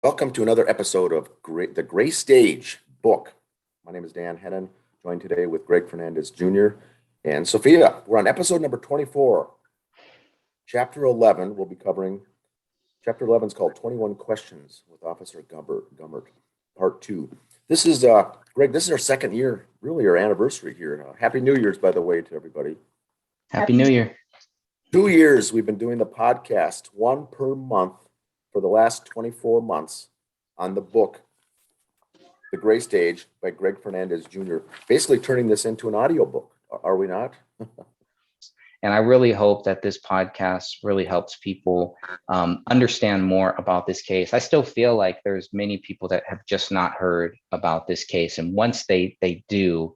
Welcome to another episode of The Gray Stage book. My name is Dan Hennen, joined today with Greg Fernandez Jr. and Sophia. We're on episode number 24. Chapter 11, we'll be covering. Chapter 11 is called 21 Questions with Officer Gummert, Part 2. This is, Greg, this is our second year, really our anniversary here. Happy New Year's, by the way, to everybody. Happy New Year. 2 years we've been doing the podcast, one per month, for the last 24 months on the book, The Gray Stage by Greg Fernandez Jr., basically turning this into an audiobook. Are we not? And I really hope that this podcast really helps people understand more about this case. I still feel like there's many people that have just not heard about this case. And once they do,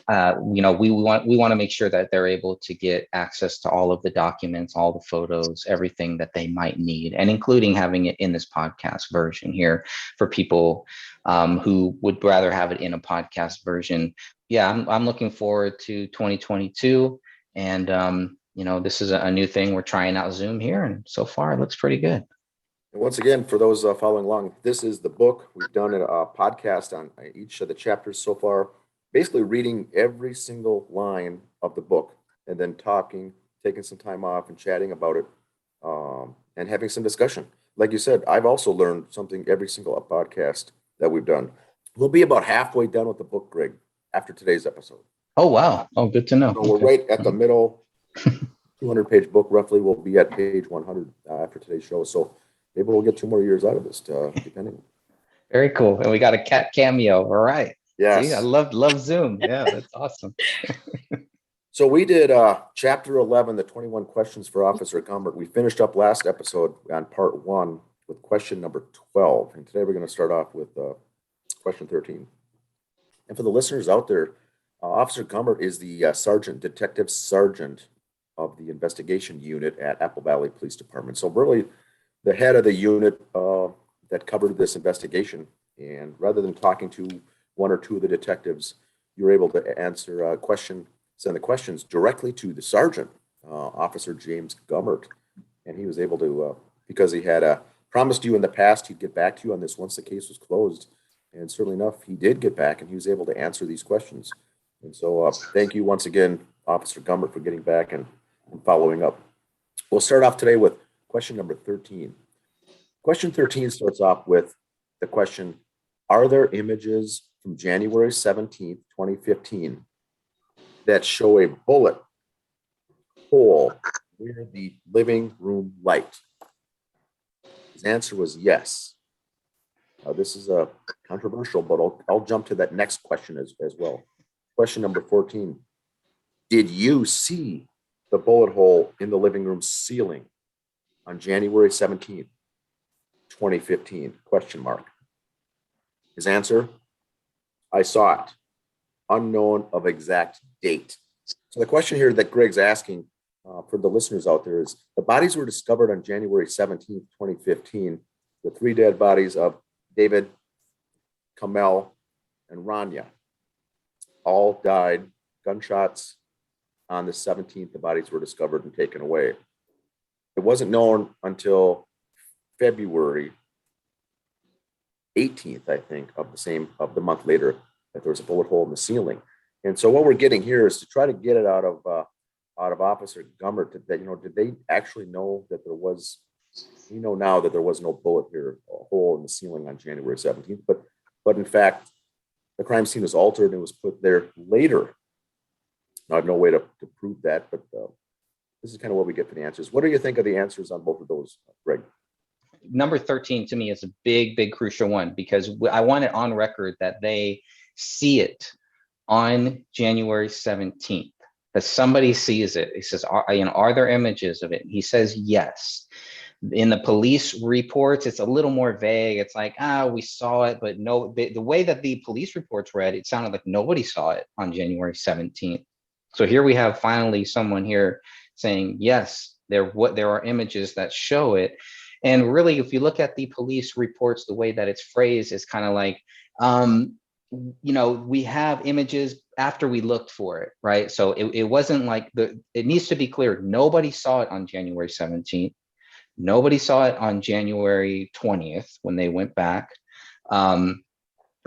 we want to make sure that they're able to get access to all of the documents, all the photos, everything that they might need, and including having it in this podcast version here for people who would rather have it in a podcast version. Yeah, I'm looking forward to 2022, and this is a new thing. We're trying out Zoom here, and so far it looks pretty good. And once again, for those following along, this is the book. We've done a podcast on each of the chapters so far, basically reading every single line of the book and then talking, taking some time off and chatting about it, and having some discussion. Like you said, I've also learned something every single podcast that we've done. We'll be about halfway done with the book, Greg, after today's episode. Oh, wow. Oh, good to know. So we're right at the middle, 200-page book, roughly. We'll be at page 100 after today's show. So maybe we'll get 2 more years out of this, depending. Very cool. And we got a cat cameo. All right. Yes. See, I love Zoom. Yeah, that's awesome. So we did chapter 11, the 21 questions for Officer Gummert. We finished up last episode on part 1 with question number 12. And today we're going to start off with question 13. And for the listeners out there, Officer Gummert is the detective sergeant of the investigation unit at Apple Valley Police Department. So really the head of the unit that covered this investigation. And rather than talking to one or two of the detectives, you're able to send the questions directly to the sergeant, Officer James Gummert. And he was able to, because he had promised you in the past he'd get back to you on this once the case was closed. And certainly enough, he did get back and he was able to answer these questions. And so thank you once again, Officer Gummert, for getting back and following up. We'll start off today with question number 13. Question 13 starts off with the question, are there images from January 17th, 2015 that show a bullet hole near the living room light? His answer was yes. This is controversial, but I'll jump to that next question as well. Question number 14. Did you see the bullet hole in the living room ceiling on January 17th, 2015? Question mark. His answer, I saw it. Unknown of exact date. So the question here that Greg's asking for the listeners out there is, the bodies were discovered on January 17th, 2015, the 3 dead bodies of David, Kamel, and Rania. All died gunshots on the 17th. The bodies were discovered and taken away. It wasn't known until February 18th, I think, of the month later, that there was a bullet hole in the ceiling. And so what we're getting here is to try to get it out of Officer Gummert that, did they actually know that there was, we know now that there was no bullet here, a hole in the ceiling on January 17th, but in fact, the crime scene was altered and was put there later. Now, I have no way to prove that, but this is kind of what we get for the answers. What do you think of the answers on both of those, Greg? Number 13 to me is a big crucial one, because I want it on record that they see it on January 17th, that somebody sees it. He says, are there images of it? He says, yes. In the police reports, it's a little more vague. It's like, we saw it, but no, the way that the police reports read, it sounded like nobody saw it on January 17th. So here we have finally someone here saying, yes, there are images that show it. And really, if you look at the police reports, the way that it's phrased is kind of like, we have images after we looked for it, right? So it wasn't like it needs to be clear. Nobody saw it on January 17th. Nobody saw it on January 20th when they went back.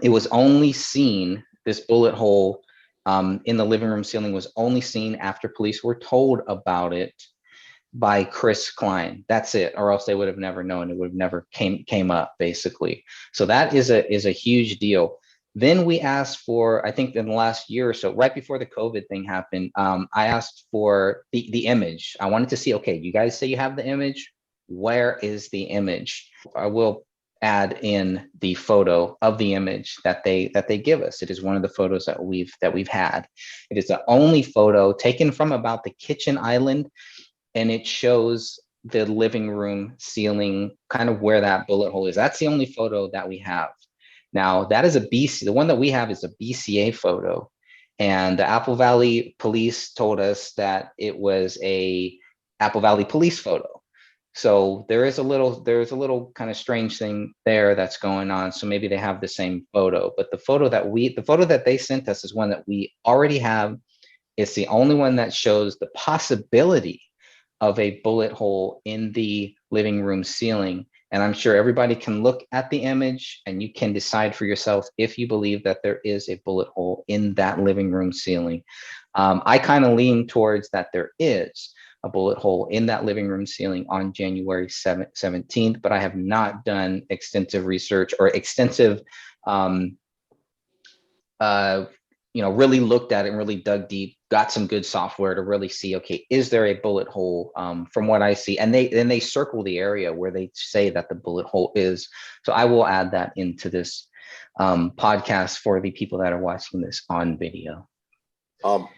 It was only seen, this bullet hole in the living room ceiling was only seen after police were told about it by Chris Klein. That's it, or else they would have never known. It would have never came up, basically. So that is a huge deal. Then we asked for, I think in the last year or so, right before the COVID thing happened, I asked for the image. I wanted to see, okay, you guys say you have the image. Where is the image? I will add in the photo of the image that they give us. It is one of the photos that we've had. It is the only photo taken from about the kitchen island, and it shows the living room ceiling, kind of where that bullet hole is. That's the only photo that we have. Now, that is a BC, the one that we have is a BCA photo. And the Apple Valley police told us that it was a Apple Valley police photo. So there's a little kind of strange thing there that's going on. So maybe they have the same photo, but the photo that they sent us is one that we already have. It's the only one that shows the possibility of a bullet hole in the living room ceiling. And I'm sure everybody can look at the image and you can decide for yourself if you believe that there is a bullet hole in that living room ceiling. I kind of lean towards that there is a bullet hole in that living room ceiling on January 17th, but I have not done extensive research or extensive, really looked at it and really dug deep, got some good software to really see, okay, is there a bullet hole from what I see? And they circle the area where they say that the bullet hole is. So I will add that into this podcast for the people that are watching this on video.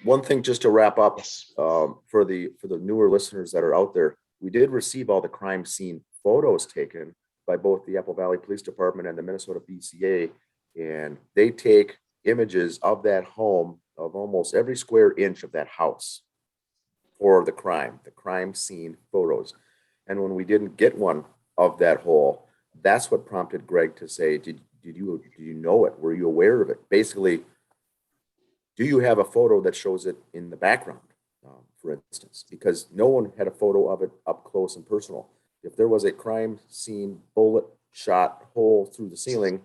One thing just to wrap up, Yes. for the newer listeners that are out there, we did receive all the crime scene photos taken by both the Apple Valley Police Department and the Minnesota BCA, and they take images of that home, of almost every square inch of that house for the crime scene photos. And when we didn't get one of that hole, that's what prompted Greg to say, did you know it? Were you aware of it? Basically, do you have a photo that shows it in the background, for instance? Because no one had a photo of it up close and personal. If there was a crime scene bullet shot hole through the ceiling,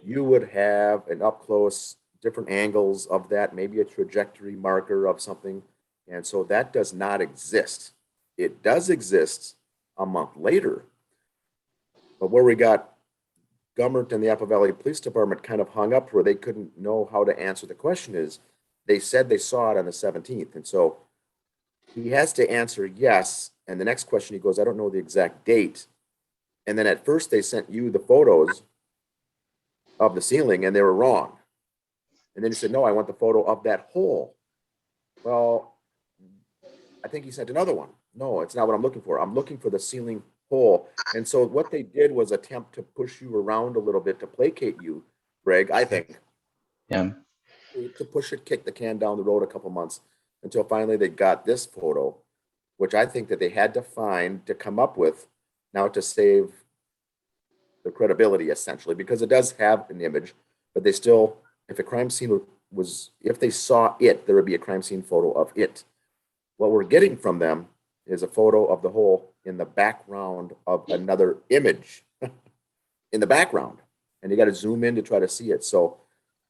you would have an up close, different angles of that, maybe a trajectory marker of something. And so that does not exist. It does exist a month later. But where we got Gummert and the Apple Valley Police Department kind of hung up where they couldn't know how to answer the question is, they said they saw it on the 17th. And so he has to answer yes. And the next question he goes, I don't know the exact date. And then at first they sent you the photos of the ceiling and they were wrong. And then he said, no, I want the photo of that hole. Well, I think he sent another one. No, it's not what I'm looking for. I'm looking for the ceiling hole. And so what they did was attempt to push you around a little bit to placate you, Greg, I think. Yeah. To push it, kick the can down the road a couple months until finally they got this photo, which I think that they had to find to come up with now to save the credibility, essentially, because it does have an image, but they still, if a crime scene was, if they saw it, there would be a crime scene photo of it. What we're getting from them is a photo of the hole in the background of another image in the background. And you got to zoom in to try to see it. So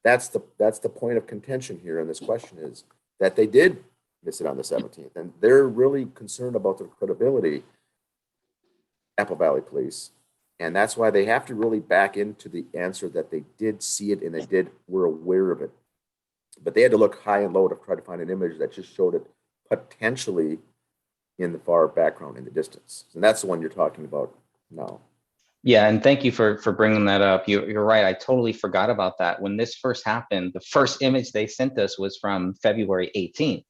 that's the point of contention here in this question, is that they did miss it on the 17th. And they're really concerned about their credibility, Apple Valley Police. And that's why they have to really back into the answer that they did see it and they were aware of it. But they had to look high and low to try to find an image that just showed it potentially in the far background in the distance. And that's the one you're talking about now. Yeah, and thank you for bringing that up. You're right. I totally forgot about that. When this first happened, the first image they sent us was from February 18th,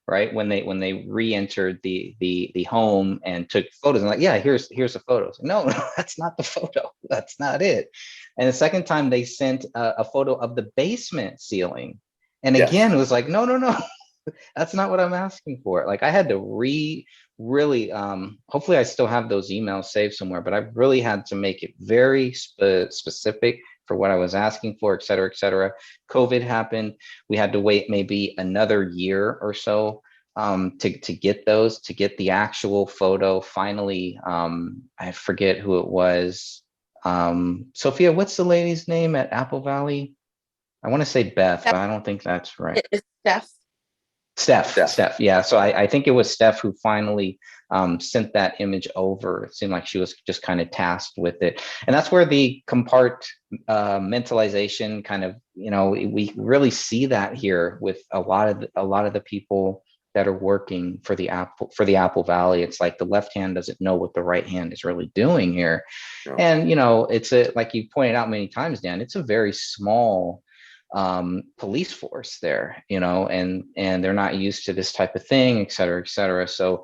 right? When they re-entered the home and took photos. And like, yeah, here's the photos. No, that's not the photo. That's not it. And the second time they sent a photo of the basement ceiling, and again, It was like, no. That's not what I'm asking for. Like, I had to really, hopefully I still have those emails saved somewhere, but I really had to make it very specific for what I was asking for, et cetera, et cetera. COVID happened. We had to wait maybe another year or so to get those, to get the actual photo. Finally, I forget who it was. Sophia, what's the lady's name at Apple Valley? I want to say Beth, but I don't think that's right. It's Steph. Steph. Yeah. So I think it was Steph who finally sent that image over. It seemed like she was just kind of tasked with it. And that's where the compartmentalization kind of, we really see that here with a lot of the people that are working for the Apple Valley. It's like the left hand doesn't know what the right hand is really doing here. Yeah. And, it's like you pointed out many times, Dan, it's a very small police force there, and they're not used to this type of thing, et cetera, et cetera. So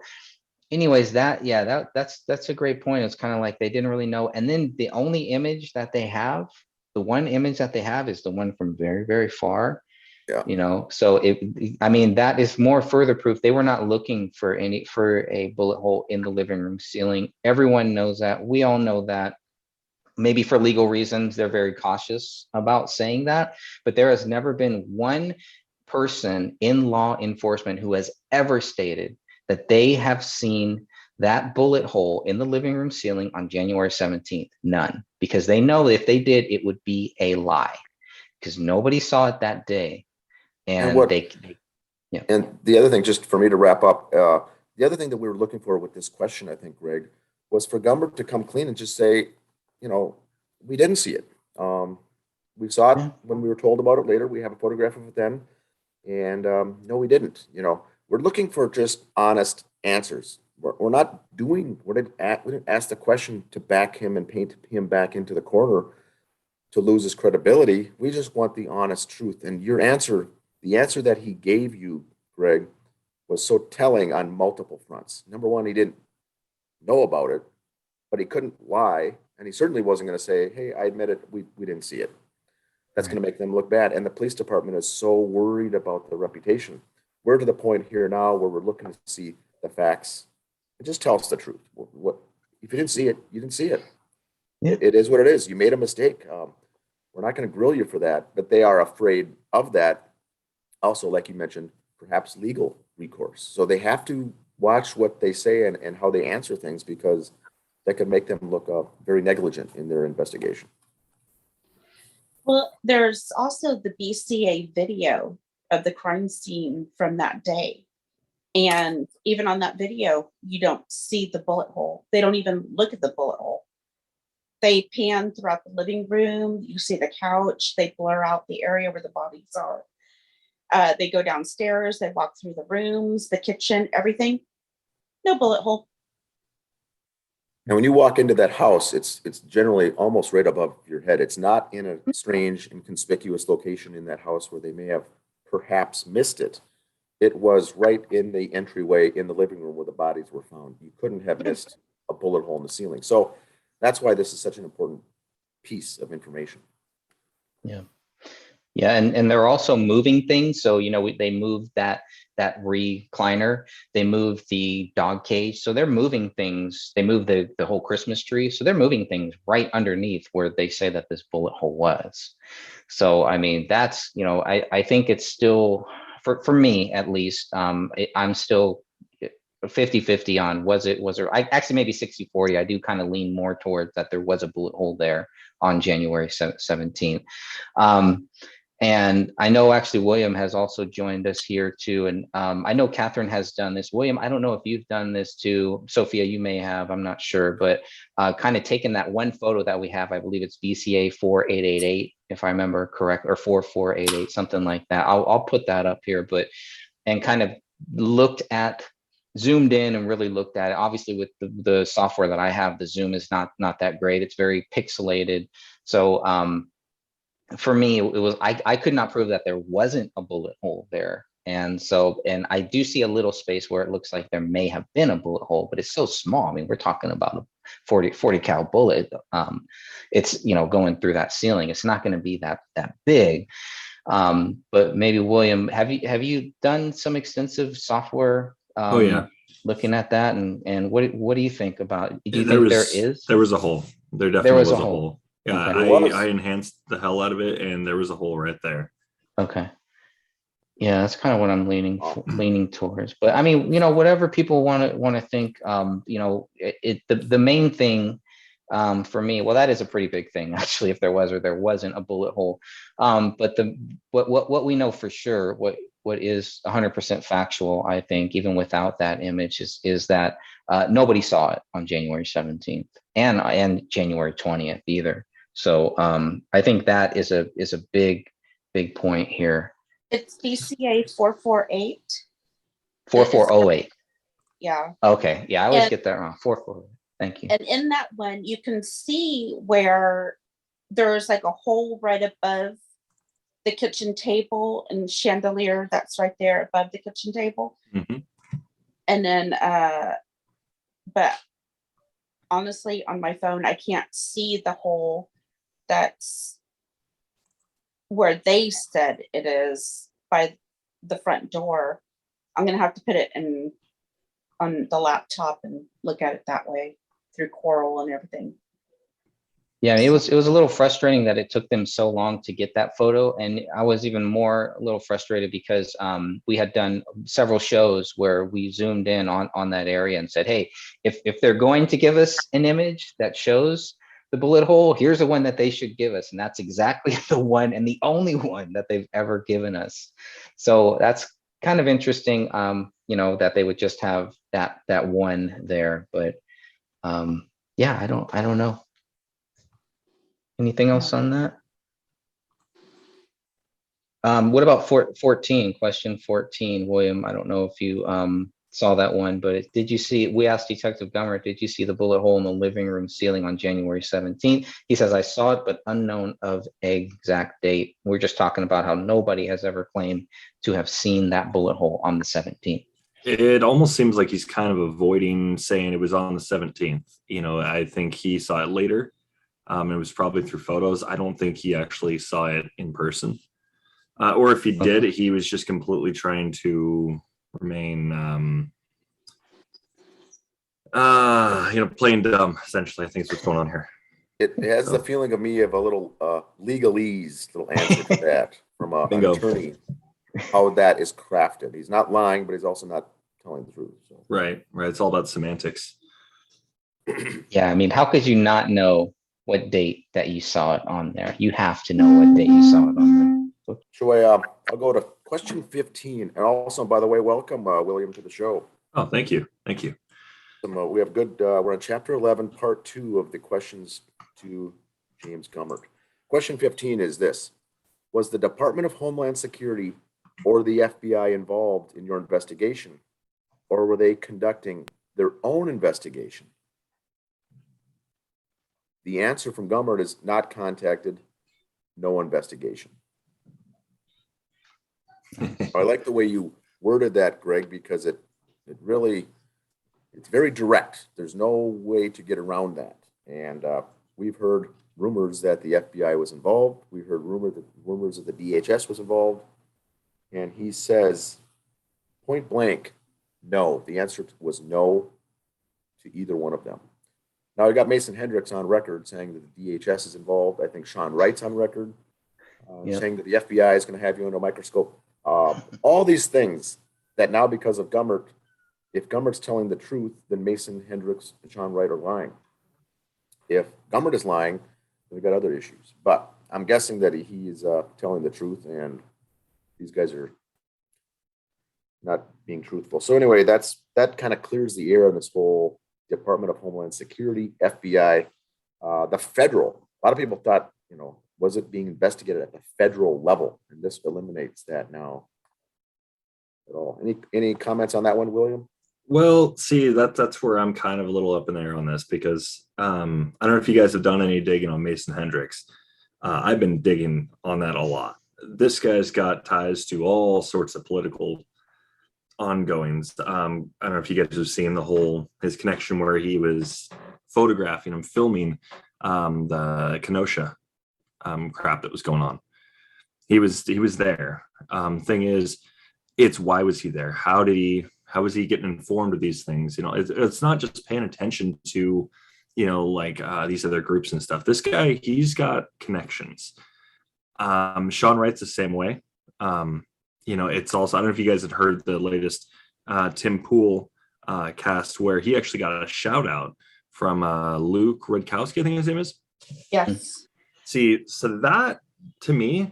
anyways, that's a great point. It's kind of like they didn't really know. And then the only image that they have, the one image that they have is the one from very, very far. Yeah. So that is more further proof they were not looking for a bullet hole in the living room ceiling. Everyone knows that. We all know that. Maybe for legal reasons, they're very cautious about saying that, but there has never been one person in law enforcement who has ever stated that they have seen that bullet hole in the living room ceiling on January 17th. None, because they know if they did, it would be a lie, because nobody saw it that day. And and the other thing, just for me to wrap up, the other thing that we were looking for with this question, I think, Greg, was for Gummert to come clean and just say, we didn't see it. We saw it when we were told about it later. We have a photograph of it then. And no, we didn't. We're looking for just honest answers. We didn't ask the question to back him and paint him back into the corner to lose his credibility. We just want the honest truth. And the answer that he gave you, Greg, was so telling on multiple fronts. Number one, he didn't know about it, but he couldn't lie. And he certainly wasn't going to say, hey, I admit it, we didn't see it. That's going to make them look bad. And the police department is so worried about the reputation. We're to the point here now where we're looking to see the facts. And just tell us the truth. What if you didn't see it, you didn't see it. Yeah. It is what it is. You made a mistake. We're not going to grill you for that, but they are afraid of that. Also, like you mentioned, perhaps legal recourse. So they have to watch what they say and how they answer things, because that could make them look very negligent in their investigation. Well, there's also the BCA video of the crime scene from that day. And even on that video, you don't see the bullet hole. They don't even look at the bullet hole. They pan throughout the living room. You see the couch. They blur out the area where the bodies are. They go downstairs. They walk through the rooms, the kitchen, everything. No bullet hole. And when you walk into that house, it's generally almost right above your head. It's not in a strange, inconspicuous location in that house where they may have perhaps missed it. It was right in the entryway in the living room where the bodies were found. You couldn't have missed a bullet hole in the ceiling. So that's why this is such an important piece of information. Yeah. Yeah, and they're also moving things. So, they moved that recliner, they moved the dog cage. So they're moving things. They moved the whole Christmas tree. So they're moving things right underneath where they say that this bullet hole was. So, that's, I think it's still, for me at least, I'm still 50-50 on was there, I actually maybe 60-40. I do kind of lean more towards that there was a bullet hole there on January 17th. And I know actually William has also joined us here too. And I know Catherine has done this. William, I don't know if you've done this too. Sophia, you may have, I'm not sure, but kind of taken that one photo that we have, I believe it's BCA 4888, if I remember correct, or 4488, something like that. I'll put that up here, and kind of zoomed in and really looked at it. Obviously with the software that I have, the zoom is not that great. It's very pixelated. So, for me, it was, I could not prove that there wasn't a bullet hole there. And I do see a little space where it looks like there may have been a bullet hole, but it's so small. We're talking about a 40 cal bullet. It's, going through that ceiling. It's not going to be that big. But maybe William, have you done some extensive software? Oh yeah. Looking at that, and what do you think about? Do you There think there was a hole? There definitely was a hole. Yeah, Okay. I enhanced the hell out of it, and there was a hole right there. Okay. Yeah, that's kind of what I'm Oh. leaning towards. But I mean, whatever people want to think, the main thing for me, well, that is a pretty big thing actually, if there was or there wasn't a bullet hole. But what we know for sure, what is 100% factual, I think, even without that image, is that nobody saw it on January 17th and January 20th either. So I think that is a big point here. It's BCA 448. 4408. Yeah. Okay. Yeah, I always And- get that wrong. 4408. Thank you. And in that one, you can see where there's like a hole right above the kitchen table and chandelier that's right there above the kitchen table. Mhm. And then, but honestly, on my phone, I can't see the hole that's where they said it is by the front door. I'm gonna have to put it in on the laptop and look at it that way through Coral and everything. Yeah, it was a little frustrating that it took them so long to get that photo, and I was even more a little frustrated because we had done several shows where we zoomed in on that area and said, hey, if they're going to give us an image that shows the bullet hole, here's the one that they should give us, and that's exactly the one and the only one that they've ever given us. So that's kind of interesting, that they would just have that one there, but yeah, I don't know. Anything else on that? What about 14, question 14, William? I don't know if you saw that one, but did you see, we asked Detective Gummert, did you see the bullet hole in the living room ceiling on January 17th? He says, I saw it, but unknown of exact date. We're just talking about how nobody has ever claimed to have seen that bullet hole on the 17th. It almost seems like he's kind of avoiding saying it was on the 17th. I think he saw it later. It was probably through photos. I don't think he actually saw it in person. Or if he did, he was just completely trying to remain, playing dumb, essentially, I think is what's going on here. It has the feeling of me of a little legalese little answer to that from an Bingo. attorney, how that is crafted. He's not lying, but he's also not telling the truth. So. Right. It's all about semantics. Yeah, I mean, how could you not know what date that you saw it on there? You have to know what date you saw it on there. I'll go to question 15. And also, by the way, welcome, William, to the show. Oh, thank you. Thank you. We have we're on chapter 11, part 2 of the questions to James Gummert. Question 15 is this. Was the Department of Homeland Security or the FBI involved in your investigation? Or were they conducting their own investigation? The answer from Gummert is not contacted, no investigation. I like the way you worded that, Greg, because it's very direct. There's no way to get around that. And we've heard rumors that the FBI was involved. We've heard rumors that the DHS was involved. And he says, point blank, no. The answer was no to either one of them. Now, we got Mason Hendricks on record saying that the DHS is involved. I think Sean Wright's on record saying that the FBI is going to have you under a microscope. All these things that now, because of Gummert, if Gummert's telling the truth, then Mason Hendricks and Sean Wright are lying. If Gummert is lying, then we've got other issues. But I'm guessing that he is telling the truth, and these guys are not being truthful. So anyway, that kind of clears the air on this whole Department of Homeland Security, FBI, the federal. A lot of people thought, was it being investigated at the federal level? And this eliminates that now at all. Any comments on that one, William? Well, see, that's where I'm kind of a little up in the air on this because I don't know if you guys have done any digging on Mason Hendricks. I've been digging on that a lot. This guy's got ties to all sorts of political ongoings. I don't know if you guys have seen his connection where he was photographing and filming the Kenosha crap that was going on. He was there. Thing is, it's why was he there? How was he getting informed of these things? It's not just paying attention to, these other groups and stuff. This guy, he's got connections. Sean Wright's the same way. it's also, I don't know if you guys had heard the latest Tim Pool cast where he actually got a shout out from Luke Rudkowski, I think his name is. Yes. See, so that to me,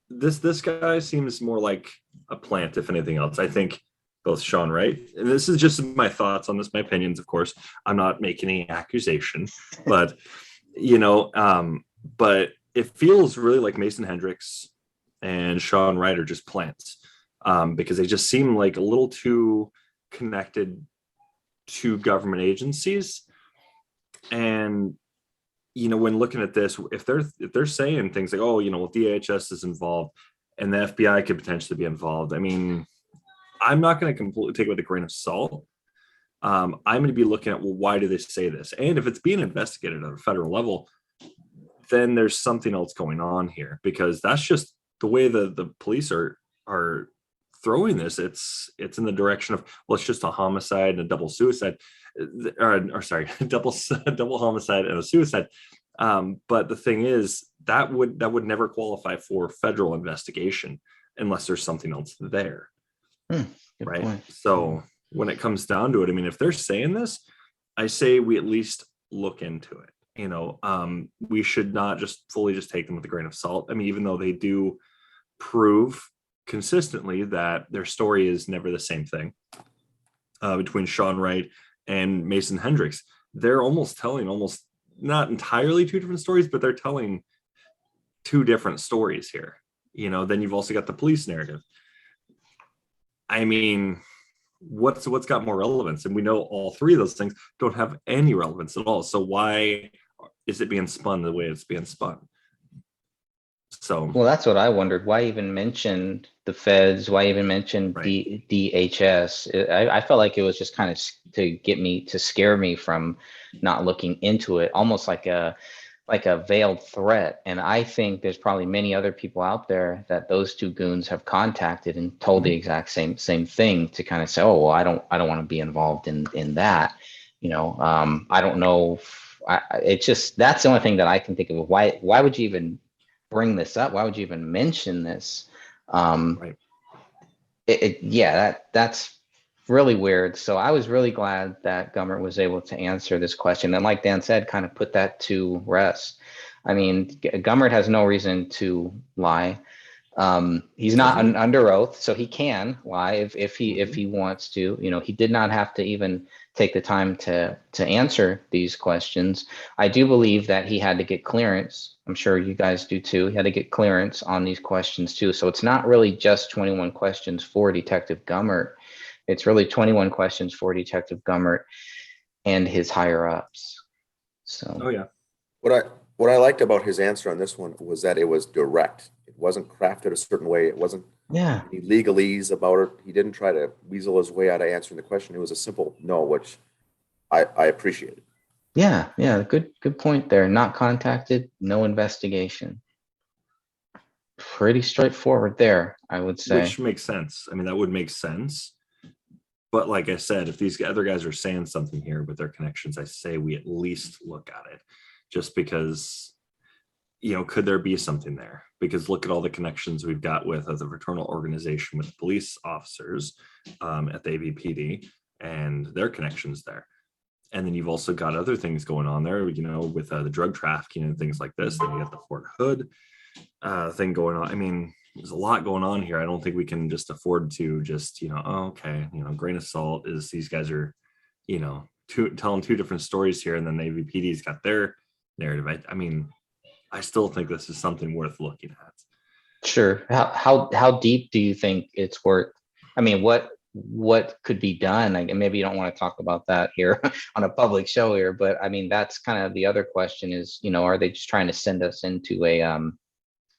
this guy seems more like a plant, if anything else. I think both Sean Wright, and this is just my thoughts on this, my opinions, of course. I'm not making any accusation, but but it feels really like Mason Hendricks and Sean Wright are just plants, because they just seem like a little too connected to government agencies. And when looking at this, if they're saying things like, oh, well, DHS is involved and the FBI could potentially be involved, I mean, I'm not going to completely take it with a grain of salt. I'm going to be looking at, well, why do they say this? And if it's being investigated at a federal level, then there's something else going on here, because that's just the way the police are throwing this. It's in the direction of, well, it's just a homicide and a double suicide, or sorry, double homicide and a suicide. But the thing is, that would never qualify for federal investigation unless there's something else there. Right. Point. So when it comes down to it, I mean, if they're saying this, I say we at least look into it. We should not just fully just take them with a grain of salt. I mean, even though they do prove consistently that their story is never the same thing, between Sean Wright and Mason Hendricks, they're telling not entirely two different stories, but they're telling two different stories here. Then you've also got the police narrative. I mean, what's got more relevance? And we know all three of those things don't have any relevance at all. So why is it being spun the way it's being spun? So, well, that's what I wondered. Why even mention the feds? Why even mention Right. DHS? I felt like it was just kind of to scare me from not looking into it, almost like a veiled threat. And I think there's probably many other people out there that those two goons have contacted and told the exact same thing, to kind of say, oh, well, I don't want to be involved in that. I don't know. It's just, that's the only thing that I can think of. Why would you even bring this up? Why would you even mention this? Right. That's really weird. So I was really glad that Gummert was able to answer this question. And like Dan said, kind of put that to rest. I mean, Gummert has no reason to lie. He's not under oath, so he can lie if he wants to. He did not have to even take the time to answer these questions. I do believe that he had to get clearance. I'm sure you guys do too. He had to get clearance on these questions too. So it's not really just 21 questions for Detective Gummert. It's really 21 questions for Detective Gummert and his higher ups. So. Oh yeah. What I liked about his answer on this one was that it was direct. It wasn't crafted a certain way. It wasn't any legalese about it. He didn't try to weasel his way out of answering the question. It was a simple no, which I appreciated. Yeah. Good point there. Not contacted, no investigation. Pretty straightforward there, I would say. Which makes sense. I mean, that would make sense. But like I said, if these other guys are saying something here with their connections, I say we at least look at it, just because, could there be something there? Because look at all the connections we've got with the fraternal organization, with police officers at the AVPD and their connections there. And then you've also got other things going on there, with the drug trafficking and things like this. Then you got the Fort Hood thing going on. I mean, there's a lot going on here. I don't think we can just afford to just, grain of salt is these guys are, telling two different stories here, and then the AVPD's got their narrative. I mean, I still think this is something worth looking at. Sure. How deep do you think it's worth? I mean, what could be done? Maybe you don't want to talk about that here on a public show here, but I mean, that's kind of the other question is, are they just trying to send us into a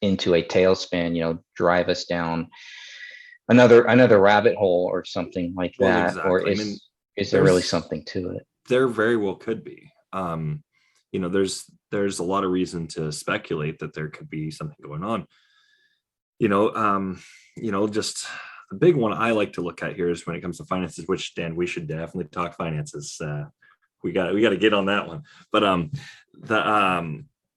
tailspin, drive us down another rabbit hole or something like that? Exactly. Or is there really something to it? There very well could be. There's a lot of reason to speculate that there could be something going on. Just the big one I like to look at here is when it comes to finances, which, Dan, we should definitely talk finances. We got to get on that one. But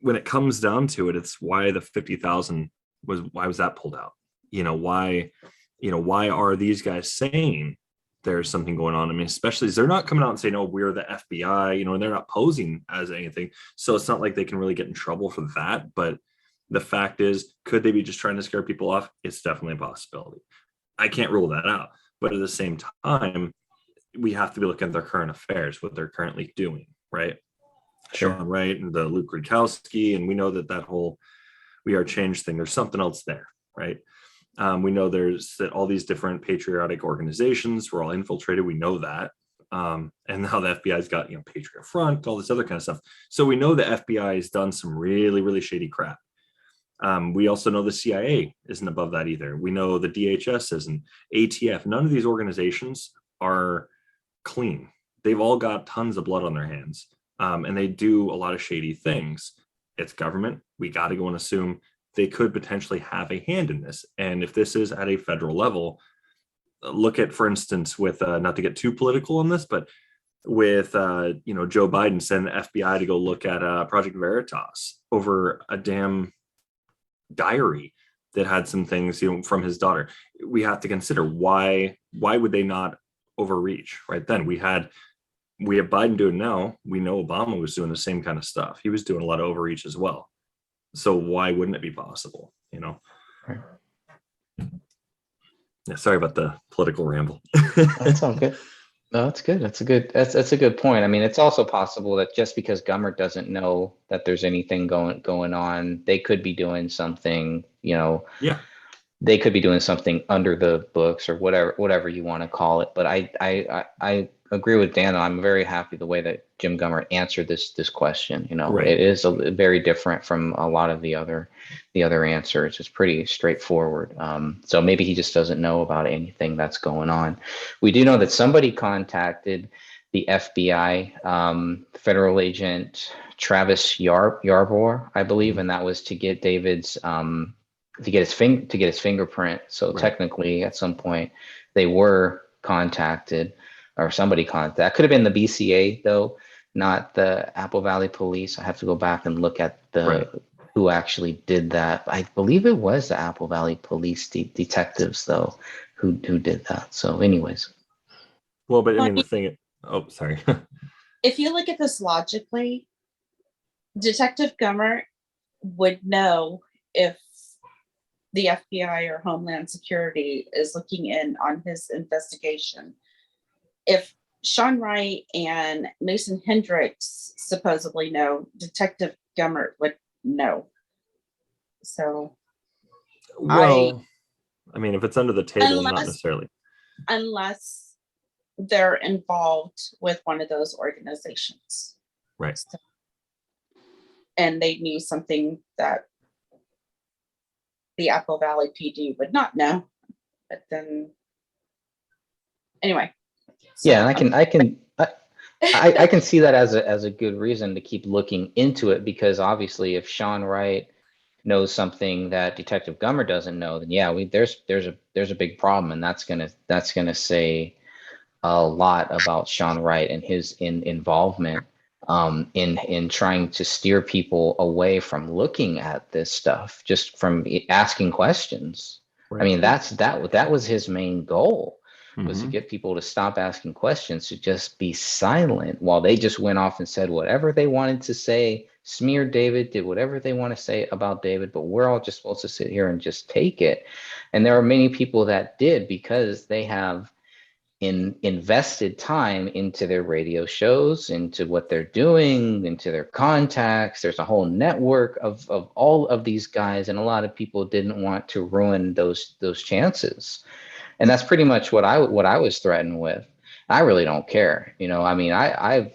when it comes down to it, it's why the 50,000 why was that pulled out? Why why are these guys saying there's something going on? I mean, especially as they're not coming out and saying, oh, we're the FBI, and they're not posing as anything. So it's not like they can really get in trouble for that. But the fact is, could they be just trying to scare people off? It's definitely a possibility. I can't rule that out. But at the same time, we have to be looking at their current affairs, what they're currently doing, right? Sure. Sean Wright and the Luke Rudkowski, and we know that whole We Are Change thing, there's something else there, right? We know there's that all these different patriotic organizations were all infiltrated. We know that. And now the FBI's got, Patriot Front, all this other kind of stuff. So we know the FBI has done some really, really shady crap. We also know the CIA isn't above that either. We know the DHS isn't, ATF. None of these organizations are clean. They've all got tons of blood on their hands. And they do a lot of shady things. It's government. We got to go and assume they could potentially have a hand in this. And if this is at a federal level, look at, for instance, with not to get too political on this, but with Joe Biden sending the FBI to go look at Project Veritas over a damn diary that had some things from his daughter. We have to consider why would they not overreach? Right then, we have Biden doing now. We know Obama was doing the same kind of stuff. He was doing a lot of overreach as well. So why wouldn't it be possible? Right. Yeah, sorry about the political ramble. That's all good. No, that's good. That's a good point. I mean, it's also possible that just because Gummert doesn't know that there's anything going on, they could be doing something, Yeah. they could be doing something under the books or whatever you want to call it. But I agree with Dan. I'm very happy the way that Jim Gummert answered this question. Right. It is very different from a lot of the other answers. It's pretty straightforward. So maybe he just doesn't know about anything that's going on. We do know that somebody contacted the FBI, federal agent Travis Yarborough, I believe, and that was to get David's to get his fingerprint. So Right. Technically, at some point, they were contacted, or somebody contacted. Could have been the BCA though, not the Apple Valley Police. I have to go back and look at Right. who actually did that. I believe it was the Apple Valley Police detectives though who did that. So, anyways. Well, but I mean, the thing. Oh, sorry. If you look at this logically, Detective Gummert would know if the FBI or Homeland Security is looking in on his investigation. If Sean Wright and Mason Hendricks supposedly know, Detective Gummert would know. So, Well, I mean, if it's under the table, not Unless- necessarily. unless they're involved with one of those organizations. Right. So, and they knew something that the Apple Valley PD would not know. But then, anyway. So, Yeah, and I can see that as a good reason to keep looking into it, because obviously if Sean Wright knows something that Detective Gummert doesn't know, then yeah, there's a big problem, and that's gonna say a lot about Sean Wright and his involvement in trying to steer people away from looking at this stuff, just from asking questions. Right. I mean, that was his main goal, was to Mhm. get people to stop asking questions, to just be silent while they just went off and said whatever they wanted to say, smeared David, did whatever they want to say about David, but we're all just supposed to sit here and just take it. And there are many people that did, because they have invested time into their radio shows, into what they're doing, into their contacts. There's a whole network of all of these guys, and a lot of people didn't want to ruin those chances. And that's pretty much what I was threatened with. I really don't care. I mean, I'm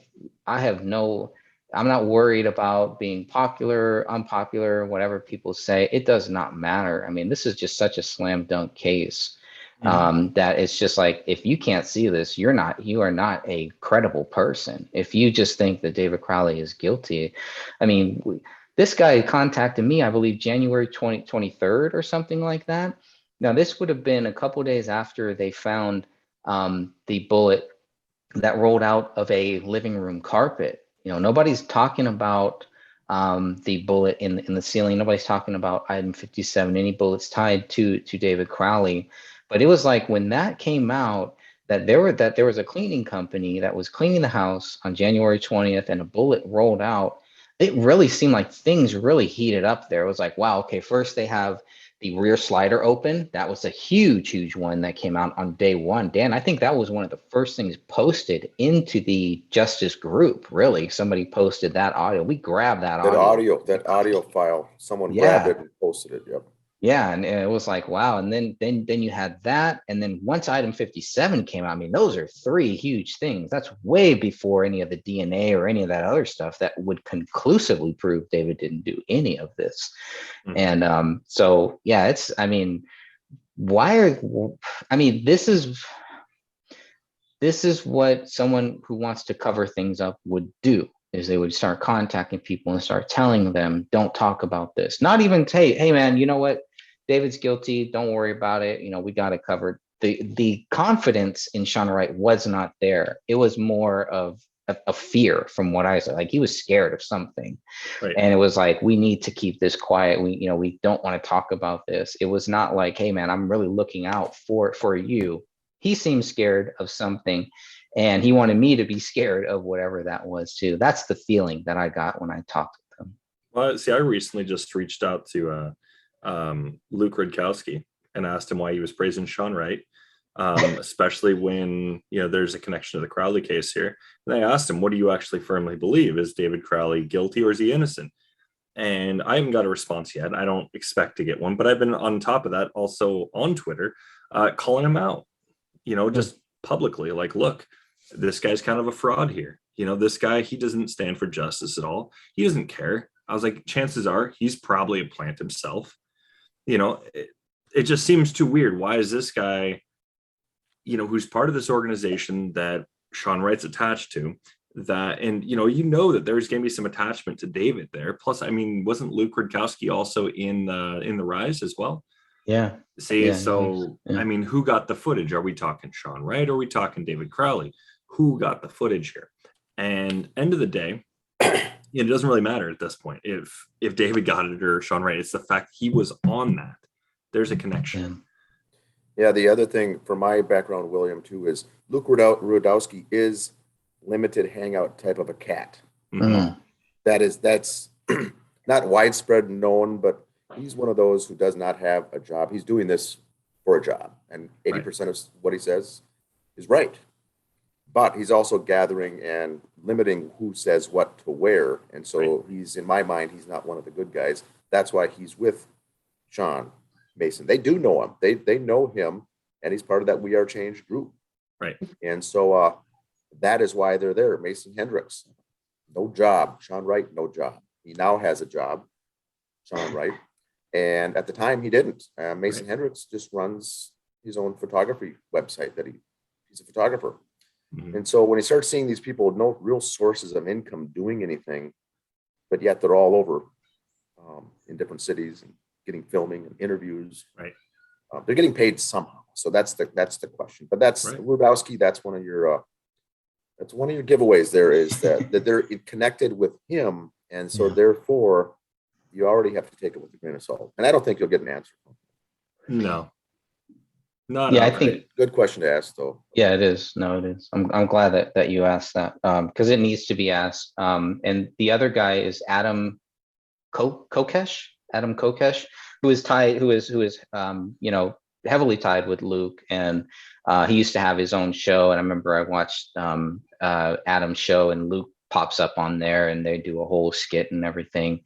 not worried about being popular, unpopular, whatever people say. It does not matter. I mean, this is just such a slam dunk case. That it's just like, if you can't see this, you are not a credible person. If you just think that David Crowley is guilty, I mean, this guy contacted me, I believe January 23rd or something like that. Now, this would have been a couple days after they found the bullet that rolled out of a living room carpet. Nobody's talking about the bullet in the ceiling. Nobody's talking about item 57, any bullets tied to David Crowley. But it was like when that came out, that there was a cleaning company that was cleaning the house on January 20th and a bullet rolled out. It really seemed like things really heated up there. It was like, wow, okay, first they have the rear slider open. That was a huge one that came out on day one. Dan, I think that was one of the first things posted into the Justice group. Really, somebody posted that audio. We grabbed that That audio file, someone grabbed Yeah. it and posted it. Yep. Yeah, and it was like, wow. And then you had that. And then once item 57 came out, I mean, those are three huge things. That's way before any of the DNA or any of that other stuff that would conclusively prove David didn't do any of this. Mhm. And so yeah, it's, I mean, this is what someone who wants to cover things up would do, is they would start contacting people and start telling them, don't talk about this. Not even say, hey man, you know what? David's guilty. Don't worry about it. You know, we got it covered. The confidence in Sean Wright was not there. It was more of a fear from what I said. Like he was scared of something. Right. And it was like, we need to keep this quiet. We don't want to talk about this. It was not like, hey man, I'm really looking out for you. He seemed scared of something, and he wanted me to be scared of whatever that was too. That's the feeling that I got when I talked with him. Well, see, I recently just reached out to Luke Rudkowski and asked him why he was praising Sean Wright, especially when there's a connection to the Crowley case here. And I asked him, what do you actually firmly believe? Is David Crowley guilty or is he innocent? And I haven't got a response yet. I don't expect to get one, but I've been on top of that also on Twitter, calling him out, just publicly, like, look, this guy's kind of a fraud here. This guy, he doesn't stand for justice at all. He doesn't care. I was like, chances are he's probably a plant himself. It just seems too weird. Why is this guy, who's part of this organization that Sean Wright's attached to, that, and that there's going to be some attachment to David there. Plus, I mean, wasn't Luke Rudkowski also in the Rise as well? Yeah. See, Yeah, so yeah. I mean, who got the footage? Are we talking Sean Wright or are we talking David Crowley? Who got the footage here? And end of the day, it doesn't really matter at this point if David got it or Sean Wright. It's the fact he was on that. There's a connection. Yeah, the other thing from my background, William, too, is Luke Rudkowski is limited hangout type of a cat. Mm. That's not widespread known, but he's one of those who does not have a job. He's doing this for a job, and 80% of what he says is right. But he's also gathering and limiting who says what to where. And so he's, in my mind, he's not one of the good guys. That's why he's with Sean Mason. They do know him. They know him, and he's part of that We Are Change group. Right. And so that is why they're there. Mason Hendricks, no job. Sean Wright, no job. He now has a job, Sean Wright. And at the time, he didn't. Mason Hendricks just runs his own photography website he's a photographer. Mhm. And so when he starts seeing these people with no real sources of income doing anything, but yet they're all over in different cities and getting filming and interviews. Right. They're getting paid somehow. So that's the question. But that's Rudkowski. That's one of your giveaways. There is that they're connected with him, and so therefore you already have to take it with a grain of salt. And I don't think you'll get an answer. No. Not Yeah, I think good question to ask, though. Yeah, it is. No, it is. I'm glad that you asked that, because it needs to be asked. And the other guy is Adam Kokesh, who is heavily tied with Luke, and he used to have his own show. And I remember I watched Adam's show, and Luke pops up on there, and they do a whole skit and everything.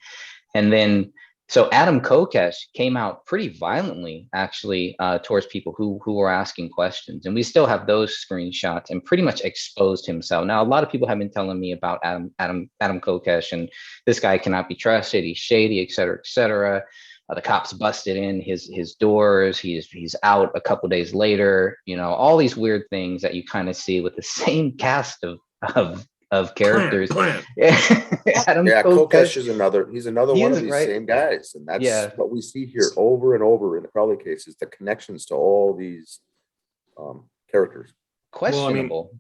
And then so Adam Kokesh came out pretty violently, actually, towards people who were asking questions, and we still have those screenshots, and pretty much exposed himself. Now, a lot of people have been telling me about Adam Kokesh, and this guy cannot be trusted. He's shady, et cetera, et cetera. The cops busted in his doors. He's out a couple days later. All these weird things that you kind of see with the same cast of characters. Adam Kokesh is another. He's another one of these right? same guys, and that's what we see here over and over in the Crowley cases. The connections to all these characters. questionable.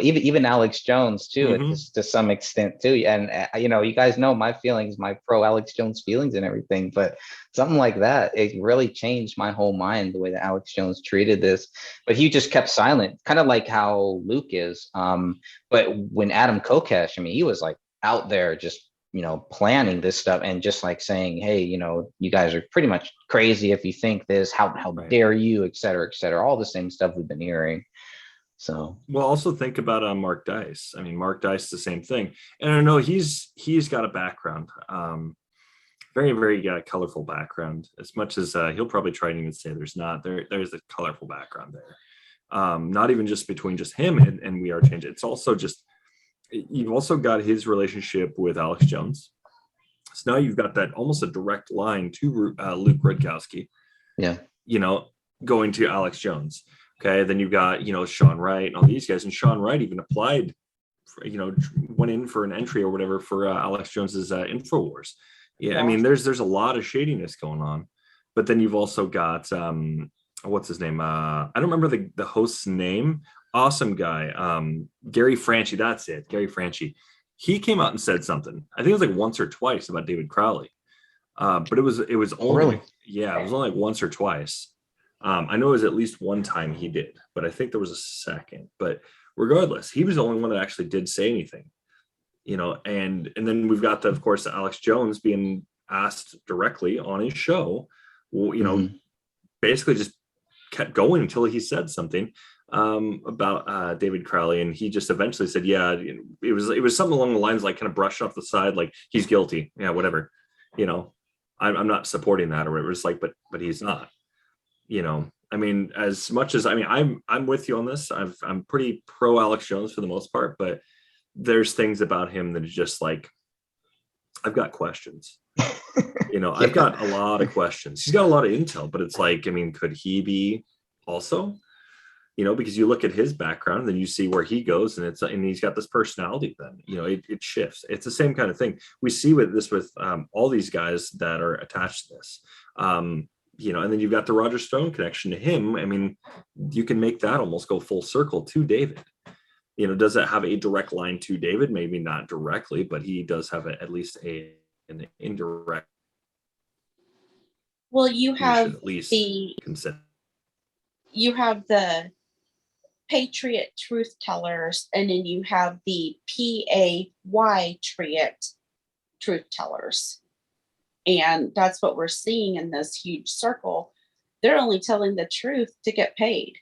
Even Alex Jones too, Mhm. to some extent too. And you guys know my feelings, my pro Alex Jones feelings and everything. But something like that, it really changed my whole mind the way that Alex Jones treated this. But he just kept silent, kind of like how Luke is. But when Adam Kokesh, I mean, he was like out there just planning this stuff and just like saying, hey, you guys are pretty much crazy if you think this. How Right. dare you, et cetera, all the same stuff we've been hearing. So, Well, also think about Mark Dice. I mean, Mark Dice, the same thing. And I know he's got a background, very, very colorful background. As much as he'll probably try and even say there's not. There's a colorful background there. Not even just between just him and We Are Change. It's also just you've also got his relationship with Alex Jones. So now you've got that almost a direct line to Luke Rudkowski. yeah. Going to Alex Jones. Okay, then you've got Sean Wright and all these guys, and Sean Wright even applied, for, went in for an entry or whatever for Alex Jones's Infowars. Yeah, I mean, there's a lot of shadiness going on, but then you've also got what's his name? I don't remember the host's name. Awesome guy, Gary Franchi. That's it, Gary Franchi. He came out and said something. I think it was like once or twice about David Crowley, but it was only really? Yeah, it was only like once or twice. I know it was at least one time he did, but I think there was a second. But regardless, he was the only one that actually did say anything, and then we've got of course, Alex Jones being asked directly on his show, basically just kept going until he said something about David Crowley, and he just eventually said, yeah, it was something along the lines like kind of brushed off the side, like he's guilty, yeah, whatever, I'm not supporting that or whatever. It's like, but he's not. I mean, as much as I'm with you on this. I'm pretty pro Alex Jones for the most part, but there's things about him that is just like, I've got questions. Yeah. I've got a lot of questions. He's got a lot of intel, but it's like, I mean, could he be also? Because you look at his background, then you see where he goes, and he's got this personality. Then it shifts. It's the same kind of thing we see with all these guys that are attached to this. And then you've got the Roger Stone connection to him. I mean, you can make that almost go full circle to David. Does it have a direct line to David? Maybe not directly, but he does have at least an indirect. Well, you have at least consider. You have the Patriot Truth Tellers, and then you have the Patriot Truth Tellers. And that's what we're seeing in this huge circle. They're only telling the truth to get paid.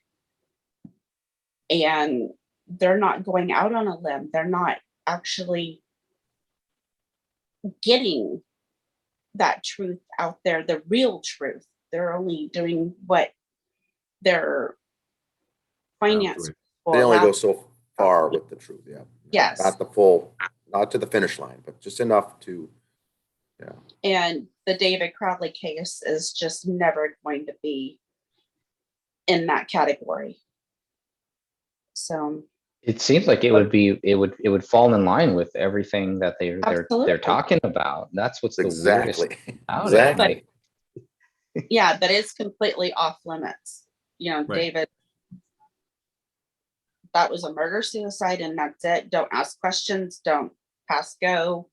And they're not going out on a limb. They're not actually getting that truth out there, the real truth. They're only doing what their finance. They only go so far with the truth. Yeah. Yes. Not to the finish line, but just enough to. Yeah. And the David Crowley case is just never going to be in that category. So it seems like it would fall in line with everything that they're talking about. That's what's exactly. The weirdest about exactly. It. Yeah, but it's completely off limits. Right. David, that was a murder-suicide, and that's it. Don't ask questions. Don't pass go.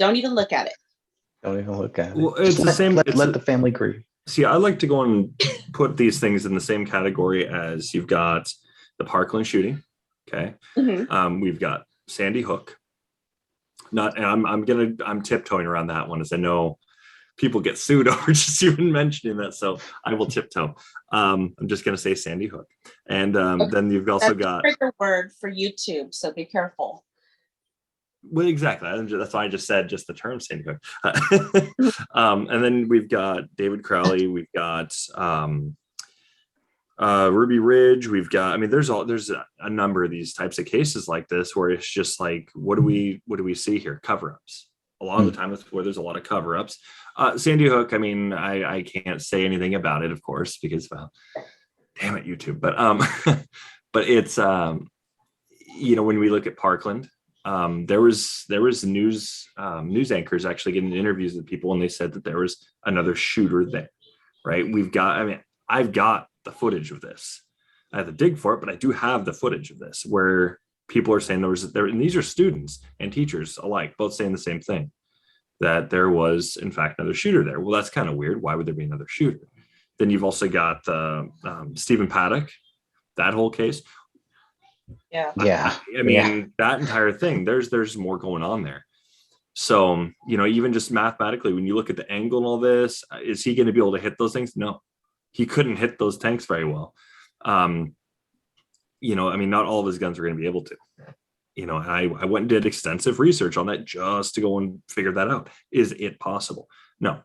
Don't even look at it. Don't even look at it. Well, it's the same. Let the family grieve. See, I like to go and put these things in the same category as you've got the Parkland shooting. Okay. Mm-hmm. We've got Sandy Hook. I'm tiptoeing around that one, as I know people get sued over just even mentioning that. So I will tiptoe. I'm just going to say Sandy Hook. And then you've also got a trigger word for YouTube. So be careful. Well, exactly. That's why I just said just the term Sandy Hook. And then we've got David Crowley. We've got Ruby Ridge. We've got. I mean, there's a number of these types of cases like this where it's just like, what do we see here? Cover-ups. A lot of the time, it's where there's a lot of cover-ups. Sandy Hook. I mean, I can't say anything about it, of course, because damn it, YouTube. But but it's when we look at Parkland. There was news anchors actually getting interviews with people, and they said that there was another shooter there, right? I've got the footage of this. I had to dig for it, but I do have the footage of this where people are saying and these are students and teachers alike, both saying the same thing, that there was in fact another shooter there. Well, that's kind of weird. Why would there be another shooter? Then you've also got Stephen Paddock, that whole case. Yeah. I mean, that entire thing, there's more going on there. So, even just mathematically, when you look at the angle and all this, is he going to be able to hit those things? No, he couldn't hit those tanks very well. I mean, not all of his guns are going to be able to. I went and did extensive research on that just to go and figure that out. Is it possible? No.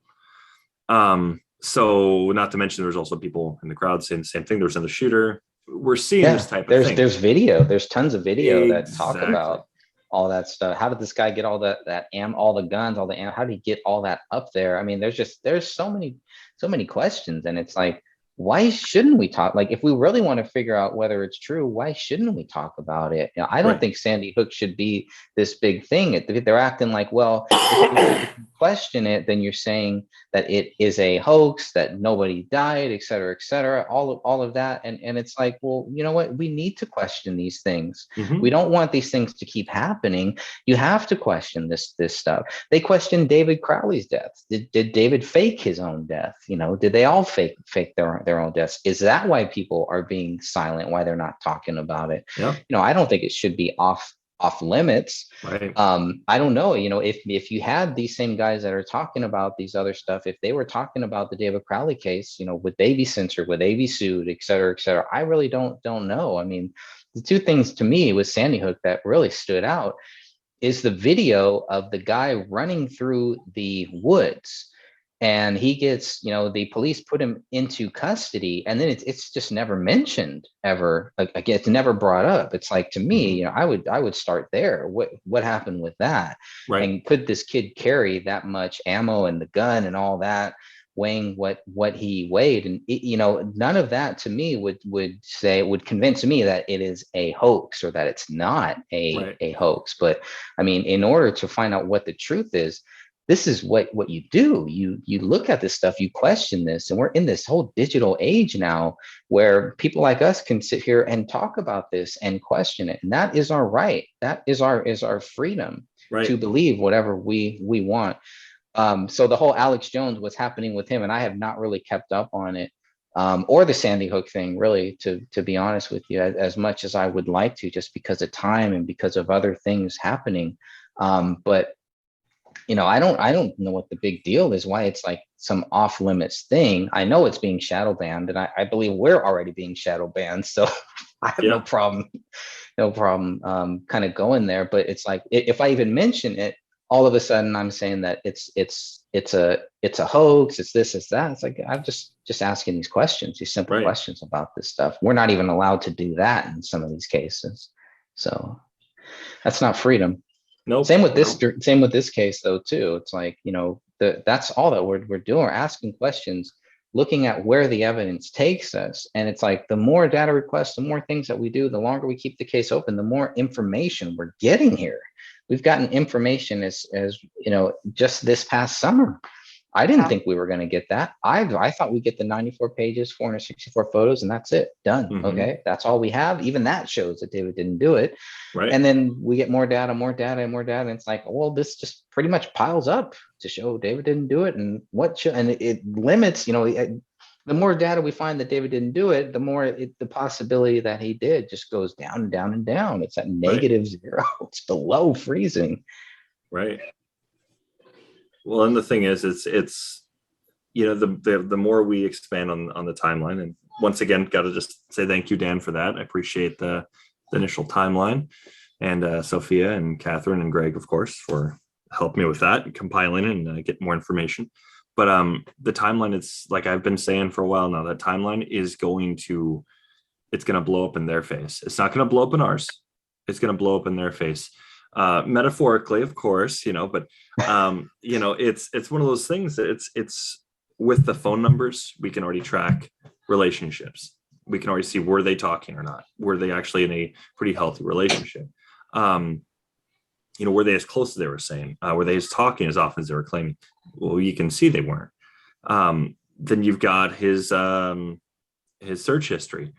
So not to mention, there's also people in the crowd saying the same thing. There's another shooter. We're seeing this type of thing. There's video. There's tons of video that talk Exactly. about all that stuff. How did this guy get all that all the guns, all the ammo? How did he get all that up there? I mean, there's so many questions, and it's like, why shouldn't we talk? Like, if we really want to figure out whether it's true, why shouldn't we talk about it? I don't think Sandy Hook should be this big thing. They're acting like, well, if you question it, then you're saying that it is a hoax, that nobody died, et cetera, all of that. And it's like, well, you know what? We need to question these things. Mhm. We don't want these things to keep happening. You have to question this stuff. They questioned David Crowley's death. Did David fake his own death? Did they all fake their own deaths? Is that why people are being silent? Why they're not talking about it? Yeah. I don't think it should be off limits. Right. I don't know. If you had these same guys that are talking about these other stuff, if they were talking about the David Crowley case, would they be censored? Would they be sued, et cetera, et cetera? I really don't know. I mean, the two things to me with Sandy Hook that really stood out is the video of the guy running through the woods, and he gets, the police put him into custody, and then it's just never mentioned ever. Again, it's never brought up. It's like, to me, I would start there. What happened with that? Right. And could this kid carry that much ammo and the gun and all that, weighing what he weighed? And none of that to me would convince me that it is a hoax, or that it's not a hoax. But I mean, in order to find out what the truth is, this is what you do. You look at this stuff, you question this, and we're in this whole digital age now where people like us can sit here and talk about this and question it. And that is our right. That is our freedom to believe whatever we want. So the whole Alex Jones, what's happening with him, and I have not really kept up on it, or the Sandy Hook thing, really, to be honest with you, as much as I would like to, just because of time and because of other things happening. But I don't know what the big deal is, why it's like some off limits thing. I know it's being shadow banned, and I believe we're already being shadow banned. So I have no problem kind of going there. But it's like, if I even mention it, all of a sudden I'm saying that it's a hoax, it's this, it's that. It's like, I'm just asking these questions, these simple questions about this stuff. We're not even allowed to do that in some of these cases. So that's not freedom. Nope. Same with this case though too. It's like, that's all that we're doing. We're asking questions, looking at where the evidence takes us. And it's like, the more data requests, the more things that we do, the longer we keep the case open, the more information we're getting here. We've gotten information as just this past summer. I didn't think we were going to get that. I thought we'd get the 94 pages, 464 photos, and that's it. Done. Mm-hmm. Okay. That's all we have. Even that shows that David didn't do it. Right. And then we get more data. And it's like, well, this just pretty much piles up to show David didn't do it. And it limits, the more data we find that David didn't do it, the more the possibility that he did just goes down and down and down. It's at negative zero. It's below freezing. Right. Well, and the thing is, it's the more we expand on the timeline, and once again, got to just say thank you, Dan, for that. I appreciate the initial timeline, and Sophia and Catherine and Greg, of course, for helping me with that, compiling and get more information. But the timeline, it's like I've been saying for a while now, that timeline is going to blow up in their face. It's not going to blow up in ours. It's going to blow up in their face. Metaphorically, of course, but it's one of those things that it's with the phone numbers, we can already track relationships. We can already see, were they talking or not? Were they actually in a pretty healthy relationship? Were they as close as they were saying? Were they as talking as often as they were claiming? Well, you can see they weren't. Then you've got his search history.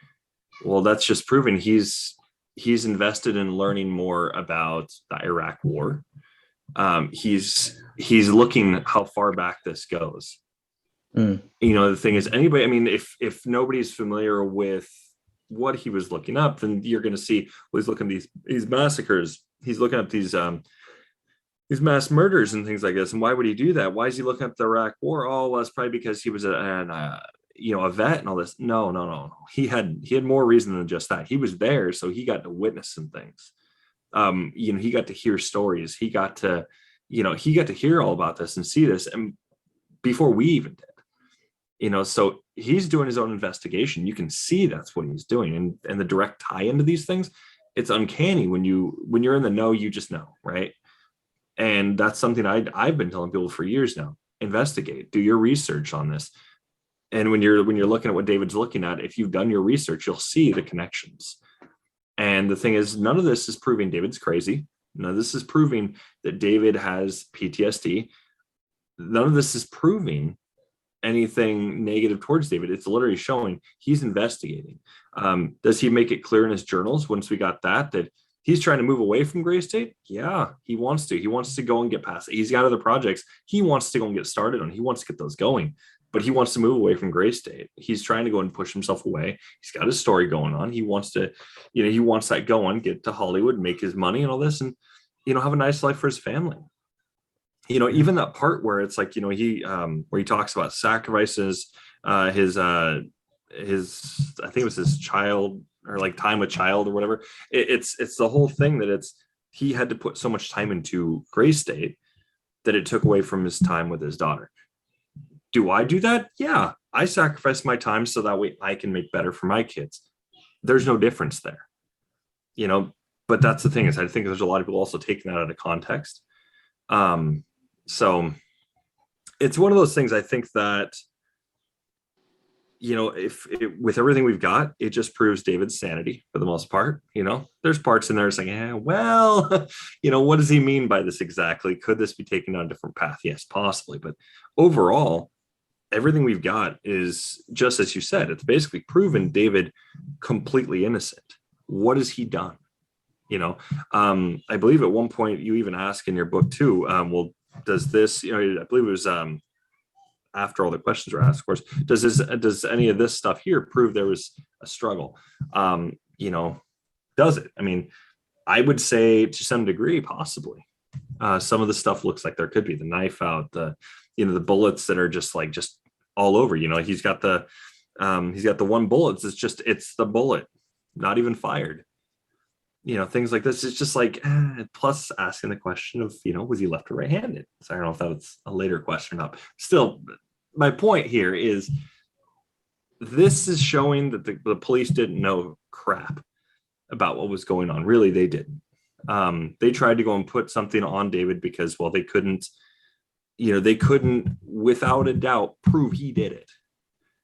Well, that's just proving he's invested in learning more about the Iraq War. He's looking how far back this goes. Mm. You know, the thing is, anybody, I mean, if nobody's familiar with what he was looking up, then you're going to see, well, he's looking at these massacres. He's looking at these mass murders and things like this. And why would he do that? Why is he looking up the Iraq War? Oh, well, it's probably because he was a vet and all this. No. He had more reason than just that. He was there, so he got to witness some things. He got to hear stories. He got to hear all about this and see this, and before we even did. So he's doing his own investigation. You can see that's what he's doing, and the direct tie into these things. It's uncanny when you're in the know. You just know, right? And that's something I've been telling people for years now. Investigate, do your research on this. And when you're looking at what David's looking at, if you've done your research, you'll see the connections. And the thing is, none of this is proving David's crazy. None of this is proving that David has PTSD. None of this is proving anything negative towards David. It's literally showing he's investigating. Does he make it clear in his journals once we got that he's trying to move away from Gray State? Yeah, he wants to. He wants to go and get past it. He's got other projects he wants to go and get started on. He wants to get those going, but he wants to move away from Gray State. He's trying to go and push himself away. He's got his story going on. He wants to, he wants that going, get to Hollywood, make his money and all this, and, have a nice life for his family. Even that part where it's like, where he talks about sacrifices, his I think it was his child, or like time with child or whatever. It's the whole thing that he had to put so much time into Gray State that it took away from his time with his daughter. Do I do that? Yeah, I sacrifice my time so that way I can make better for my kids. There's no difference there, but that's the thing is I think there's a lot of people also taking that out of context. So it's one of those things. I think that, with everything we've got, it just proves David's sanity for the most part. There's parts in there saying, what does he mean by this exactly? Could this be taken on a different path? Yes, possibly. But overall, everything we've got is just as you said. It's basically proven David completely innocent. What has he done? I believe at one point you even ask in your book too, well, does this, I believe it was after all the questions were asked, of course, does any of this stuff here prove there was a struggle? Does it? I mean, I would say to some degree, possibly. Some of the stuff looks like there could be the knife out, the bullets that are just all over. He's got the one bullet. It's the bullet, not even fired. Things like this. It's just plus asking the question of, was he left or right-handed? So I don't know if that was a later question or not. Still, my point here is this is showing that the police didn't know crap about what was going on. Really, they didn't. They tried to go and put something on David because, well, they couldn't without a doubt prove he did it.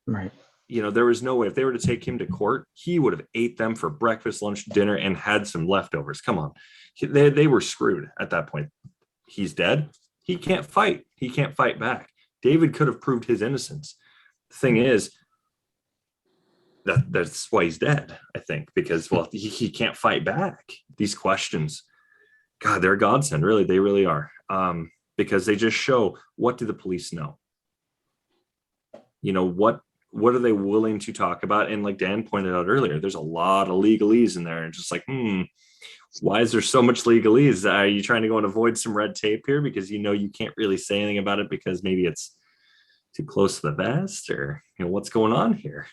Right. There was no way if they were to take him to court, he would have ate them for breakfast, lunch, dinner, and had some leftovers. Come on. They were screwed at that point. He's dead. He can't fight. He can't fight back. David could have proved his innocence. The thing is, that's why he's dead, I think, because, well, he can't fight back. These questions, God, they're a godsend. Really, they really are. Because they just show, what do the police know? What are they willing to talk about? And like Dan pointed out earlier, there's a lot of legalese in there. And just why is there so much legalese? Are you trying to go and avoid some red tape here because you can't really say anything about it because maybe it's too close to the vest, or what's going on here?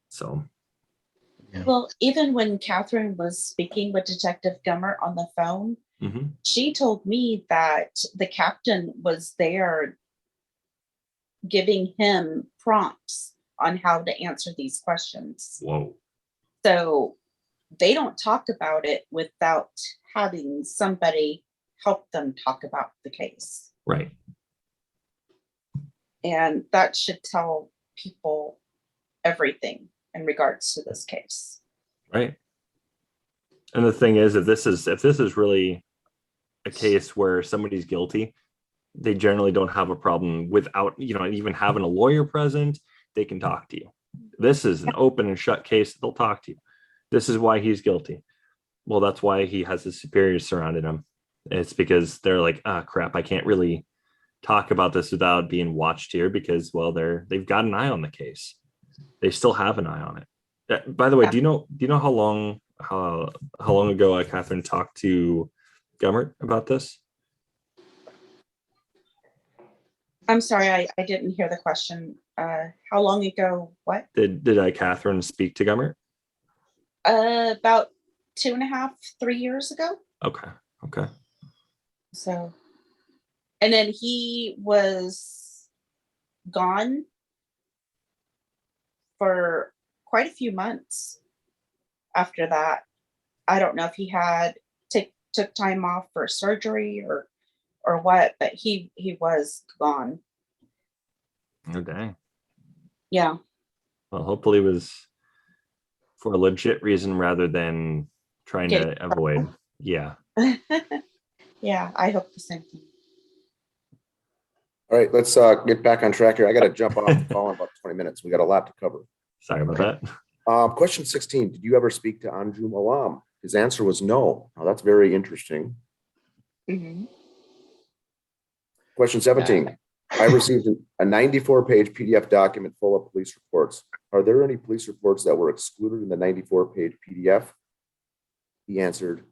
So, yeah. Well, even when Catherine was speaking with Detective Gummert on the phone, she told me that the captain was there giving him prompts on how to answer these questions. Whoa. So they don't talk about it without having somebody help them talk about the case. Right. And that should tell people everything in regards to this case. Right. And the thing is, if this is really a case where somebody's guilty, they generally don't have a problem without, even having a lawyer present. They can talk to you. This is an open and shut case. They'll talk to you. This is why he's guilty. Well, that's why he has his superiors surrounded him. It's because they're like, ah, crap, I can't really talk about this without being watched here because, well, they've got an eye on the case. They still have an eye on it. By the way, do you know how long ago Catherine talked to Gummert about this? I'm sorry, I didn't hear the question. How long ago? What? Did Catherine speak to Gummert? About 2.5, 3 years ago. Okay. So, and then he was gone for quite a few months after that. I don't know if he had took time off for surgery or what, but he was gone. Oh, dang. Yeah. Well, hopefully it was for a legit reason rather than trying to avoid. Yeah. Yeah, I hope the same thing. All right, let's get back on track here. I got to jump off the call in about 20 minutes. We got a lot to cover. Sorry about that. Question 16, did you ever speak to Anjum Alam? His answer was no. Now, that's very interesting. Mm-hmm. Question 17, I received a 94-page PDF document full of police reports. Are there any police reports that were excluded in the 94-page PDF? He answered,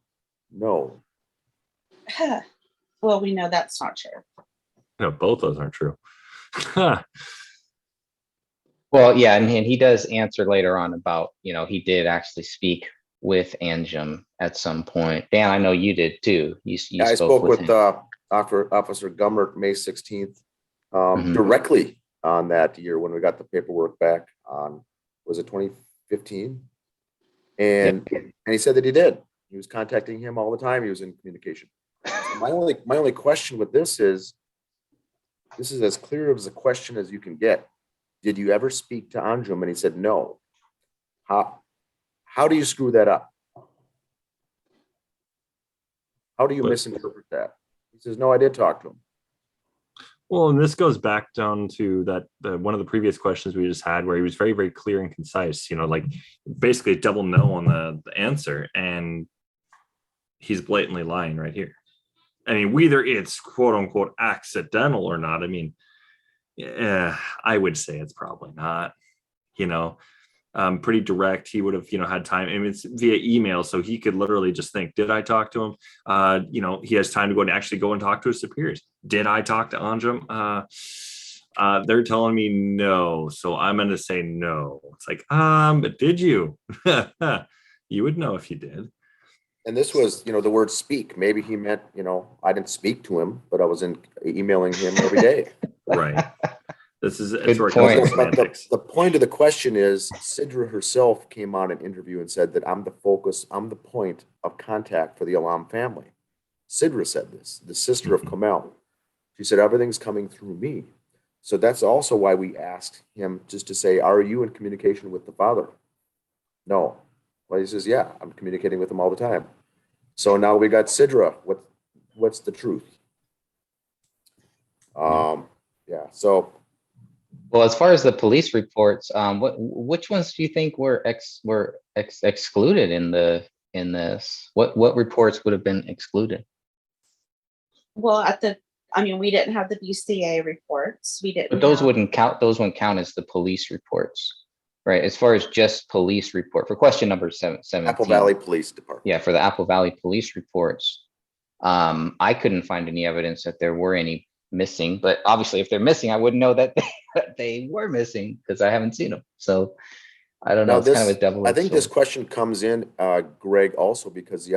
no. Well, we know that's not true. No, both those aren't true. Well, yeah, and he does answer later on about, he did actually speak with Anjum at some point. Dan, I know you did too. You I spoke with him. Officer Gummert May 16th Mhm. directly on that year when we got the paperwork back on, was it 2015? And he said that he did. He was contacting him all the time. He was in communication. So my only question with this is as clear as a question as you can get. Did you ever speak to Anjum? And he said no. How do you screw that up? How do you misinterpret that? He says, no, I did talk to him. Well, and this goes back down to that one of the previous questions we just had, where he was very, very clear and concise. Like basically a double no on the answer, and he's blatantly lying right here. I mean, whether it's quote unquote accidental or not, I mean, I would say it's probably not. Pretty direct. He would have, had time. I mean, it's via email, so he could literally just think, did I talk to him? He has time to go and actually go and talk to his superiors. Did I talk to Anjum? They're telling me no, so I'm going to say no. It's like, but did you? You would know if you did. And this was, the word speak. Maybe he meant, I didn't speak to him, but I was emailing him every day. Right. It's where it comes to semantics. The point of the question is, Sidra herself came on an interview and said that I'm the point of contact for the Alam family. Sidra said this, the sister of Kamel. She said, everything's coming through me. So that's also why we asked him just to say, are you in communication with the father? No. Well, he says, yeah, I'm communicating with him all the time. So now we got Sidra. What's the truth? Yeah. So. Well, as far as the police reports, which ones do you think were excluded in this? What reports would have been excluded? Well, we didn't have the BCA reports. We didn't. But those wouldn't count. Those wouldn't count as the police reports, right? As far as just police report for question number 17. Apple Valley Police Department. Yeah, for the Apple Valley police reports, I couldn't find any evidence that there were any missing. But obviously, if they're missing, I wouldn't know that they were missing because I haven't seen them. So I don't know. Now, it's kind of a double-edged I think this sword. question comes in, Greg, also because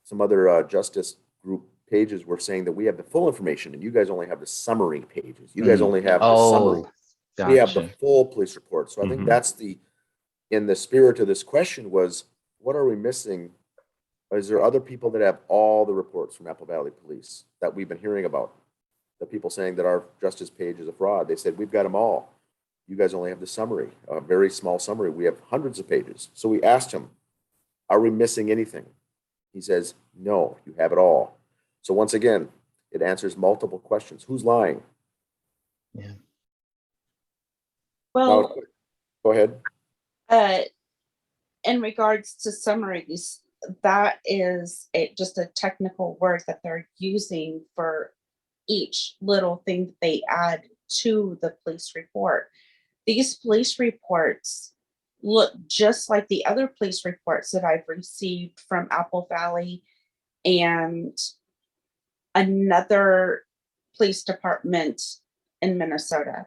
some other justice group pages were saying that we have the full information and you guys only have the summary pages. You guys only have the summary. Gotcha. We have the full police report. So I think that's in the spirit of this question was, what are we missing? Is there other people that have all the reports from Apple Valley Police that we've been hearing about? The people saying that our justice page is a fraud. They said, we've got them all. You guys only have the summary, a very small summary. We have hundreds of pages. So we asked him, are we missing anything? He says, no, you have it all. So once again, it answers multiple questions. Who's lying? Yeah. Well, Go ahead. In regards to summaries, that is just a technical word that they're using for each little thing that they add to the police report. These police reports look just like the other police reports that I've received from Apple Valley and another police department in Minnesota.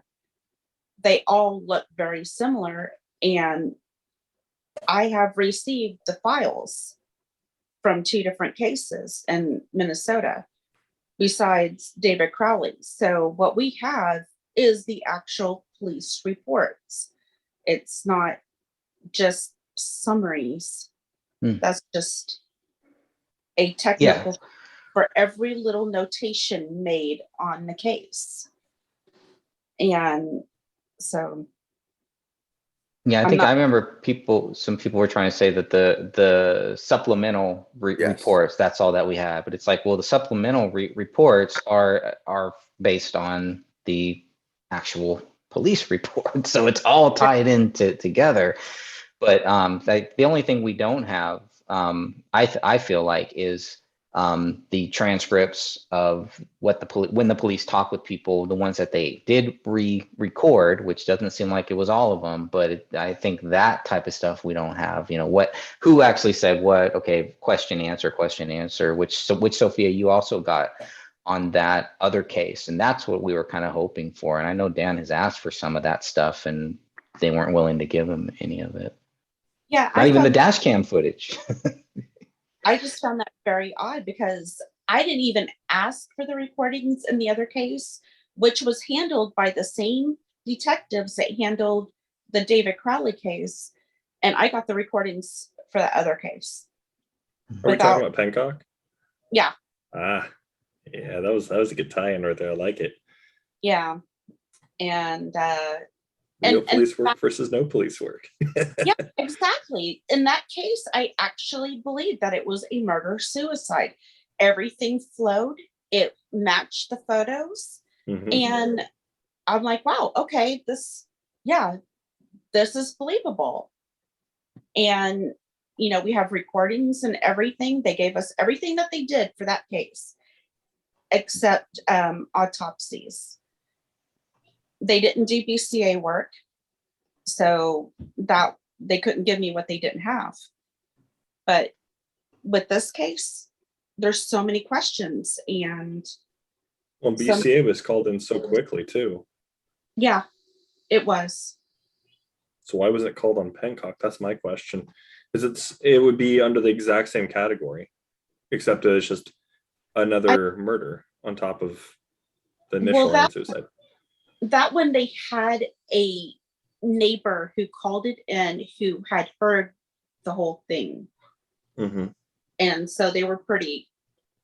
They all look very similar, and I have received the files from 2 different cases in Minnesota besides David Crowley's. So what we have is the actual police reports. It's not just summaries. That's just a technical for every little notation made on the case. And so Yeah, I I'm think not- I remember some people were trying to say that the supplemental Yes. reports, that's all that we have. But it's like, well, the supplemental reports are based on the actual police report. So it's all tied in together. But the only thing we don't have, I feel like, is the transcripts of what when the police talk with people, the ones that they did record, which doesn't seem like it was all of them, but I think that type of stuff we don't have. You know, who actually said what? Okay, question answer, which Sophia, you also got on that other case, and that's what we were kind of hoping for. And I know Dan has asked for some of that stuff, and they weren't willing to give him any of it. Yeah, Not even the dash cam footage. I just found that very odd because I didn't even ask for the recordings in the other case, which was handled by the same detectives that handled the David Crowley case. And I got the recordings for the other case. Are we talking about Pencock? Yeah. Ah, yeah, that was a good tie-in right there. I like it. Yeah. And Real police work versus no police work. yeah, exactly. In that case, I actually believe that it was a murder-suicide. Everything flowed. It matched the photos. Mhm. And I'm like, wow, okay, this is believable. And, we have recordings and everything. They gave us everything that they did for that case, except autopsies. They didn't do BCA work, so that they couldn't give me what they didn't have. But with this case, there's so many questions, and Well, BCA was called in so quickly too. yeah, it was. So why was it called on Pencock? That's my question. Because it would be under the exact same category, except it's just another murder on top of the initial and suicide. That one, they had a neighbor who called it in who had heard the whole thing. Mm-hmm. And so they were pretty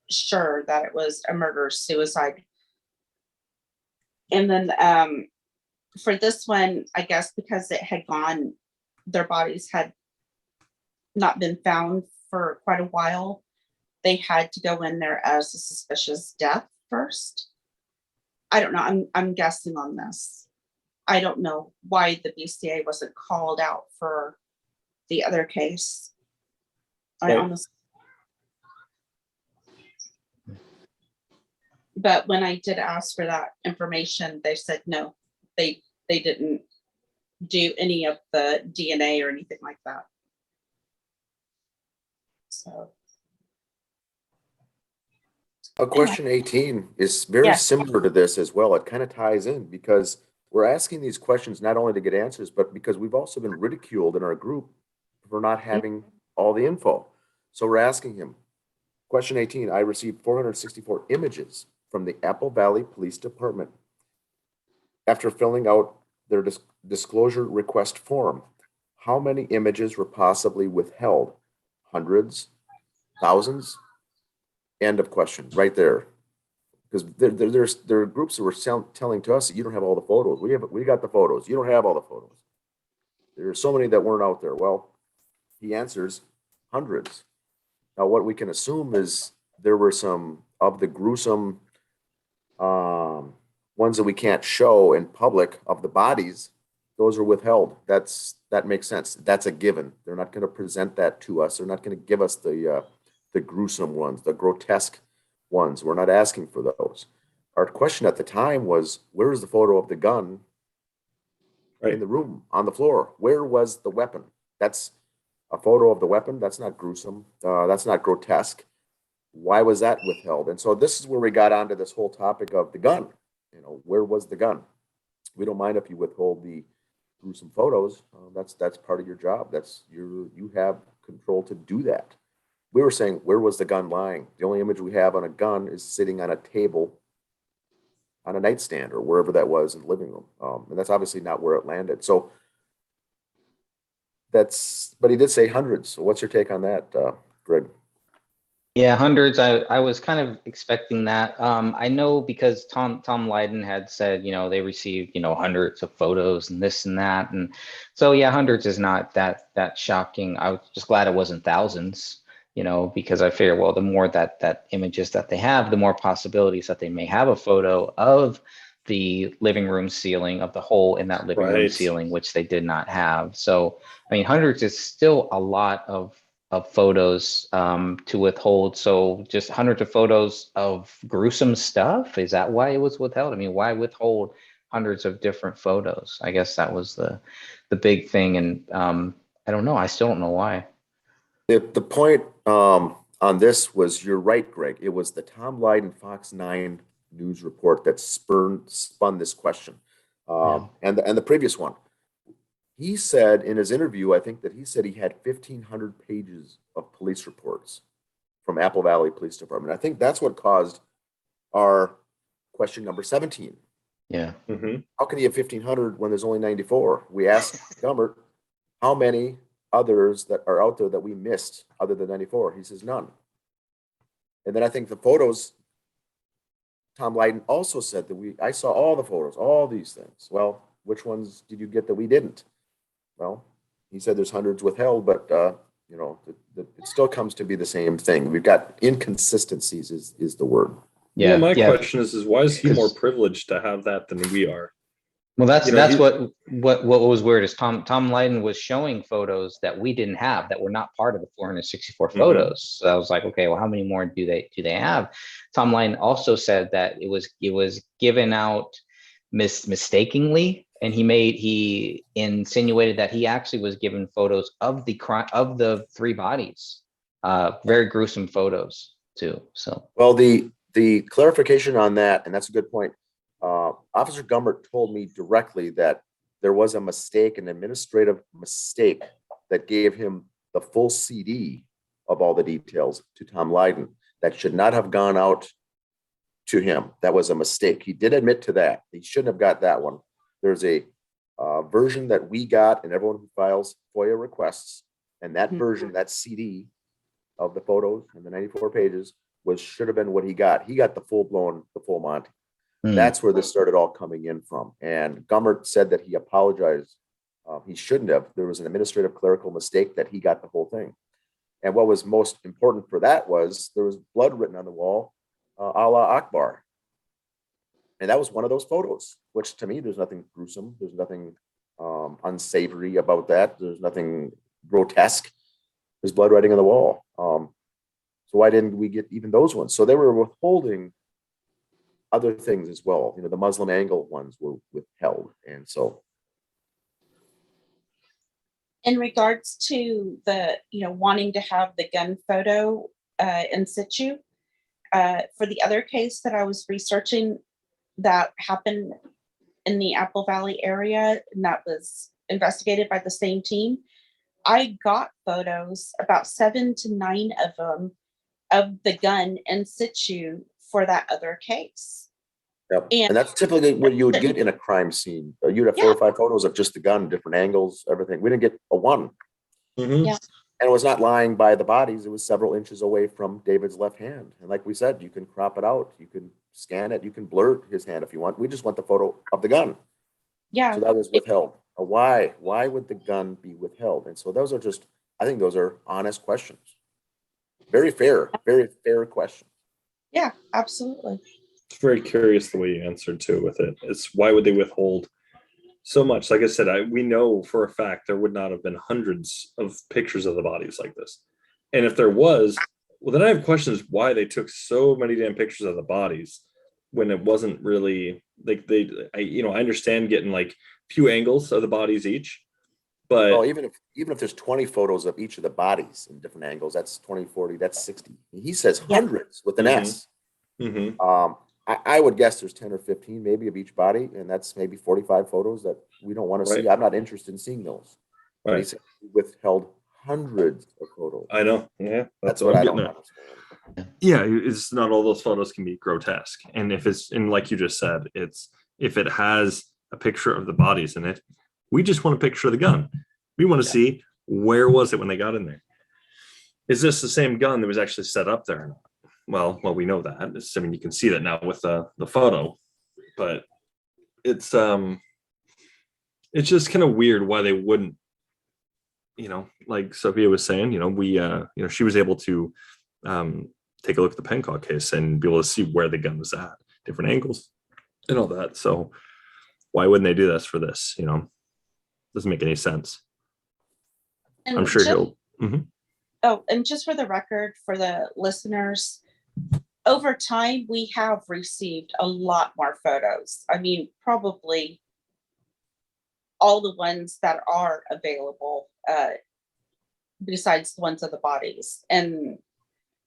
sure that it was a murder-suicide. And then for this one, I guess because it had gone, their bodies had not been found for quite a while, they had to go in there as a suspicious death first. I don't know. I'm guessing on this. I don't know why the BCA wasn't called out for the other case. I honestly. But when I did ask for that information, they said no, they didn't do any of the DNA or anything like that. So. Question 18 is very similar to this as well. It kind of ties in because we're asking these questions not only to get answers, but because we've also been ridiculed in our group for not having all the info. So we're asking him, question 18, I received 464 images from the Apple Valley Police Department after filling out their disclosure request form. How many images were possibly withheld? Hundreds? Thousands? End of question, right there. Because there are groups that were telling to us that you don't have all the photos. We got the photos. You don't have all the photos. There are so many that weren't out there. Well, he answers hundreds. Now, what we can assume is there were some of the gruesome ones that we can't show in public of the bodies those are withheld. That makes sense. That's a given. They're not going to present that to us. They're not going to give us the gruesome ones, the grotesque ones. We're not asking for those. Our question at the time was, where is the photo of the gun in the room on the floor? Where was the weapon? That's a photo of the weapon. That's not gruesome. That's not grotesque. Why was that withheld? And so this is where we got onto this whole topic of the gun. You know, where was the gun? We don't mind if you withhold the gruesome photos. That's part of your job. You have control to do that. We were saying, where was the gun lying? The only image we have on a gun is sitting on a table on a nightstand or wherever that was in the living room. And that's obviously not where it landed. So but he did say hundreds. So what's your take on that, Greg? Yeah, hundreds. I was kind of expecting that. I know because Tom Lydon had said, they received, hundreds of photos and this and that. And so, yeah, hundreds is not that shocking. I was just glad it wasn't thousands, because I figure, well, the more that images that they have, the more possibilities that they may have a photo of the living room ceiling, of the hole in that living room ceiling, which they did not have. So, I mean, hundreds is still a lot of photos to withhold. So just hundreds of photos of gruesome stuff. Is that why it was withheld? I mean, why withhold hundreds of different photos? I guess that was the big thing. And I don't know. I still don't know why. The point on this was, you're right, Greg. It was the Tom Lydon Fox 9 news report that spun this question. And the previous one. He said in his interview, I think that he said he had 1,500 pages of police reports from Apple Valley Police Department. I think that's what caused our question number 17. Yeah. Mm-hmm. How can you have 1,500 when there's only 94? We asked Gummert, how many others that are out there that we missed other than 94? He says none. And then I think the photos, Tom Lydon also said that I saw all the photos, all these things. Well, which ones did you get that we didn't? Well, he said there's hundreds withheld, but it still comes to be the same thing. We've got inconsistencies is the word. Yeah. My question is why is he more privileged to have that than we are? Well, that's what was weird is Tom Lydon was showing photos that we didn't have, that were not part of the 464 photos. So I was like, okay, well, how many more do they have? Tom Lydon also said that it was given out mistakenly. And he insinuated that he actually was given photos of the three bodies, very gruesome photos too. So, well, the clarification on that, and that's a good point. Officer Gummert told me directly that there was a mistake, an administrative mistake, that gave him the full CD of all the details to Tom Lydon. That should not have gone out to him. That was a mistake. He did admit to that. He shouldn't have got that one. There's a version that we got, and everyone who files FOIA requests, and that version, that CD of the photos and the 94 pages should have been what he got. He got the full Monty. That's where this started all coming in from. And Gummert said that he apologized. He shouldn't have. There was an administrative clerical mistake that he got the whole thing. And what was most important for that was there was blood written on the wall, a la Akbar. And that was one of those photos, which to me, there's nothing gruesome. There's nothing unsavory about that. There's nothing grotesque. There's blood writing on the wall. So why didn't we get even those ones? So they were withholding other things as well. The Muslim angle ones were withheld. And so. In regards to the, wanting to have the gun photo in situ, for the other case that I was researching, that happened in the Apple Valley area, and that was investigated by the same team. I got photos, about 7 to 9 of them, of the gun in situ for that other case. Yep. And that's typically what you would get in a crime scene. You'd have 4 or 5 photos of just the gun, different angles, everything. We didn't get a one. Yeah. And it was not lying by the bodies. It was several inches away from David's left hand. And like we said, you can crop it out. You can scan it. You can blur his hand if you want. We just want the photo of the gun. Yeah. So that was withheld. Why? Why would the gun be withheld? And so those are I think those are honest questions. Very fair question. Yeah, absolutely. It's very curious the way you answered too with it. It's why would they withhold so much. Like I said, we know for a fact there would not have been hundreds of pictures of the bodies like this. And if there was, well, then I have questions why they took so many damn pictures of the bodies when it wasn't really like I understand getting like few angles of the bodies each, Well, but even if there's 20 photos of each of the bodies in different angles, that's 20, 40, that's 60. He says Yeah. hundreds with an Mhm. S. mhm. I would guess there's 10 or 15 maybe of each body, and that's maybe 45 photos that we don't want to see. Right. I'm not interested in seeing those. But he Right. said he withheld hundreds of photos. I know. Yeah. That's what what I'm I getting don't at. understand. Yeah, it's not all those photos can be grotesque. And if it's, and like you just said, it's, if it has a picture of the bodies in it, we just want a picture of the gun. We want to Yeah. see where was it when they got in there. Is this the same gun that was actually set up there or not? Well, we know that. I mean, you can see that now with the photo, but it's just kind of weird why they wouldn't, like Sophia was saying, she was able to take a look at the Pencott case and be able to see where the gun was at, different angles and all that. So why wouldn't they do this for this? Doesn't make any sense. And I'm sure just, he'll. Mhm. oh, and just for the record, for the listeners, over time, we have received a lot more photos. I mean, probably all the ones that are available, besides the ones of the bodies. And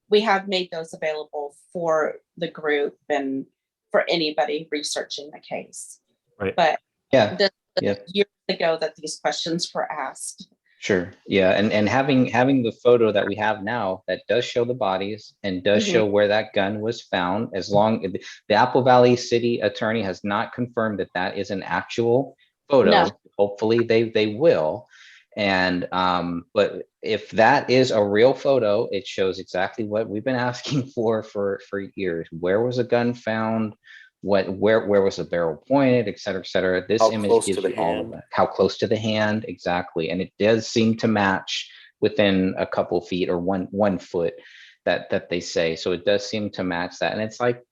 we have made those available for the group and for anybody researching the case. Right. But Yeah. this Yeah. years ago that these questions were asked. Sure. Yeah. And having the photo that we have now that does show the bodies and does Mhm. show where that gun was found, as long as the Apple Valley City attorney has not confirmed that that is an actual photo. No. Hopefully they will. And but if that is a real photo, it shows exactly what we've been asking for years. Where was a gun found? Where was the barrel pointed, et cetera, et cetera. This How image close gives to the you all of hand? that. How close to the hand, exactly. And it does seem to match within a couple feet or one foot that they say. So it does seem to match that. And it's like,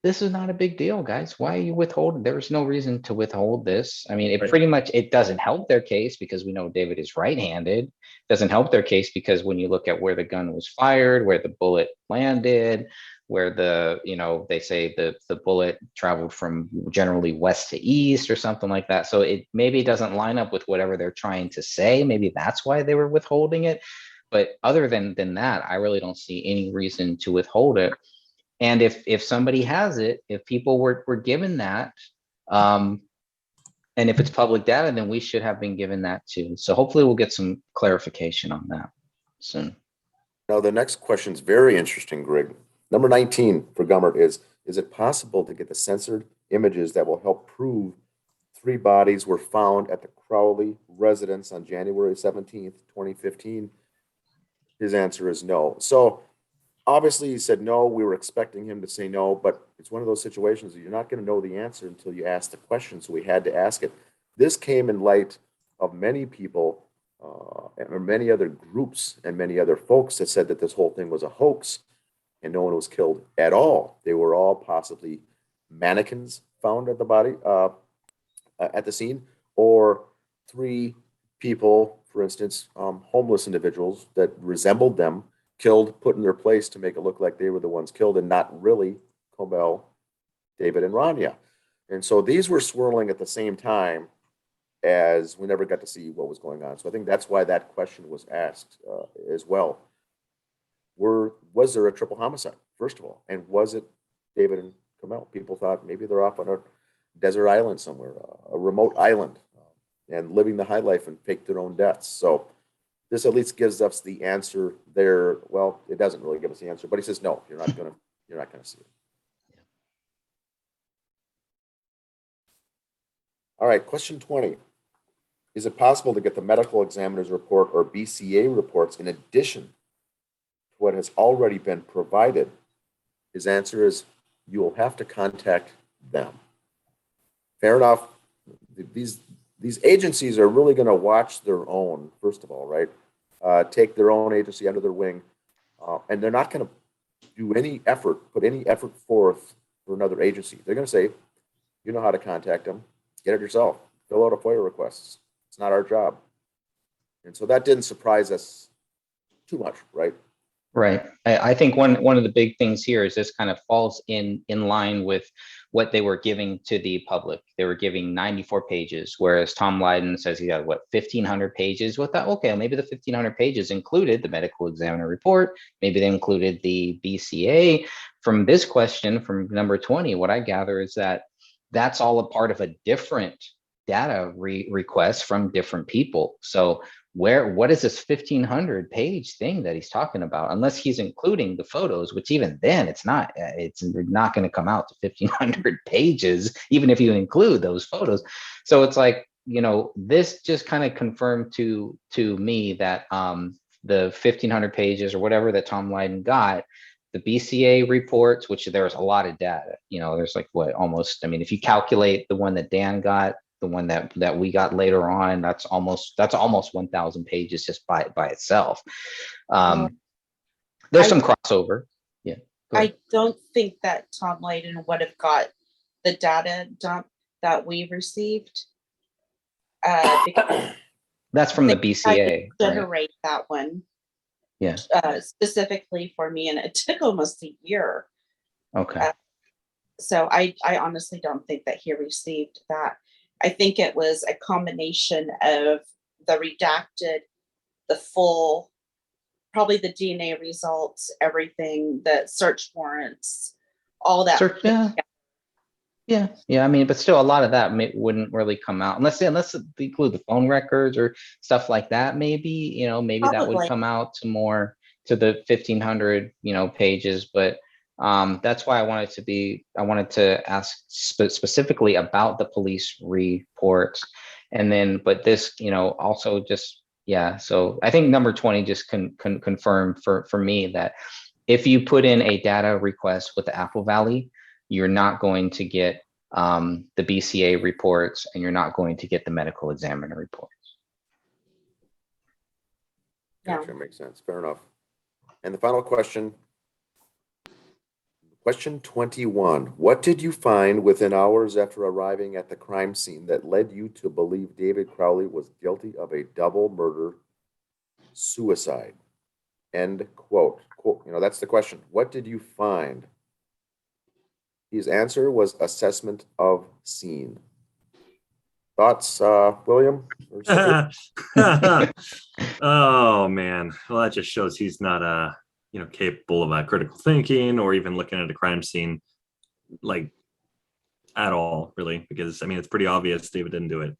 this is not a big deal, guys. Why are you withholding? There's no reason to withhold this. I mean, it Right. pretty much, it doesn't help their case because we know David is right-handed. Doesn't help their case because when you look at where the gun was fired, where the bullet landed, where they say the bullet traveled from generally west to east or something like that. So it maybe doesn't line up with whatever they're trying to say. Maybe that's why they were withholding it. But other than that, I really don't see any reason to withhold it. And if somebody has it, if people were given that, and if it's public data, then we should have been given that too. So hopefully we'll get some clarification on that soon. Now, the next question is very interesting, Greg. Number 19 for Gummert is it possible to get the censored images that will help prove 3 bodies were found at the Crowley residence on January 17th, 2015? His answer is no. So obviously he said no. We were expecting him to say no, but it's one of those situations that you're not going to know the answer until you ask the question. So we had to ask it. This came in light of many people or many other groups and many other folks that said that this whole thing was a hoax and no one was killed at all. They were all possibly mannequins found at the body at the scene, or 3 people, for instance, homeless individuals that resembled them, killed, put in their place to make it look like they were the ones killed and not really Cobell, David, and Rania. And so these were swirling at the same time as we never got to see what was going on. So I think that's why that question was asked as well. Was there a triple homicide, first of all? And was it David and Cobell? People thought maybe they're off on a desert island somewhere, a remote island, and living the high life and faked their own deaths. So this at least gives us the answer there. Well, it doesn't really give us the answer, but he says, no, you're not gonna see it. All right, question 20. Is it possible to get the medical examiner's report or BCA reports in addition to what has already been provided? His answer is you will have to contact them. Fair enough. These agencies are really going to watch their own, first of all, right? Take their own agency under their wing, and they're not going to do any effort, put any effort forth for another agency. They're going to say, you know how to contact them, get it yourself. fill out a FOIA request. It's not our job. And so that didn't surprise us too much, right? Right. I think one of the big things here is this kind of falls in line with what they were giving to the public. They were giving 94 pages, whereas Tom Lydon says he got 1,500 pages. With that, okay, maybe the 1,500 pages included the medical examiner report. Maybe they included the BCA. From this question, from number 20, what I gather is that that's all a part of a different data request from different people. So what is this 1,500 page thing that he's talking about? Unless he's including the photos, which even then it's not going to come out to 1,500 pages, even if you include those photos. So it's like, this just kind of confirmed to me that the 1,500 pages or whatever that Tom Lydon got, the BCA reports, which there's a lot of data, there's like almost, if you calculate the one that Dan got, the one that we got later on, that's almost 1,000 pages just by itself. There's some crossover. Yeah. I don't think that Tom Lydon would have got the data dump that we received. Because that's from the they BCA. tried to Right? generate that one. Yeah. Specifically for me, and it took almost a year. Okay. So I honestly don't think that he received that. I think it was a combination of the redacted, the full, probably the DNA results, everything, the search warrants, all that. Yeah. But still, a lot of that wouldn't really come out unless they include the phone records or stuff like that. Maybe maybe that would come out to the 1,500 pages, but. That's why I wanted to ask specifically about the police reports, and then, but this, also just, yeah. So I think number 20 just confirmed for me that if you put in a data request with the Apple Valley, you're not going to get the BCA reports, and you're not going to get the medical examiner reports. Gotcha, makes sense. Fair enough. And the final question. Question 21. What did you find within hours after arriving at the crime scene that led you to believe David Crowley was guilty of a double murder suicide? End quote. That's the question. What did you find? His answer was assessment of scene. Thoughts, William? Oh man. Well, that just shows he's not capable of critical thinking or even looking at a crime scene like at all, really, because it's pretty obvious David didn't do it.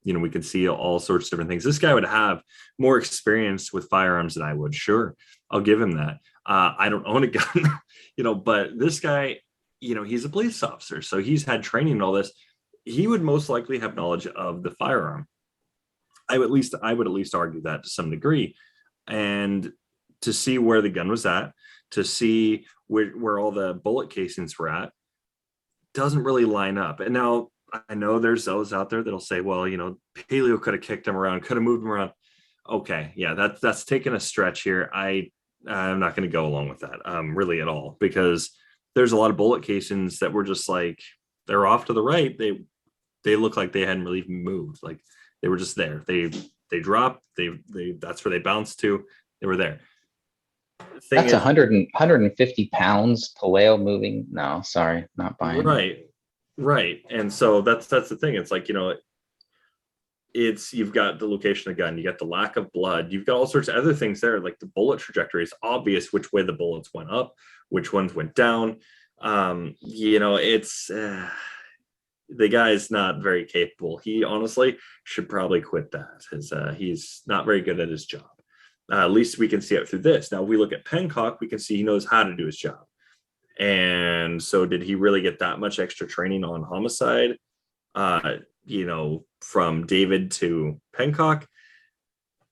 We could see all sorts of different things. This guy would have more experience with firearms than I would. Sure, I'll give him that. I don't own a gun, but this guy, he's a police officer, so he's had training and all this. He would most likely have knowledge of the firearm. I would at least argue that to some degree, and to see where the gun was at, to see where all the bullet casings were at, doesn't really line up. And now I know there's those out there that'll say, well, Paleo could have kicked him around, could have moved him around. Okay, yeah, that's taking a stretch here. I'm not going to go along with that really at all, because there's a lot of bullet casings that were just like, they're off to the right. They look like they hadn't really even moved. Like they were just there. They dropped. That's where they bounced to. They were there. That's 150 pounds paleo moving. No, sorry, not buying. Right. And so that's the thing. It's like, you've got the location of the gun, you got the lack of blood, you've got all sorts of other things there. Like the bullet trajectory is obvious which way the bullets went up, which ones went down. It's the guy's not very capable. He honestly should probably quit that. He's not very good at his job. At least we can see it through this. Now, if we look at Pencock, we can see he knows how to do his job. And so did he really get that much extra training on homicide, from David to Pencock?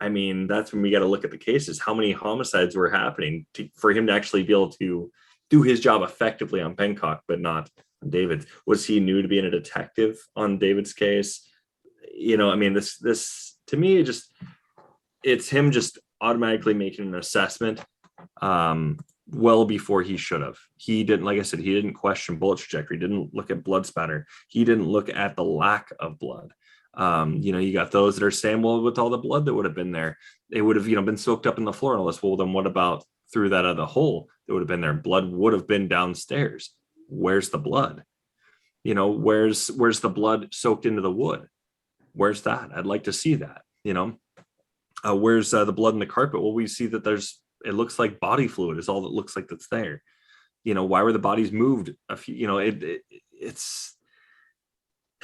That's when we got to look at the cases. How many homicides were happening for him to actually be able to do his job effectively on Pencock, but not on David's? Was he new to being a detective on David's case? This to me, it's him just automatically making an assessment well before he should have. He didn't, like I said, he didn't question bullet trajectory, didn't look at blood spatter. He didn't look at the lack of blood. You got those that are saying, well, with all the blood that would have been there, it would have, been soaked up in the floor and all this. Well, then what about through that other hole that would have been there? Blood would have been downstairs. Where's the blood? Where's the blood soaked into the wood? Where's that? I'd like to see that. Where's the blood in the carpet? Well, we see that it looks like body fluid is all that looks like that's there. Why were the bodies moved? It's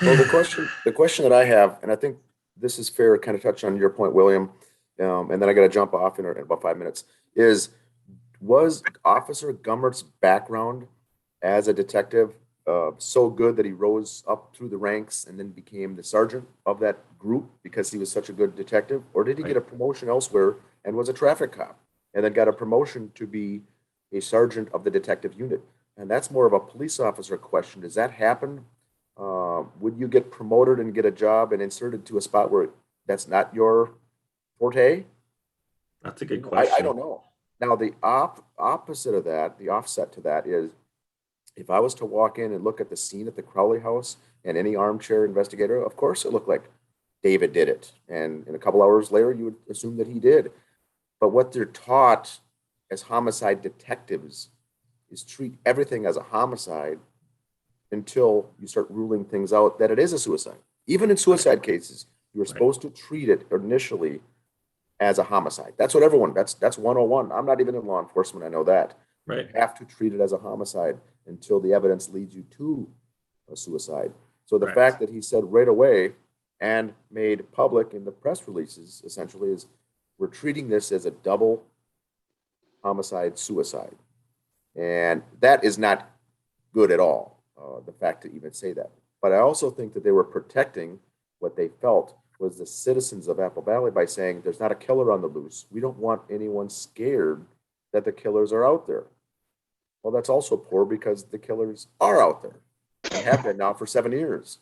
Well, the question that I have, and I think this is fair, kind of touch on your point, William, and then I got to jump off in about 5 minutes, was Officer Gummert's background as a detective so good that he rose up through the ranks and then became the sergeant of that group because he was such a good detective? Or did he get a promotion elsewhere and was a traffic cop and then got a promotion to be a sergeant of the detective unit? And that's more of a police officer question. Does that happen? Would you get promoted and get a job and inserted to a spot where that's not your forte? That's a good question. I don't know. Now, the opposite of that, the offset to that is, if I was to walk in and look at the scene at the Crowley house and any armchair investigator, of course it looked like David did it. And in a couple hours later, you would assume that he did. But what they're taught as homicide detectives is treat everything as a homicide until you start ruling things out that it is a suicide. Even in suicide cases, you're supposed to treat it initially as a homicide. That's what everyone, that's 101. I'm not even in law enforcement, I know that. Right. You have to treat it as a homicide until the evidence leads you to a suicide. So the fact that he said right away and made public in the press releases essentially is, we're treating this as a double homicide suicide. And that is not good at all, the fact to even say that. But I also think that they were protecting what they felt was the citizens of Apple Valley by saying there's not a killer on the loose. We don't want anyone scared that the killers are out there. Well, that's also poor because the killers are out there and have been now for 7 years.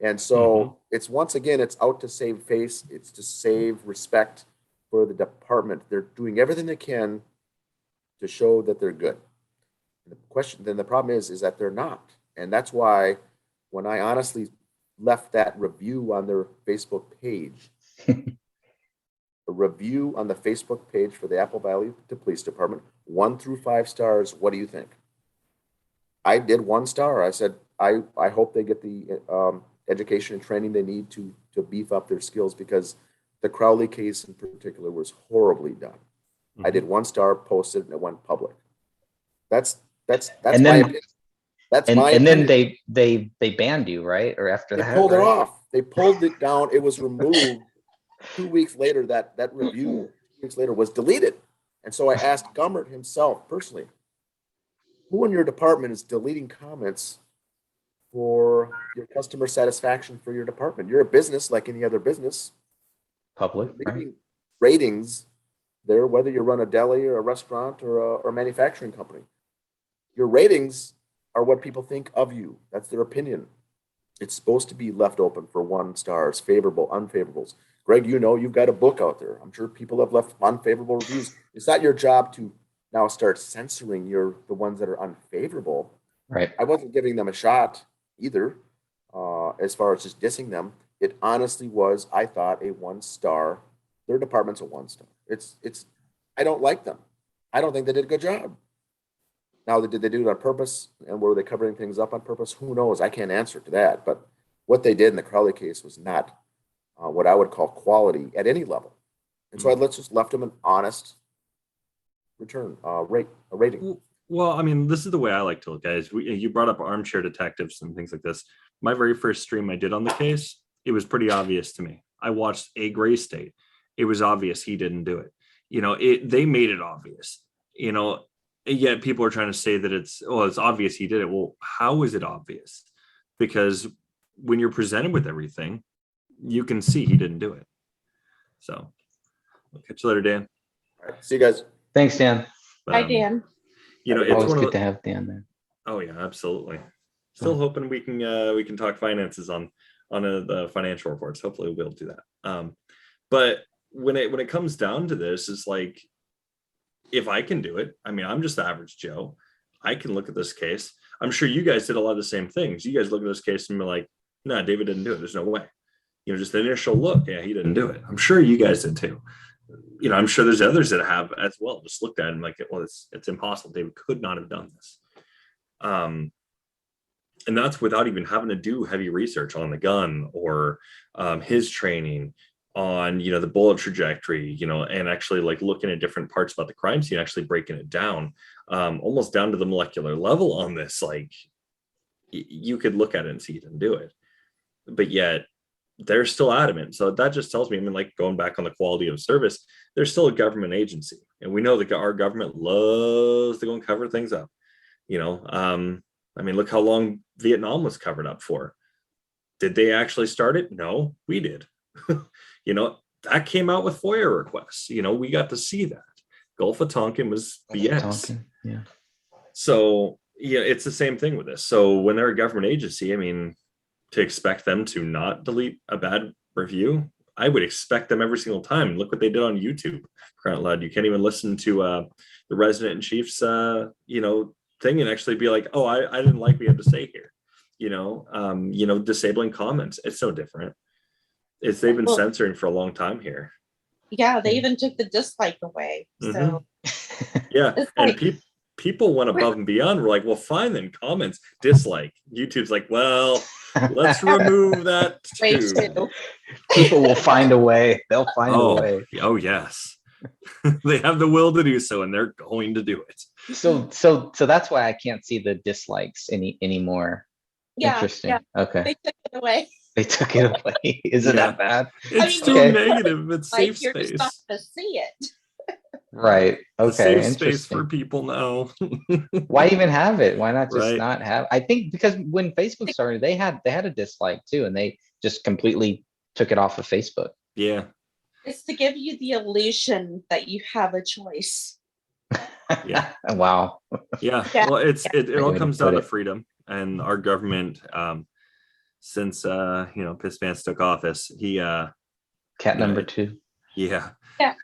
And so it's, once again, it's out to save face. It's to save respect for the department. They're doing everything they can to show that they're good. Then the problem is that they're not. And that's why when I honestly left that review on their Facebook page, a review on the Facebook page for the Apple Valley Police Department, 1 through 5 stars. What do you think? I did 1 star. I said, I hope they get the education and training they need to beef up their skills, because the Crowley case in particular was horribly done. I did 1 star, posted, and it went public. That's And my then- opinion. That's And, my and then opinion. they banned you, right? Or after They that, pulled it right? off. They pulled it down. It was removed 2 weeks later. That review 2 weeks later was deleted. And so I asked Gummert himself personally, who in your department is deleting comments for your customer satisfaction for your department? You're a business like any other business. Public, right? Leaving ratings there, whether you run a deli or a restaurant or a manufacturing company. Your ratings are what people think of you. That's their opinion. It's supposed to be left open for 1 stars, favorable, unfavorables. Greg, you've got a book out there. I'm sure people have left unfavorable reviews. It's not your job to now start censoring the ones that are unfavorable. Right. I wasn't giving them a shot either, as far as just dissing them. It honestly was, I thought, a 1 star. Their department's a 1 star. I don't like them. I don't think they did a good job. Now, did they do it on purpose, and were they covering things up on purpose? Who knows? I can't answer to that. But what they did in the Crowley case was not what I would call quality at any level. And so let's just left them an honest return, a rating. Well, I mean, this is the way I like to look at it. You brought up armchair detectives and things like this. My very first stream I did on the case, it was pretty obvious to me. I watched a Gray State. It was obvious he didn't do it. They made it obvious, yet people are trying to say that it's obvious he did it. Well, how is it obvious? Because when you're presented with everything, you can see he didn't do it. So I'll catch you later, Dan. All right. See you guys. Thanks, Dan. Hi, Dan. It's Always one of good to have Dan there. Oh yeah, absolutely. Still hoping we can talk finances on the financial reports. Hopefully we'll do that. But when it comes down to this, it's like if I can do it, I mean, I'm just the average Joe. I can look at this case. I'm sure you guys did a lot of the same things. You guys look at this case and be like, no, David didn't do it. There's no way. You know, just the initial look. Yeah, he didn't do it. I'm sure you guys did too. You know, I'm sure there's others that have as well. Just looked at it and like, well, it's impossible. David could not have done this. And that's without even having to do heavy research on the gun or his training on, you know, the bullet trajectory, you know, and actually like looking at different parts about the crime scene, actually breaking it down, almost down to the molecular level on this. Like you could look at it and see he didn't do it, but yet they're still adamant. So that just tells me, I mean, like going back on the quality of service, there's still a government agency, and we know that our government loves to go and cover things up. You know, I mean, look how long Vietnam was covered up for. Did they actually start it? No, we did. You know, that came out with FOIA requests. You know, we got to see that. Gulf of Tonkin was BS. Yeah. So, yeah, it's the same thing with this. So when they're a government agency, I mean, to expect them to not delete a bad review, I would expect them every single time. Look what they did on YouTube. Crying out loud, you can't even listen to the resident in chief's you know, thing and actually be like, oh, I didn't like what you had to say here. You know, disabling comments. It's so different. They've been censoring for a long time here. Yeah, they even took the dislike away. So yeah, and like, people went above and beyond. We're like, well, fine then. Comments, dislike. YouTube's like, well, let's remove that too. People will find a way. They'll find a way. Oh yes. They have the will to do so, and they're going to do it. So that's why I can't see the dislikes anymore. Yeah, Interesting. yeah. Okay. They took it away. They took it away. Is it that bad? It's still negative. It's safe You're space. just not to see it. Right. Okay. Safe Interesting. space for people now. Why even have it? Why not just Right. not have? I think because when Facebook started, they had a dislike too, and they just completely took it off of Facebook. Yeah. It's to give you the illusion that you have a choice. Yeah. Wow. Yeah. Yeah. Well, it all way to comes put down to it. freedom, and our government, since you know, Piss Pants took office, he Cat number 2. yeah. Yeah.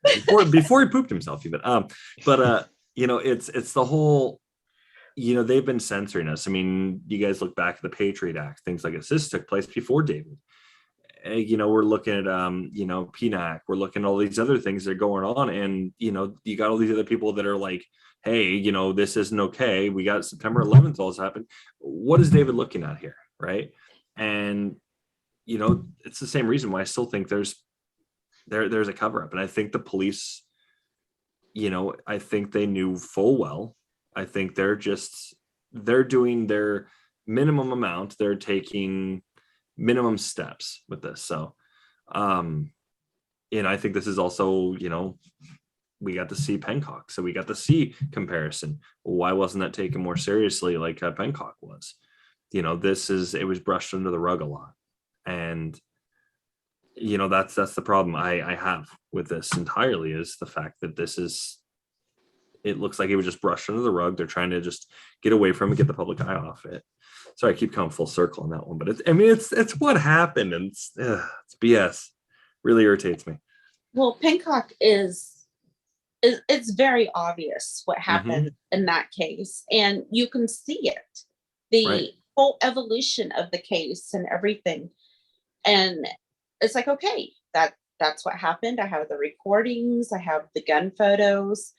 before he pooped himself even. You know, it's the whole, you know, they've been censoring us. I mean, you guys look back at the Patriot Act, things like this took place before David. You know, we're looking at you know, PNAC, we're looking at all these other things that are going on, and you know, you got all these other people that are like, hey, you know, this isn't okay. We got September 11th all this happened. What is David looking at here, right? And you know, it's the same reason why I still think there's a cover up, and I think the police, you know, I think they knew full well. I think they're doing their minimum amount. They're taking minimum steps with this. So, and I think this is also, you know, we got to see Pencock, so we got to see comparison. Why wasn't that taken more seriously like Pencock was? You know, it was brushed under the rug a lot, and you know, that's the problem I have with this entirely, is the fact that it looks like it was just brushed under the rug. They're trying to just get away from it, get the public eye off it. Sorry, I keep coming full circle on that one, but it's what happened, and it's BS. Really irritates me. Well, Pencock is it's very obvious what happened in that case, and you can see it, the whole evolution of the case and everything. And it's like, okay, that's what happened. I have the recordings, I have the gun photos,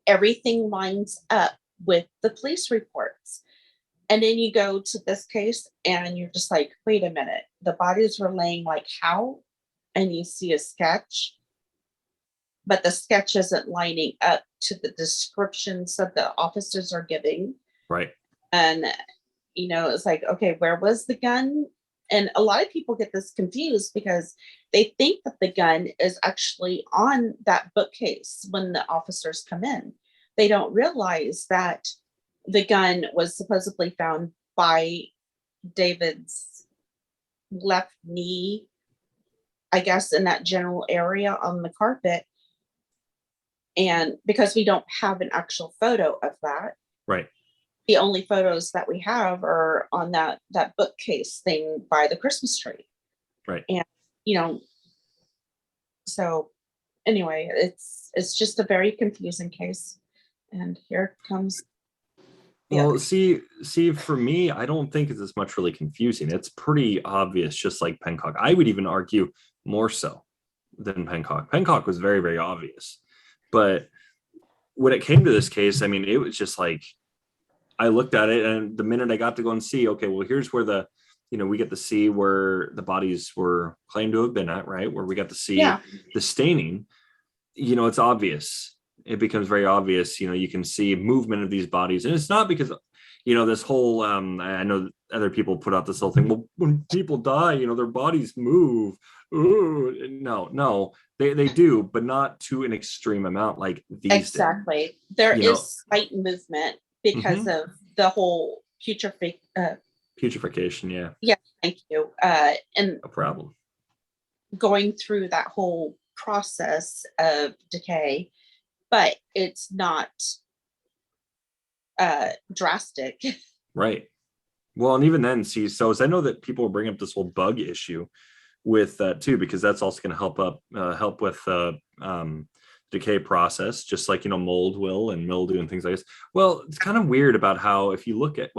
everything lines up with the police reports. And then you go to this case and you're just like, wait a minute, the bodies were laying like how? And you see a sketch, but the sketch isn't lining up to the descriptions that the officers are giving. Right. And, you know, it's like, okay, where was the gun? And a lot of people get this confused because they think that the gun is actually on that bookcase when the officers come in. They don't realize that the gun was supposedly found by David's left knee, I guess, in that general area on the carpet. And because we don't have an actual photo of that, right, the only photos that we have are on that bookcase thing by the Christmas tree. Right. And, you know, so anyway, it's it's just a very confusing case. And here comes. the Well, other- see, for me, I don't think it's as much really confusing. It's pretty obvious, just like Pencock. I would even argue more so than Pencock. Pencock was very, very obvious. But when it came to this case, I mean, it was just like, I looked at it, and the minute I got to go and see, okay, well, here's where we get to see where the bodies were claimed to have been at, right? Where we got to see Yeah. the staining, it's obvious. It becomes very obvious. You can see movement of these bodies, and it's not because this whole I know other people put out this whole thing, well, when people die, their bodies move. Ooh, no, they do, but not to an extreme amount like these did. Exactly. There is slight movement because of the whole Putrefaction, yeah. thank you. And No problem. going through that whole process of decay, but it's not drastic. Right. Well, and even then, see, so as I know that people bring up this whole bug issue with that too, because that's also going to help with decay process, just like mold will and mildew and things like this. Well, it's kind of weird about how if you look at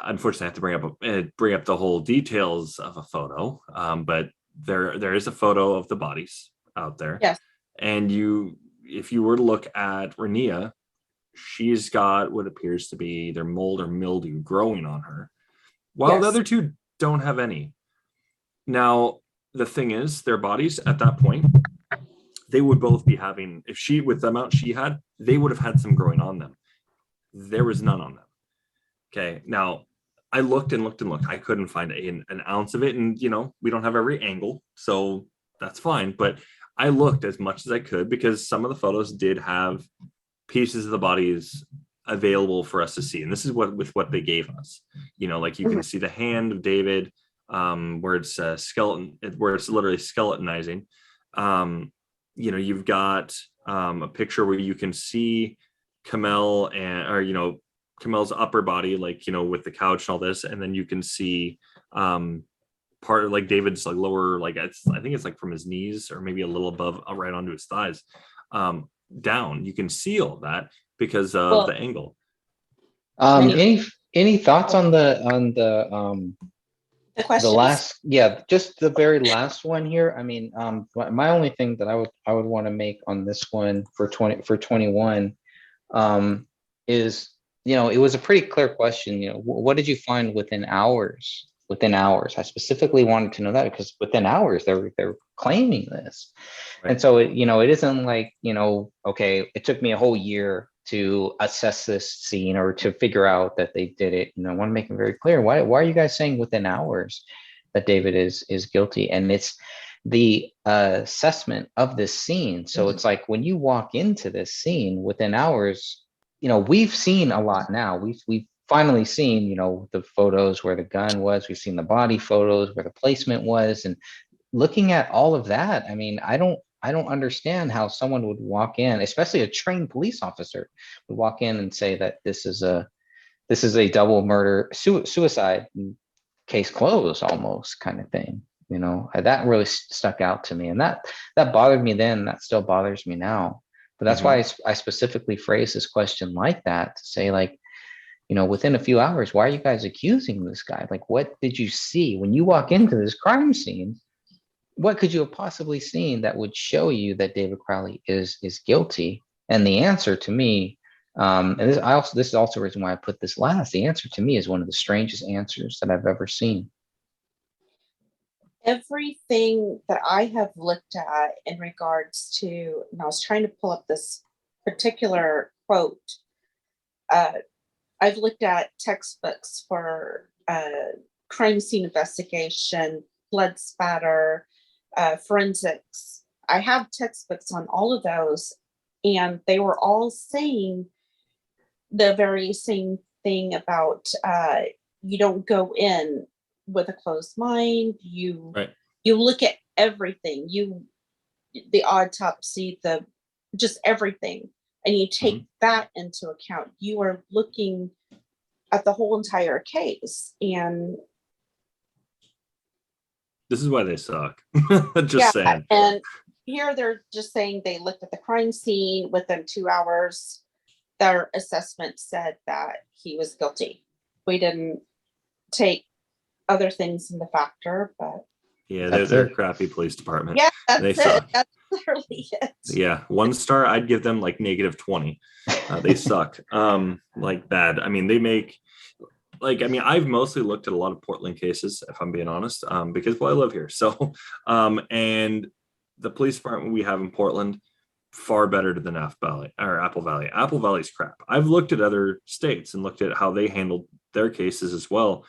unfortunately, I have to bring up the whole details of a photo, but there is a photo of the bodies out there. Yes. And if you were to look at Renia, she's got what appears to be either mold or mildew growing on her, while the other two don't have any. Now, the thing is, their bodies at that point, they would both be having, with the amount she had, they would have had some growing on them. There was none on them. Okay, now I looked and looked and looked. I couldn't find an ounce of it. And, we don't have every angle, so that's fine. But I looked as much as I could because some of the photos did have pieces of the bodies available for us to see. And this is what they gave us. Like you can see the hand of David, where it's skeleton, where it's literally skeletonizing. You've got a picture where you can see Kamel Kamel's upper body, like, with the couch and all this. And then you can see part of like David's like lower, like I think it's like from his knees or maybe a little above, right onto his thighs, down. You can see all that because of the angle. Any thoughts on the The last, just the very last one here? I mean, my only thing that I would want to make on this one for 21 is, it was a pretty clear question. What did you find within hours? Within hours, I specifically wanted to know that because within hours they're claiming this, right. And so it isn't like okay, it took me a whole year to assess this scene or to figure out that they did it. I want to make it very clear. Why are you guys saying within hours that David is guilty? And it's the assessment of this scene. So it's like when you walk into this scene within hours, we've seen a lot now. We've finally seen, the photos where the gun was. We've seen the body photos where the placement was, and looking at all of that, I mean, I don't understand how someone would walk in, especially a trained police officer, would walk in and say that this is a double murder suicide, case closed almost kind of thing. That really stuck out to me, and that bothered me then. That still bothers me now. But that's why I specifically phrased this question like that, to say like, within a few hours, why are you guys accusing this guy? Like, what did you see when you walk into this crime scene? What could you have possibly seen that would show you that David Crowley is guilty? And the answer to me, and this is also the reason why I put this last. The answer to me is one of the strangest answers that I've ever seen. Everything that I have looked at in regards to, and I was trying to pull up this particular quote. I've looked at textbooks for crime scene investigation, blood spatter, forensics. I have textbooks on all of those, and they were all saying the very same thing about you don't go in with a closed mind. You look at everything. The autopsy, just everything. And you take that into account. You are looking at the whole entire case. And this is why they suck. Just saying. And here they're just saying they looked at the crime scene within 2 hours. Their assessment said that he was guilty. We didn't take other things into factor, but Yeah, That's they're a it. crappy police department. yeah, that's They it. suck. That's literally it. Yeah, 1 star, I'd give them like -20. They suck. Like bad. I mean, they make I've mostly looked at a lot of Portland cases, if I'm being honest, because I live here. So, and the police department we have in Portland, far better than Apple Valley. Apple Valley's crap. I've looked at other states and looked at how they handled their cases as well,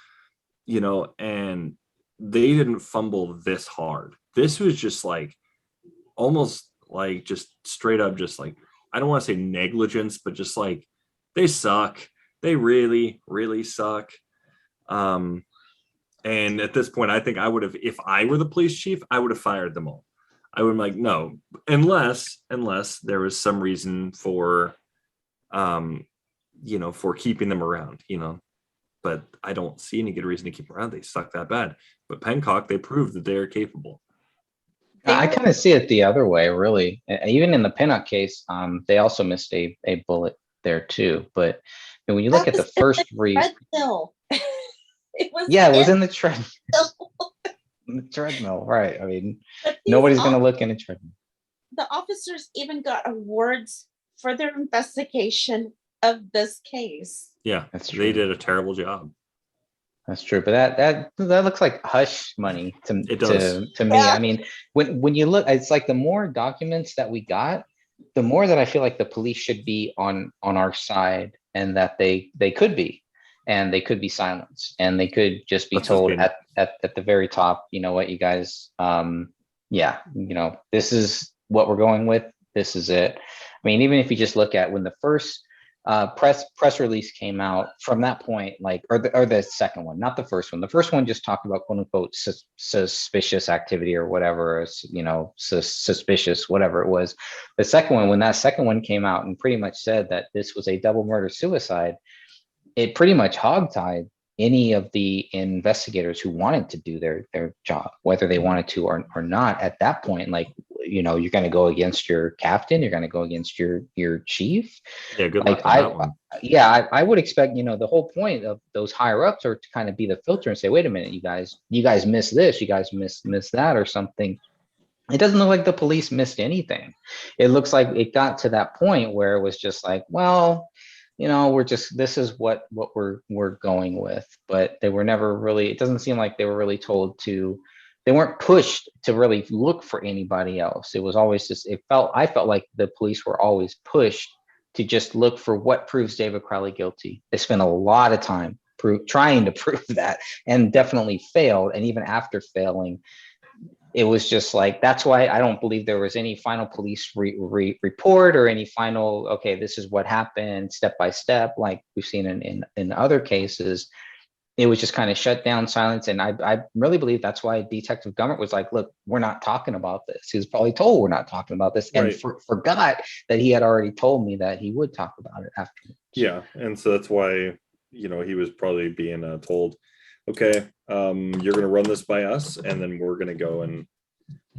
and they didn't fumble this hard. This was just like almost like just straight up, just like, I don't want to say negligence, but just like they suck. They really, really suck. And at this point, I think I would have, if I were the police chief, I would have fired them all. I would be like, no, unless there was some reason for, for keeping them around, but I don't see any good reason to keep them around. They suck that bad. But Pencock, they proved that they are capable. I kind of see it the other way, really. Even in the Pinnock case, they also missed a bullet there too. But when you look at the first treadmill. It was it was in the treadmill, right? I mean, nobody's going to look in a treadmill. The officers even got awards for their investigation of this case. Yeah, That's they true. did a terrible job. That's true, but that looks like hush money to It does. to me. I mean, when you look, it's like the more documents that we got, the more that I feel like the police should be on our side, and that they could be, and they could be silenced, and they could just be That's told just at the very top, you know what, you guys, this is what we're going with. This is it. I mean, even if you just look at when the first press release came out, from that point, like, or the second one, not the first one. The first one just talked about quote unquote suspicious activity or whatever, suspicious, whatever it was. The second one, when that second one came out and pretty much said that this was a double murder suicide, it pretty much hogtied any of the investigators who wanted to do their job, whether they wanted to or not. At that point, like, you're going to go against your captain, you're going to go against your chief. Yeah, good like luck on that one. I would expect, the whole point of those higher ups are to kind of be the filter and say, wait a minute, you guys missed this, you guys missed that or something. It doesn't look like the police missed anything. It looks like it got to that point where it was just like, well, this is what we're going with. But they were never really, it doesn't seem like they were really told to, they weren't pushed to really look for anybody else. It was always just, I felt like the police were always pushed to just look for what proves David Crowley guilty. They spent a lot of time trying to prove that, and definitely failed. And even after failing, it was just like, that's why I don't believe there was any final police report or any final, okay, this is what happened step by step, like we've seen in other cases. It was just kind of shut down, silence. And I really believe that's why Detective Gummert was like, look, we're not talking about this. He was probably told we're not talking about this, and forgot that he had already told me that he would talk about it after. Yeah, and so that's why, he was probably being told, okay, you're going to run this by us, and then we're going to go and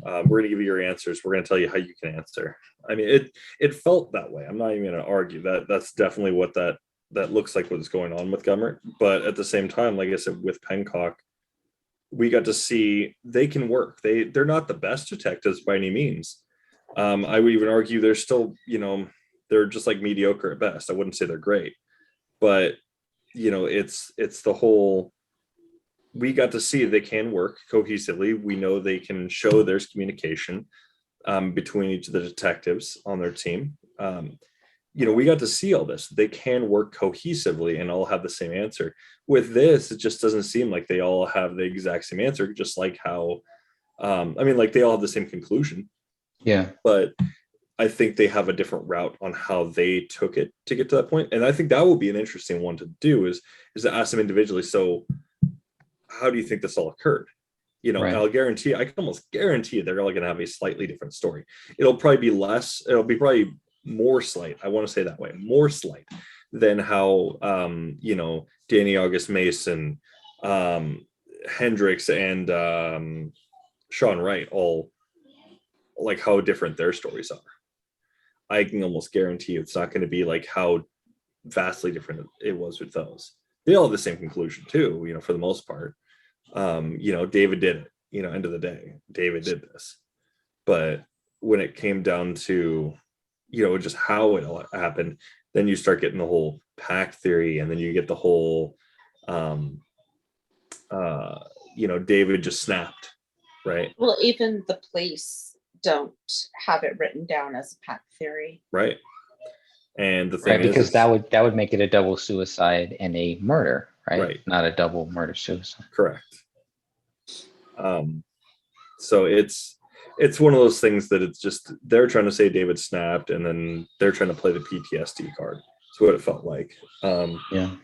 we're going to give you your answers. We're going to tell you how you can answer. I mean, it felt that way. I'm not even going to argue that that's definitely what that looks like what's going on with Gummert. But at the same time, like I said, with Pencock, we got to see they can work. They're not the best detectives by any means. I would even argue they're still, they're just like mediocre at best. I wouldn't say they're great, but it's the whole, we got to see they can work cohesively. We know they can show there's communication between each of the detectives on their team. We got to see all this. They can work cohesively and all have the same answer. With this, it just doesn't seem like they all have the exact same answer, just like how, like they all have the same conclusion. Yeah. But I think they have a different route on how they took it to get to that point. And I think that will be an interesting one to do is to ask them individually. So how do you think this all occurred? Right. I can almost guarantee they're all going to have a slightly different story. It'll probably be more slight. I want to say that way, more slight than how, Danny August Mason, Hendricks, and Sean Wright all like how different their stories are. I can almost guarantee it's not going to be like how vastly different it was with those. They all have the same conclusion too, for the most part. David did it, end of the day, David did this. But when it came down to, just how it all happened, then you start getting the whole pack theory, and then you get the whole, David just snapped, right? Well, even the police don't have it written down as a pack theory. Right. And the thing Right, is, because that would make it a double suicide and a murder, right? Right. Not a double murder suicide. Correct. So it's one of those things that it's just, they're trying to say David snapped, and then they're trying to play the PTSD card. That's what it felt like. Yeah.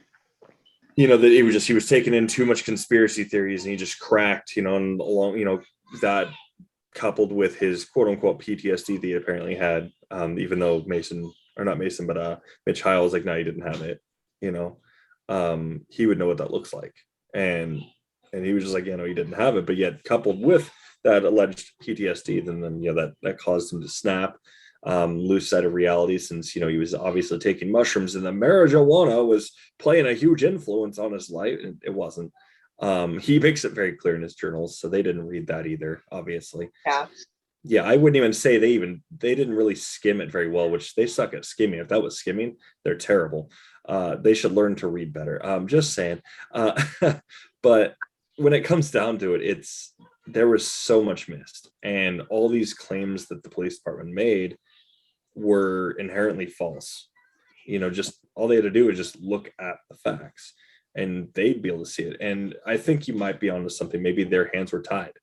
That he was taking in too much conspiracy theories, and he just cracked, and along, that coupled with his quote unquote PTSD that he apparently had, even though Mitch Heil was like, no, he didn't have it, he would know what that looks like. And he was just like, he didn't have it, but yet coupled with that alleged PTSD, then that caused him to snap, lose sight of reality, since he was obviously taking mushrooms, and the marijuana was playing a huge influence on his life. It wasn't. He makes it very clear in his journals, so they didn't read that either, obviously. Yeah, I wouldn't even say they didn't really skim it very well, which they suck at skimming. If that was skimming, they're terrible. They should learn to read better. Just saying. But when it comes down to it, there was so much missed, and all these claims that the police department made were inherently false. Just all they had to do was just look at the facts, and they'd be able to see it. And I think you might be onto something. Maybe their hands were tied,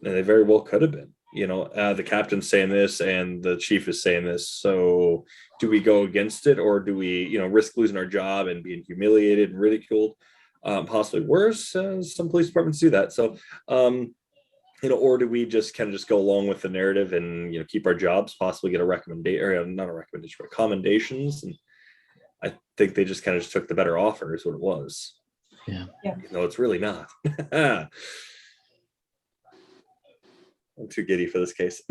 and they very well could have been. The captain's saying this, and the chief is saying this. So do we go against it, or do we, risk losing our job and being humiliated and ridiculed? Possibly worse. Some police departments do that. So, or do we just kind of just go along with the narrative and, keep our jobs, possibly get a recommendation, or not a recommendation, but commendations. And I think they just kind of just took the better offer, is what it was. Yeah. It's really not. I'm too giddy for this case.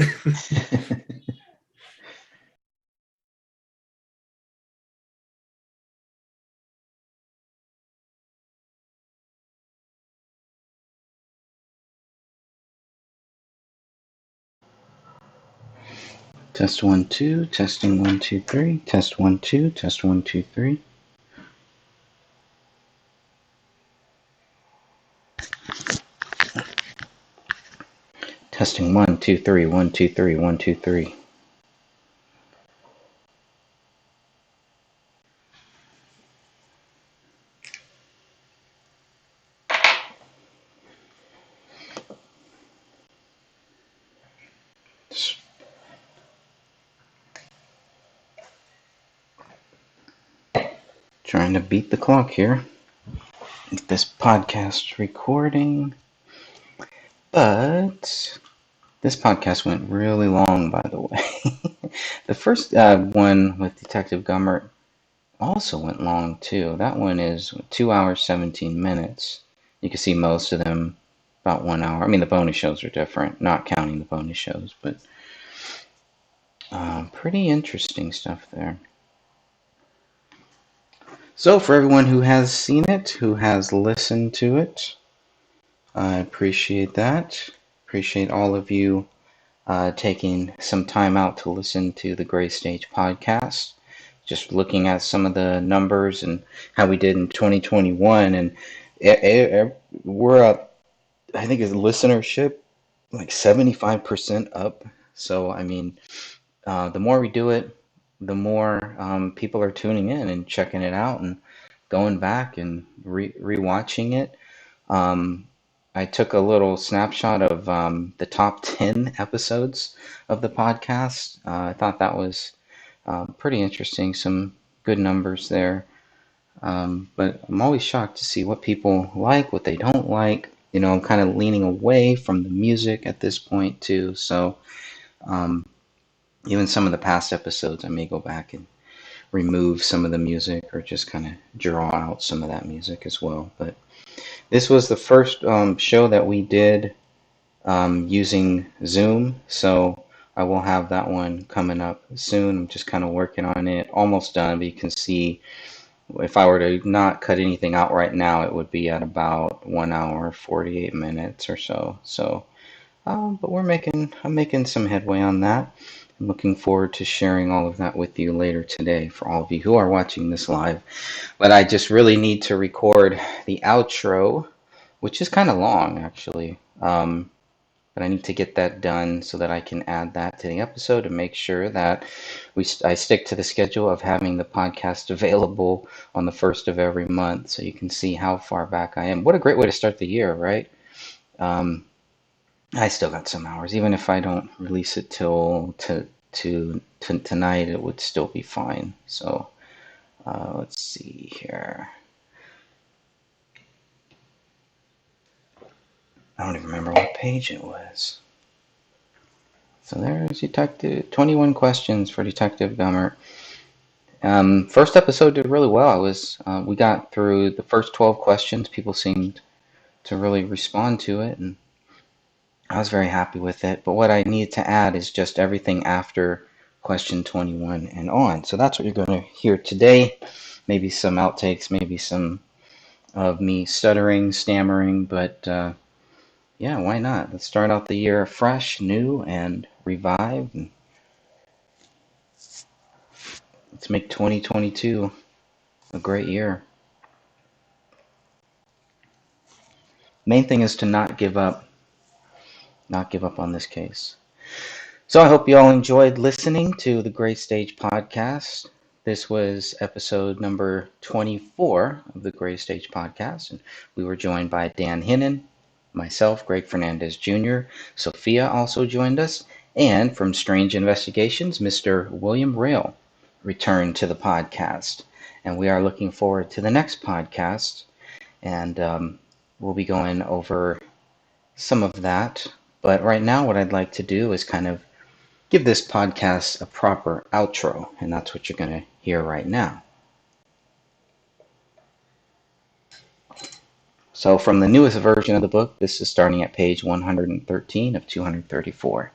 Test 1 2, testing 1 2 3, test 1 2, test 1 2 3. Testing 1 2 3, 1 2 3, 1 2 3. Trying to beat the clock here. This podcast recording. But this podcast went really long, by the way. The first one with Detective Gummert also went long, too. That one is 2 hours, 17 minutes. You can see most of them about 1 hour. I mean, the bonus shows are different, not counting the bonus shows, but pretty interesting stuff there. So for everyone who has seen it, who has listened to it, I appreciate that. Appreciate all of you taking some time out to listen to the Gray Stage podcast. Just looking at some of the numbers and how we did in 2021, and we're up, I think, as listenership like 75% up. So I mean, the more we do it, the more people are tuning in and checking it out and going back and rewatching it. I took a little snapshot of the top 10 episodes of the podcast. I thought that was pretty interesting. Some good numbers there. But I'm always shocked to see what people like, what they don't like. I'm kind of leaning away from the music at this point, too. So even some of the past episodes, I may go back and remove some of the music or just kind of draw out some of that music as well. But this was the first show that we did using Zoom. So I will have that one coming up soon. I'm just kind of working on it. Almost done, but you can see if I were to not cut anything out right now, it would be at about 1 hour, 48 minutes or so. So, but I'm making some headway on that. I'm looking forward to sharing all of that with you later today for all of you who are watching this live. But I just really need to record the outro, which is kind of long actually. But I need to get that done so that I can add that to the episode and make sure that I stick to the schedule of having the podcast available on the first of every month, so you can see how far back I am. What a great way to start the year, right? Um, I still got some hours, even if I don't release it till to tonight, it would still be fine. So let's see here. I don't even remember what page it was. So there's Detective 21 questions for Detective Gummert. First episode did really well. We got through the first 12 questions. People seemed to really respond to it, and I was very happy with it. But what I need to add is just everything after question 21 and on. So that's what you're going to hear today. Maybe some outtakes, maybe some of me stuttering, stammering, but yeah, why not? Let's start out the year fresh, new, and revived, and let's make 2022 a great year. Main thing is to not give up on this case. So I hope you all enjoyed listening to the Gray Stage podcast. This was episode number 24 of the Gray Stage podcast, and we were joined by Dan Hennen, myself, Greg Fernandez Jr., Sophia also joined us, and from Strange Investigations, Mr. William Rail returned to the podcast. And we are looking forward to the next podcast, and we'll be going over some of that. But right now, what I'd like to do is kind of give this podcast a proper outro, and that's what you're going to hear right now. So, from the newest version of the book, this is starting at page 113 of 234.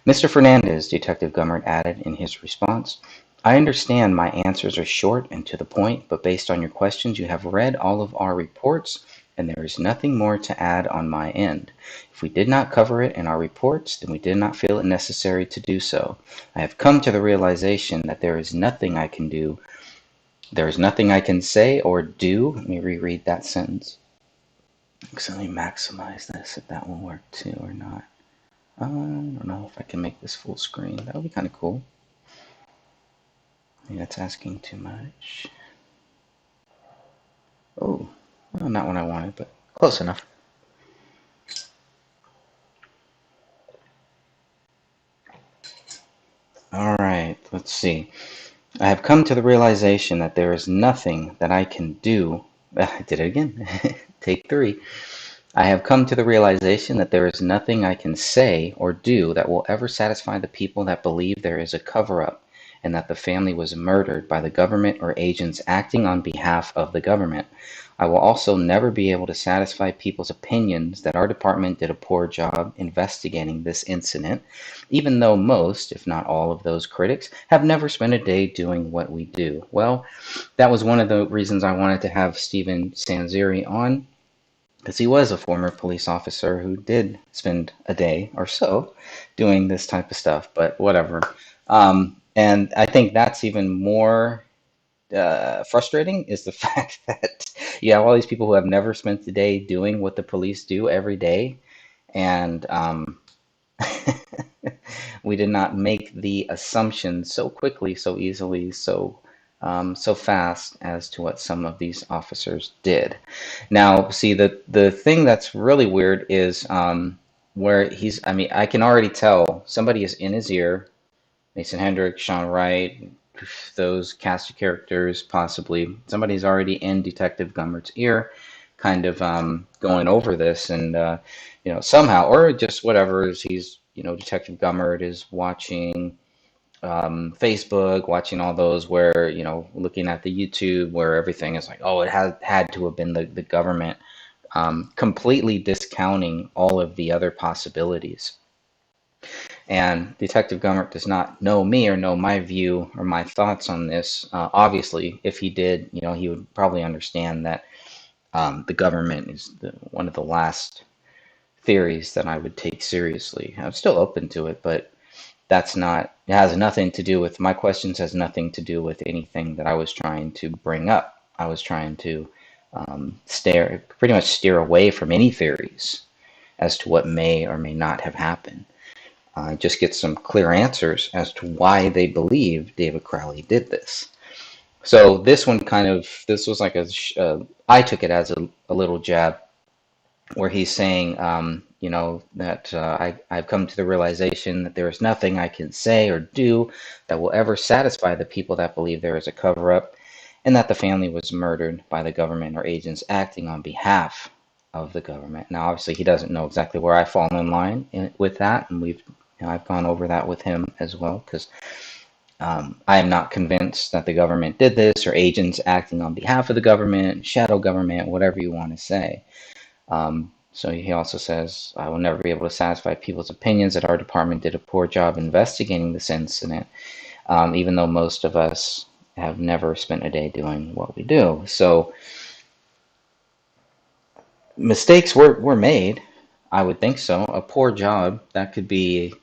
Mr. Fernandez, Detective Gummert added in his response, I understand my answers are short and to the point, but based on your questions, you have read all of our reports, and there is nothing more to add on my end. If we did not cover it in our reports, then we did not feel it necessary to do so. I have come to the realization that there is nothing I can do. There is nothing I can say or do. Let me reread that sentence. So let me maximize this, if that will work too or not. I don't know if I can make this full screen. That would be kind of cool. Maybe that's asking too much. Oh, well, not what I wanted, but close enough. All right, let's see. I have come to the realization that there is nothing that I can do. I did it again. Take 3. I have come to the realization that there is nothing I can say or do that will ever satisfy the people that believe there is a cover-up and that the family was murdered by the government or agents acting on behalf of the government. I will also never be able to satisfy people's opinions that our department did a poor job investigating this incident, even though most, if not all, of those critics have never spent a day doing what we do. Well, that was one of the reasons I wanted to have Stephen Sanziri on, because he was a former police officer who did spend a day or so doing this type of stuff, but whatever. And I think that's even more frustrating is the fact that you have all these people who have never spent the day doing what the police do every day, and we did not make the assumption so quickly, so easily, so fast as to what some of these officers did. Now, see, the thing that's really weird is where he's. I mean, I can already tell somebody is in his ear. Mason Hendricks, Sean Wright, those cast of characters, possibly somebody's already in Detective Gummert's ear, kind of going over this, and somehow, or just whatever, he's Detective Gummert is watching Facebook, watching all those where looking at the YouTube where everything is like, oh, it had to have been the government completely discounting all of the other possibilities. And Detective Gummert does not know me or know my view or my thoughts on this. Obviously, if he did, he would probably understand that the government is one of the last theories that I would take seriously. I'm still open to it, but it has nothing to do with my questions, has nothing to do with anything that I was trying to bring up. I was trying to pretty much steer away from any theories as to what may or may not have happened. Just get some clear answers as to why they believe David Crowley did this. So this one this was like I took it as a little jab where he's saying, that I've come to the realization that there is nothing I can say or do that will ever satisfy the people that believe there is a cover-up and that the family was murdered by the government or agents acting on behalf of the government. Now, obviously, he doesn't know exactly where I fall in line with that, and I've gone over that with him as well, because I am not convinced that the government did this or agents acting on behalf of the government, shadow government, whatever you want to say. So he also says, I will never be able to satisfy people's opinions that our department did a poor job investigating this incident, even though most of us have never spent a day doing what we do. So mistakes were made. I would think so. A poor job, that could be,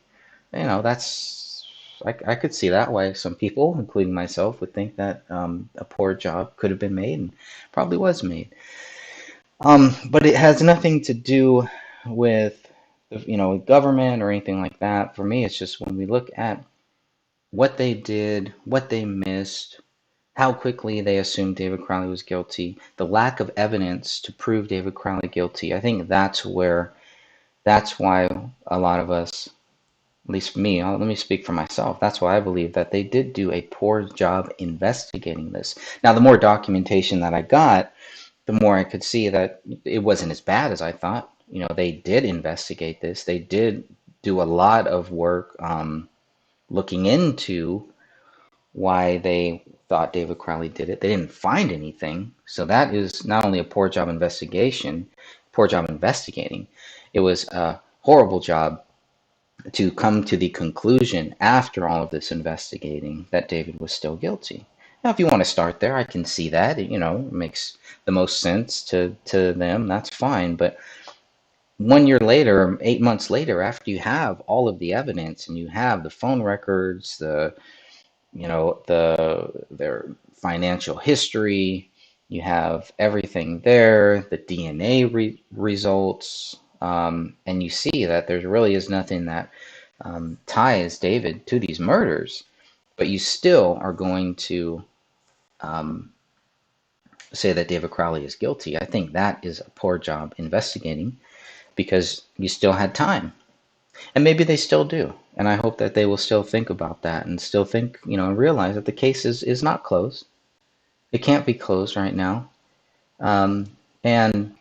I could see that why some people, including myself, would think that a poor job could have been made and probably was made. But it has nothing to do with, government or anything like that. For me, it's just when we look at what they did, what they missed, how quickly they assumed David Crowley was guilty, the lack of evidence to prove David Crowley guilty. I think that's why a lot of us, at least for me, let me speak for myself. That's why I believe that they did do a poor job investigating this. Now, the more documentation that I got, the more I could see that it wasn't as bad as I thought. They did investigate this. They did do a lot of work looking into why they thought David Crowley did it. They didn't find anything. So that is not only a poor job investigating, it was a horrible job to come to the conclusion after all of this investigating that David was still guilty. Now, if you want to start there, I can see that. It makes the most sense to them. That's fine. But 1 year later, 8 months later, after you have all of the evidence and you have the phone records, their financial history, you have everything there, the DNA results, and you see that there really is nothing that ties David to these murders, but you still are going to say that David Crowley is guilty. I think that is a poor job investigating because you still had time. And maybe they still do. And I hope that they will still think about that and still think, and realize that the case is not closed. It can't be closed right now. And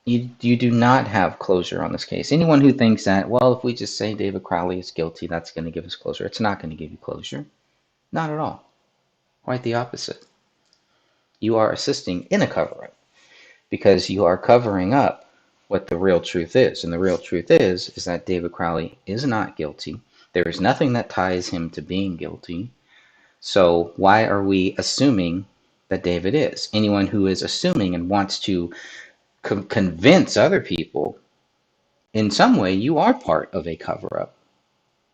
you do not have closure on this case. Anyone who thinks that, well, if we just say David Crowley is guilty, that's going to give us closure. It's not going to give you closure. Not at all. Quite the opposite. You are assisting in a cover-up because you are covering up what the real truth is. And the real truth is that David Crowley is not guilty. There is nothing that ties him to being guilty. So why are we assuming that David is? Anyone who is assuming and wants to convince other people, in some way, you are part of a cover-up.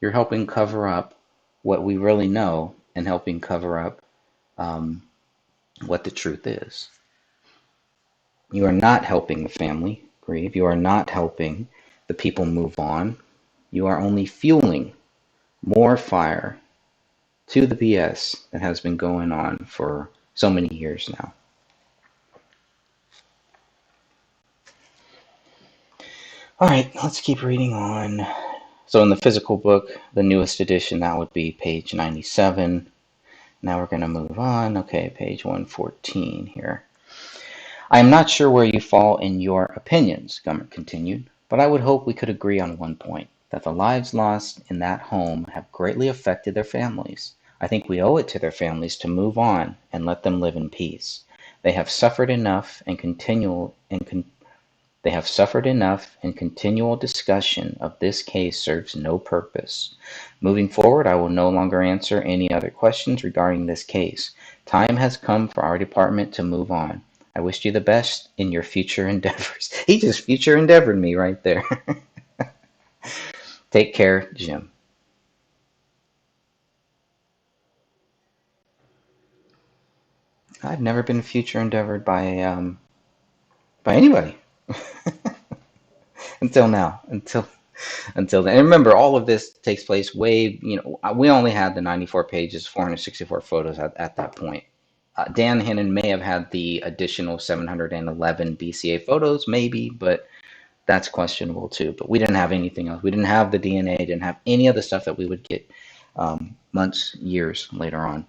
You're helping cover up what we really know and helping cover up what the truth is. You are not helping the family grieve. You are not helping the people move on. You are only fueling more fire to the BS that has been going on for so many years now. All right, let's keep reading on. So in the physical book, the newest edition, that would be page 97. Now we're going to move on. Okay, page 114 here. I am not sure where you fall in your opinions, Gummert continued, but I would hope we could agree on one point, that the lives lost in that home have greatly affected their families. I think we owe it to their families to move on and let them live in peace. They have suffered enough and they have suffered enough, and continual discussion of this case serves no purpose. Moving forward, I will no longer answer any other questions regarding this case. Time has come for our department to move on. I wish you the best in your future endeavors. He just future endeavored me right there. Take care, Jim. I've never been future endeavored by anybody until now. Until then. And remember, all of this takes place way, we only had the 94 pages, 464 photos at that point. Dan Hennen may have had the additional 711 BCA photos, maybe, but that's questionable too. But we didn't have anything else. We didn't have the DNA, didn't have any of the stuff that we would get months, years later on.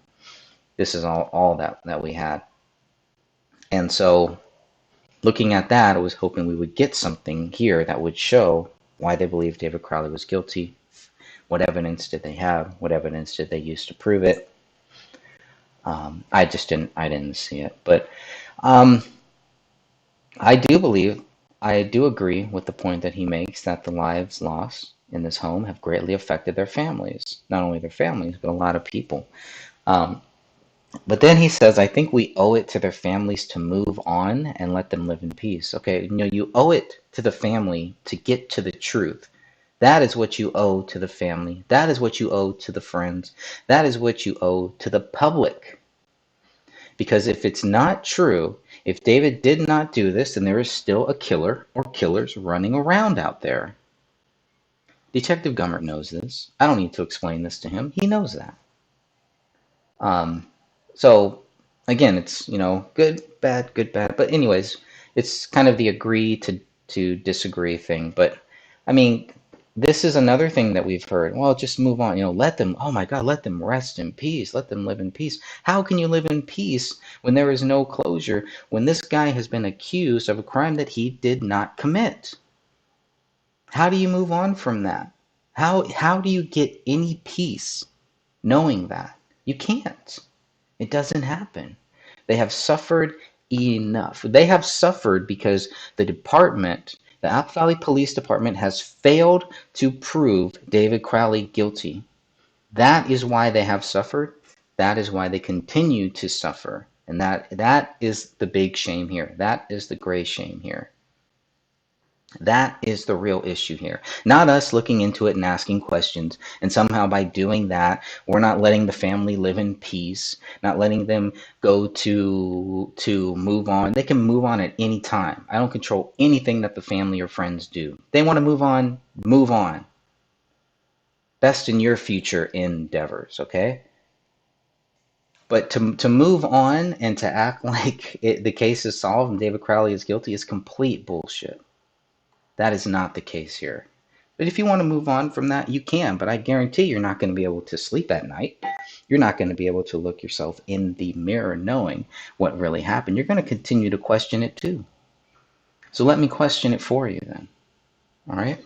This is all that we had. And so looking at that, I was hoping we would get something here that would show why they believe David Crowley was guilty. What evidence did they have? What evidence did they use to prove it? I didn't see it. But I do agree with the point that he makes that the lives lost in this home have greatly affected their families. Not only their families, but a lot of people. But then he says, I think we owe it to their families to move on and let them live in peace. Okay, you owe it to the family to get to the truth. That is what you owe to the family. That is what you owe to the friends. That is what you owe to the public. Because if it's not true, if David did not do this, then there is still a killer or killers running around out there. Detective Gummert knows this. I don't need to explain this to him. He knows that. So again, it's, good, bad, good, bad. But anyways, it's kind of the agree to disagree thing. But I mean, this is another thing that we've heard. Well, just move on. Let them, oh my God, let them rest in peace. Let them live in peace. How can you live in peace when there is no closure, when this guy has been accused of a crime that he did not commit? How do you move on from that? How do you get any peace knowing that? You can't. It doesn't happen. They have suffered enough. They have suffered because the Apple Valley Police Department, has failed to prove David Crowley guilty. That is why they have suffered. That is why they continue to suffer. And that is the big shame here. That is the gray shame here. That is the real issue here. Not us looking into it and asking questions. And somehow by doing that, we're not letting the family live in peace, not letting them go to move on. They can move on at any time. I don't control anything that the family or friends do. They want to move on, move on. Best in your future endeavors, okay? But to move on and to act like the case is solved and David Crowley is guilty is complete bullshit. That is not the case here. But if you want to move on from that, you can. But I guarantee you're not going to be able to sleep at night. You're not going to be able to look yourself in the mirror knowing what really happened. You're going to continue to question it too. So let me question it for you then. All right?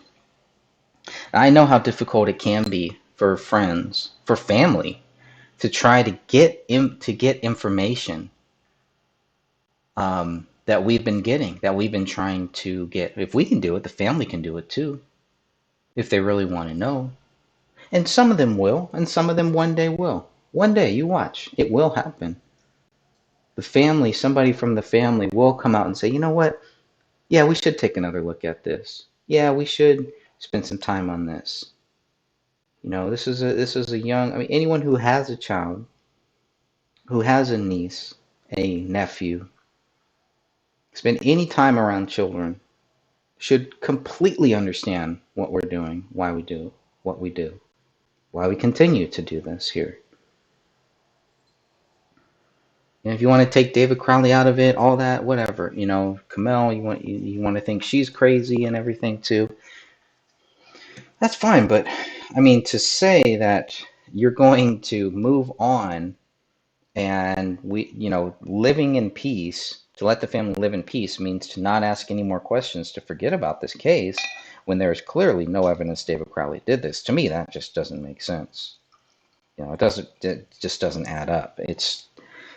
I know how difficult it can be for friends, for family, to try to get information that we've been getting, that we've been trying to get. If we can do it, the family can do it too, if they really want to know. And some of them will, and some of them one day will. One day, you watch, it will happen. The family, somebody from the family will come out and say, you know what? Yeah, we should take another look at this. Yeah, we should spend some time on this. This is a young, anyone who has a child, who has a niece, a nephew, spend any time around children, should completely understand what we're doing, why we do what we do, why we continue to do this here. And if you want to take David Crowley out of it, all that, whatever, Kamel, you want to think she's crazy and everything too. That's fine, but to say that you're going to move on and living in peace, to let the family live in peace means to not ask any more questions, to forget about this case when there is clearly no evidence David Crowley did this. To me, that just doesn't make sense. It just doesn't add up.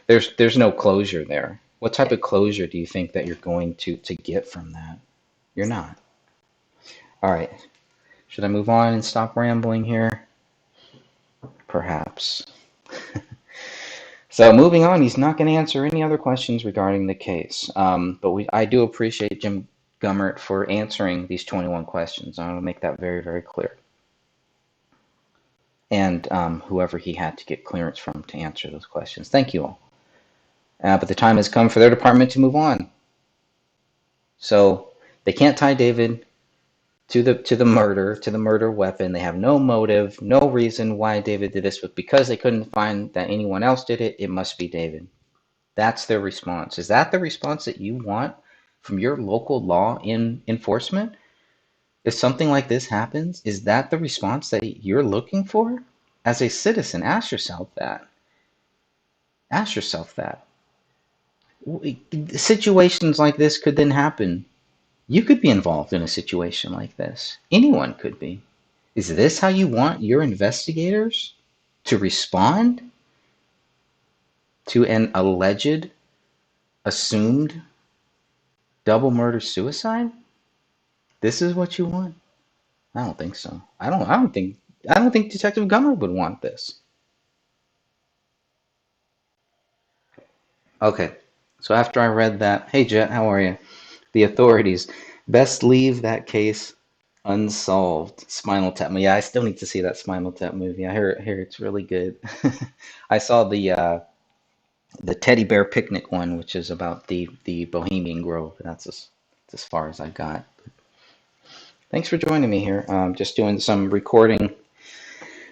There's no closure there. What type of closure do you think that you're going to get from that? You're not. All right. Should I move on and stop rambling here? Perhaps. So moving on, he's not going to answer any other questions regarding the case. But I do appreciate Jim Gummert for answering these 21 questions. I want to make that very, very clear. And whoever he had to get clearance from to answer those questions. Thank you all. But the time has come for their department to move on. So they can't tie David to the murder weapon. They have no motive, no reason why David did this, but because they couldn't find that anyone else did it, it must be David. That's their response. Is that the response that you want from your local law enforcement? If something like this happens, is that the response that you're looking for? As a citizen, ask yourself that. Ask yourself that. Situations like this could then happen. You could be involved in a situation like this. Anyone could be. Is this how you want your investigators to respond to an alleged, assumed double murder suicide? This is what you want? I don't think so. I don't think Detective Gummert would want this. Okay. So after I read that, hey Jet, how are you? The authorities best leave that case unsolved. Spinal Tap. Yeah, I still need to see that Spinal Tap movie. I hear it's really good. I saw the Teddy Bear Picnic one, which is about the Bohemian Grove. That's as far as I got. Thanks for joining me here. Just doing some recording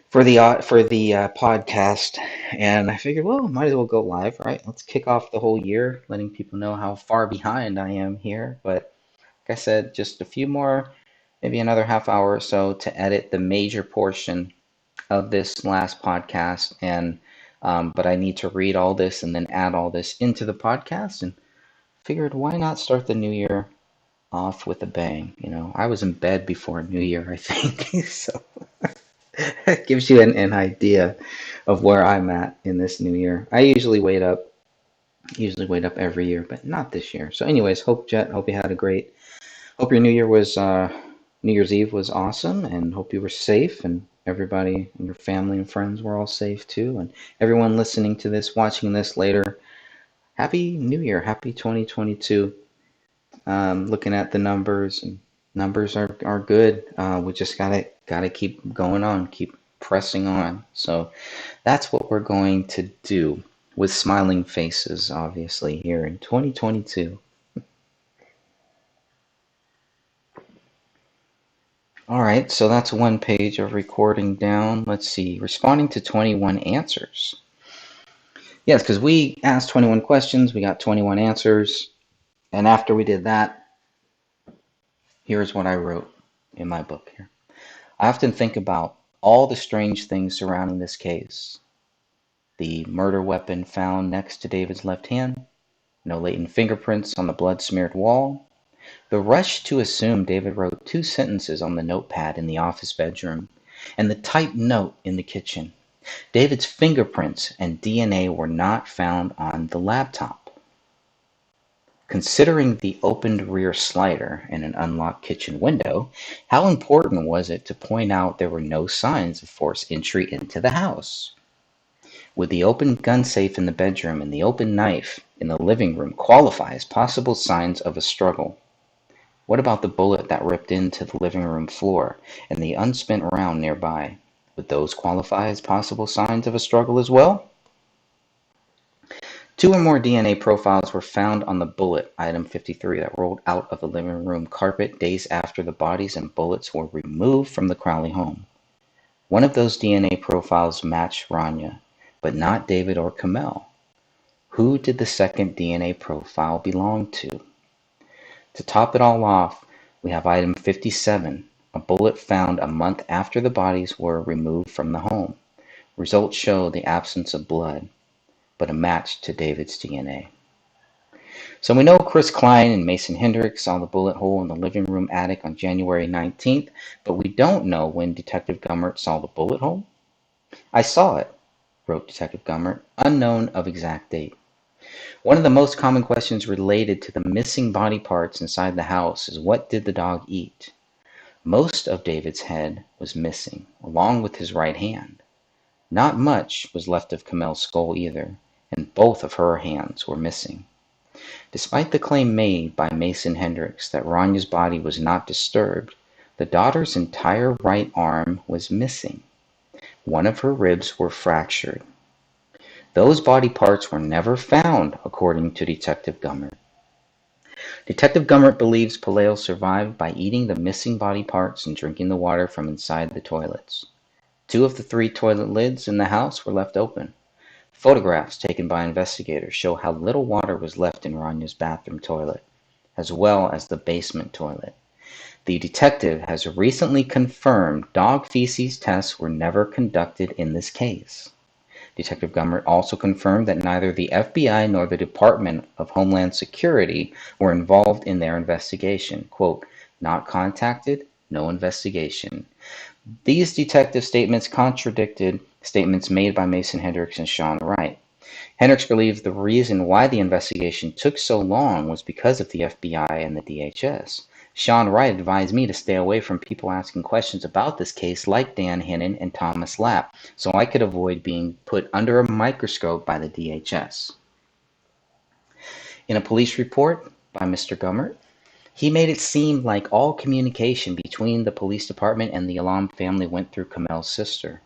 for the podcast, and I figured, well, might as well go live, right? Let's kick off the whole year, letting people know how far behind I am here. But like I said, just a few more, maybe another half hour or so to edit the major portion of this last podcast, and but I need to read all this and then add all this into the podcast, and figured why not start the new year off with a bang? I was in bed before New Year, I think, so it gives you an idea of where I'm at in this new year. I usually wait up every year, but not this year. So anyways, hope you had a great, hope your New Year's Eve was awesome, and hope you were safe, and everybody and your family and friends were all safe too. And everyone listening to this, watching this later, Happy New Year, Happy 2022. Looking at the numbers, and numbers are good. We just gotta keep going on, keep pressing on. So that's what we're going to do with smiling faces, obviously, here in 2022. All right, so that's one page of recording down. Let's see, responding to 21 answers. Yes, because we asked 21 questions, we got 21 answers, and after we did that, here's what I wrote in my book here. I often think about all the strange things surrounding this case. The murder weapon found next to David's left hand, no latent fingerprints on the blood-smeared wall, the rush to assume David wrote 2 sentences on the notepad in the office bedroom, and the typed note in the kitchen. David's fingerprints and DNA were not found on the laptop. Considering the opened rear slider and an unlocked kitchen window, how important was it to point out there were no signs of forced entry into the house? Would the open gun safe in the bedroom and the open knife in the living room qualify as possible signs of a struggle? What about the bullet that ripped into the living room floor and the unspent round nearby? Would those qualify as possible signs of a struggle as well? 2 or more DNA profiles were found on the bullet, item 53, that rolled out of the living room carpet days after the bodies and bullets were removed from the Crowley home. One of those DNA profiles matched Rania, but not David or Kamel. Who did the second DNA profile belong to? To top it all off, we have item 57, a bullet found a month after the bodies were removed from the home. Results show the absence of blood, but a match to David's DNA. So we know Chris Klein and Mason Hendricks saw the bullet hole in the living room attic on January 19th, but we don't know when Detective Gummert saw the bullet hole. I saw it, wrote Detective Gummert, unknown of exact date. One of the most common questions related to the missing body parts inside the house is what did the dog eat? Most of David's head was missing, along with his right hand. Not much was left of Camel's skull either, and both of her hands were missing. Despite the claim made by Mason Hendricks that Rania's body was not disturbed, the daughter's entire right arm was missing. One of her ribs were fractured. Those body parts were never found, according to Detective Gummert. Detective Gummert believes Palaio survived by eating the missing body parts and drinking the water from inside the toilets. 2 of the 3 toilet lids in the house were left open. Photographs taken by investigators show how little water was left in Rania's bathroom toilet, as well as the basement toilet. The detective has recently confirmed dog feces tests were never conducted in this case. Detective Gummert also confirmed that neither the FBI nor the Department of Homeland Security were involved in their investigation. Quote, not contacted, no investigation. These detective statements contradicted statements made by Mason Hendricks and Sean Wright. Hendricks believed the reason why the investigation took so long was because of the FBI and the DHS. Sean Wright advised me to stay away from people asking questions about this case like Dan Hennen and Thomas Lapp, so I could avoid being put under a microscope by the DHS. In a police report by Mr. Gummert, he made it seem like all communication between the police department and the Alam family went through Kamel's sister.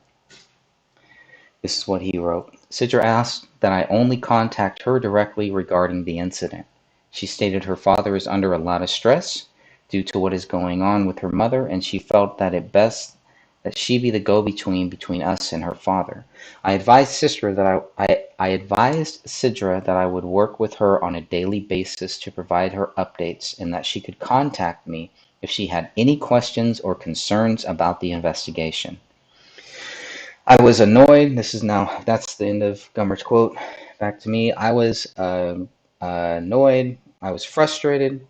This is what he wrote. Sidra asked that I only contact her directly regarding the incident. She stated her father is under a lot of stress due to what is going on with her mother, and she felt that it best that she be the go-between between us and her father. I advised Sidra that I would work with her on a daily basis to provide her updates and that she could contact me if she had any questions or concerns about the investigation. I was annoyed. That's the end of Gummert's quote. Back to me. I was annoyed. I was frustrated.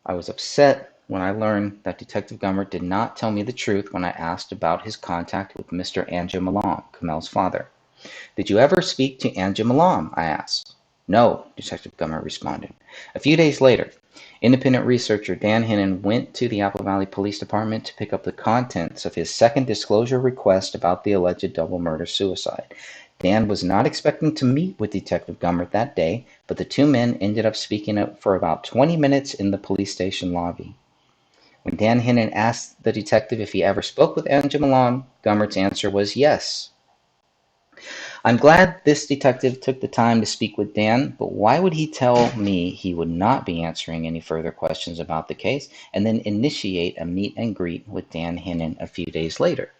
I was upset when I learned that Detective Gummert did not tell me the truth when I asked about his contact with Mr. Anju Malam, Kamel's father. Did you ever speak to Anju Malam? I asked. No, Detective Gummert responded. A few days later, independent researcher Dan Hennen went to the Apple Valley Police Department to pick up the contents of his second disclosure request about the alleged double murder-suicide. Dan was not expecting to meet with Detective Gummert that day, but the 2 men ended up speaking for about 20 minutes in the police station lobby. When Dan Hennen asked the detective if he ever spoke with Anju Malam, Gummert's answer was yes. I'm glad this detective took the time to speak with Dan, but why would he tell me he would not be answering any further questions about the case and then initiate a meet and greet with Dan Hennen a few days later?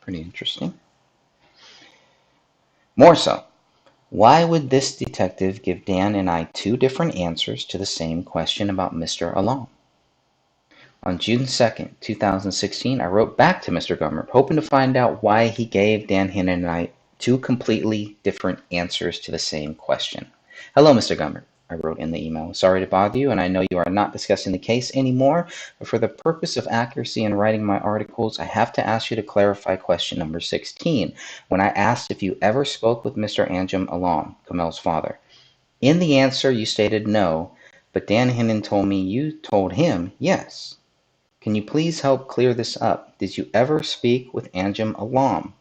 Pretty interesting. More so, why would this detective give Dan and I 2 different answers to the same question about Mr. Alam? On June 2nd, 2016, I wrote back to Mr. Gummert, hoping to find out why he gave Dan Hennen and I 2 completely different answers to the same question. Hello, Mr. Gummert, I wrote in the email. Sorry to bother you, and I know you are not discussing the case anymore, but for the purpose of accuracy in writing my articles, I have to ask you to clarify question number 16, when I asked if you ever spoke with Mr. Anjum Alam, Kamel's father. In the answer, you stated no, but Dan Hennen told me you told him yes. Can you please help clear this up? Did you ever speak with Anjum Alam?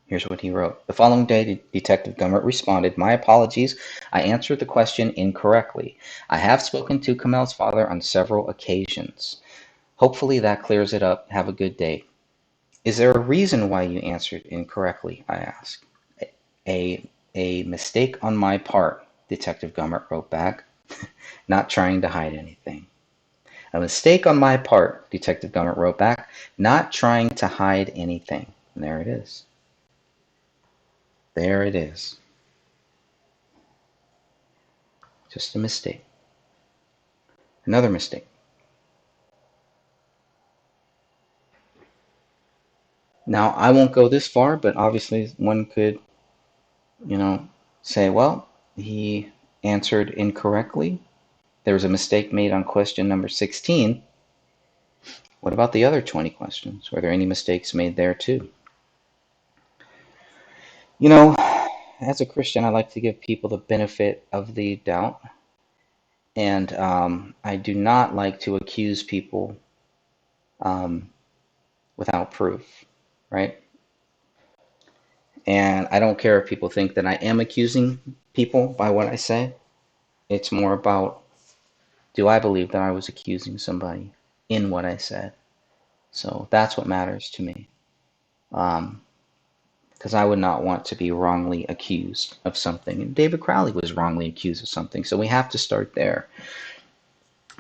Here's what he wrote. The following day, Detective Gummert responded, my apologies, I answered the question incorrectly. I have spoken to Kamel's father on several occasions. Hopefully that clears it up. Have a good day. Is there a reason why you answered incorrectly? I asked. A mistake on my part, Detective Gummert wrote back, not trying to hide anything. A mistake on my part, Detective Gummert wrote back, not trying to hide anything. And there it is. There it is. Just a mistake. Another mistake. Now, I won't go this far, but obviously one could, say, well, he answered incorrectly. There was a mistake made on question number 16. What about the other 20 questions? Were there any mistakes made there too? You know, as a Christian, I like to give people the benefit of the doubt. And I do not like to accuse people um, without proof, right? And I don't care if people think that I am accusing people by what I say. It's more about, do I believe that I was accusing somebody in what I said? So that's what matters to me. Because I would not want to be wrongly accused of something. And David Crowley was wrongly accused of something. So we have to start there.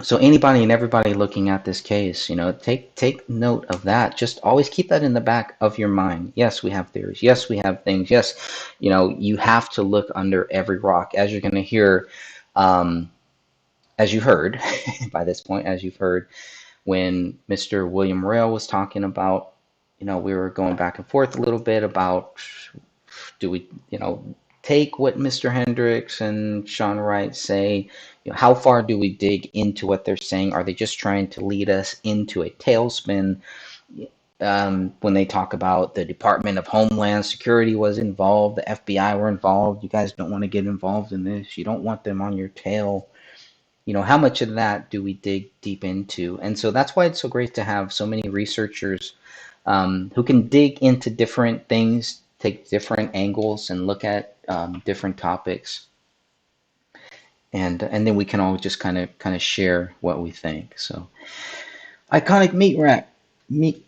So anybody and everybody looking at this case, take note of that. Just always keep that in the back of your mind. Yes, we have theories. Yes, we have things. Yes, you have to look under every rock, as you're going to hear, as you heard by this point, as you've heard when Mr. William Rail was talking about, we were going back and forth a little bit about, do we, take what Mr. Hendricks and Sean Wright say? How far do we dig into what they're saying? Are they just trying to lead us into a tailspin? When they talk about the Department of Homeland Security was involved, the FBI were involved. You guys don't want to get involved in this. You don't want them on your tail. How much of that do we dig deep into? And so that's why it's so great to have so many researchers who can dig into different things, take different angles, and look at different topics, and then we can all just kind of share what we think. So, iconic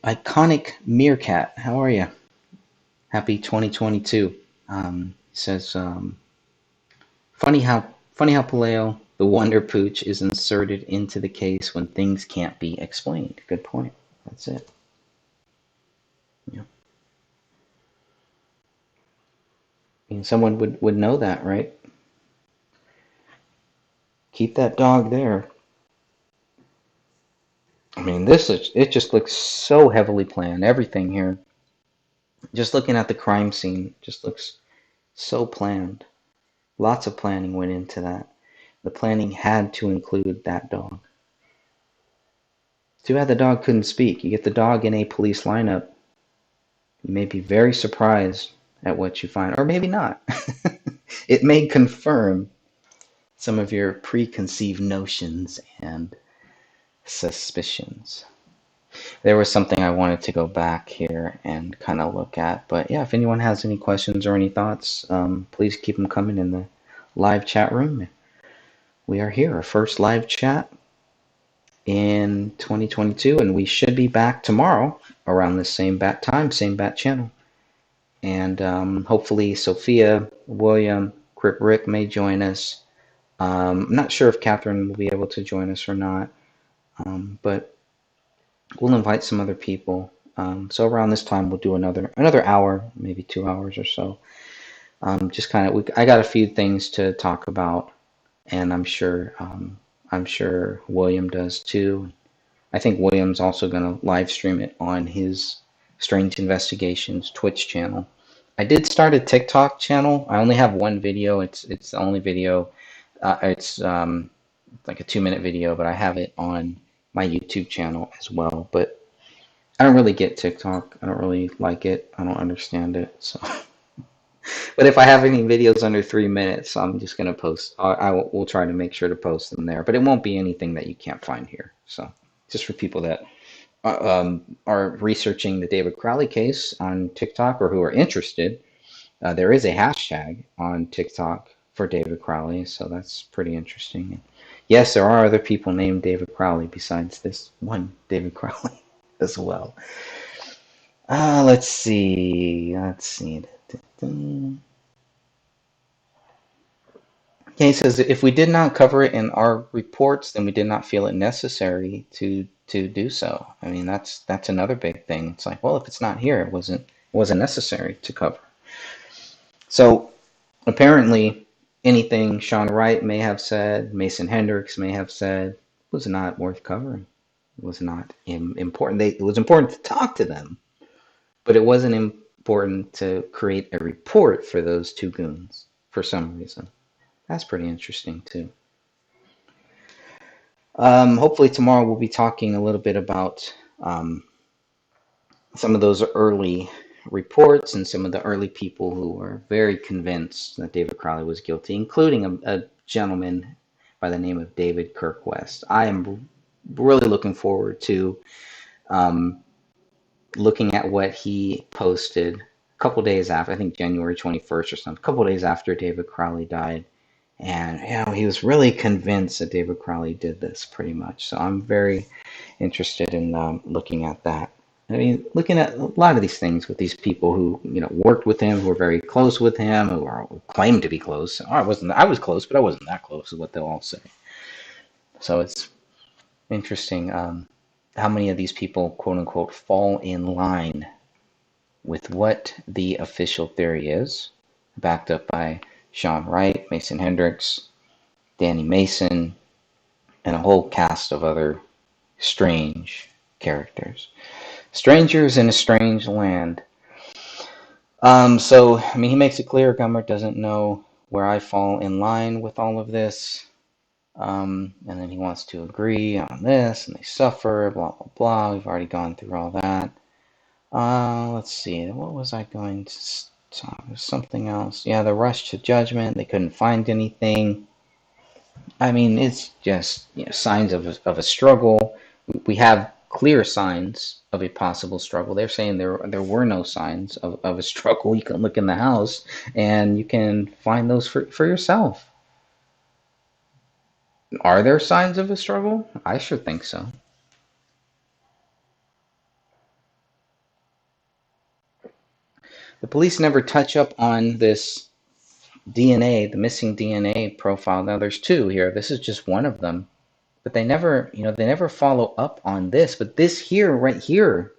iconic meerkat. How are you? Happy 2022. Says funny how Paleo the Wonder Pooch is inserted into the case when things can't be explained. Good point. That's it. Yeah. And someone would know that, right? Keep that dog there. I mean, it just looks so heavily planned. Everything here, just looking at the crime scene, just looks so planned. Lots of planning went into that. The planning had to include that dog. Too bad the dog couldn't speak. You get the dog in a police lineup, you may be very surprised at what you find, or maybe not. It may confirm some of your preconceived notions and suspicions. There was something I wanted to go back here and kind of look at. But yeah, if anyone has any questions or any thoughts, please keep them coming in the live chat room. We are here, our first live chat in 2022, and we should be back tomorrow around the same bat time, same bat channel. And hopefully Sophia, William, Crip Rick may join us. I'm not sure if Catherine will be able to join us or not, but we'll invite some other people. So around this time, we'll do another hour, maybe 2 hours or so. Just kind of, I got a few things to talk about, and I'm sure William does too. I think William's also going to live stream it on his Strange Investigations Twitch channel. I did start a TikTok channel. I only have one video. It's the only video. It's like a 2-minute video, but I have it on my YouTube channel as well. But I don't really get TikTok. I don't really like it. I don't understand it. So, but if I have any videos under 3 minutes, I'm just gonna post. We'll try to make sure to post them there. But it won't be anything that you can't find here. So, just for people that are researching the David Crowley case on TikTok or who are interested, there is a hashtag on TikTok for David Crowley, so that's pretty interesting. Yes, there are other people named David Crowley besides this one David Crowley as well. Let's see. Okay, he says if we did not cover it in our reports, then we did not feel it necessary to do so. I mean, that's another big thing. It's like, well, if it's not here, it wasn't necessary to cover. So apparently, anything Sean Wright may have said, Mason Hendricks may have said, was not worth covering. It was not important. It was important to talk to them, but it wasn't important to create a report for those two goons for some reason. That's pretty interesting too. Hopefully tomorrow we'll be talking a little bit about some of those early reports and some of the early people who were very convinced that David Crowley was guilty, including a gentleman by the name of David Kirk West. I am really looking forward to um, looking at what he posted a couple days after, I think January 21st or something, a couple days after David Crowley died. And, he was really convinced that David Crowley did this pretty much. So I'm very interested in looking at that. I mean, looking at a lot of these things with these people who, worked with him, who were very close with him, who are claimed to be close. Oh, I was close, but I wasn't that close, is what they'll all say. So it's interesting how many of these people, quote unquote, fall in line with what the official theory is, backed up by Sean Wright, Mason Hendricks, Danny Mason, and a whole cast of other strange characters. Strangers in a strange land. So, I mean, he makes it clear Gummert doesn't know where I fall in line with all of this. And then he wants to agree on this, and they suffer, blah, blah, blah. We've already gone through all that. Let's see. What was I going to talk? There's something else. Yeah, the rush to judgment. They couldn't find anything. I mean, it's just signs of a struggle. We have clear signs of a possible struggle. They're saying there were no signs of a struggle. You can look in the house and you can find those for yourself. Are there signs of a struggle? I sure think so. The police never touch up on this DNA, the missing DNA profile. Now there's two here. This is just one of them. But they never follow up on this. But this here, right here,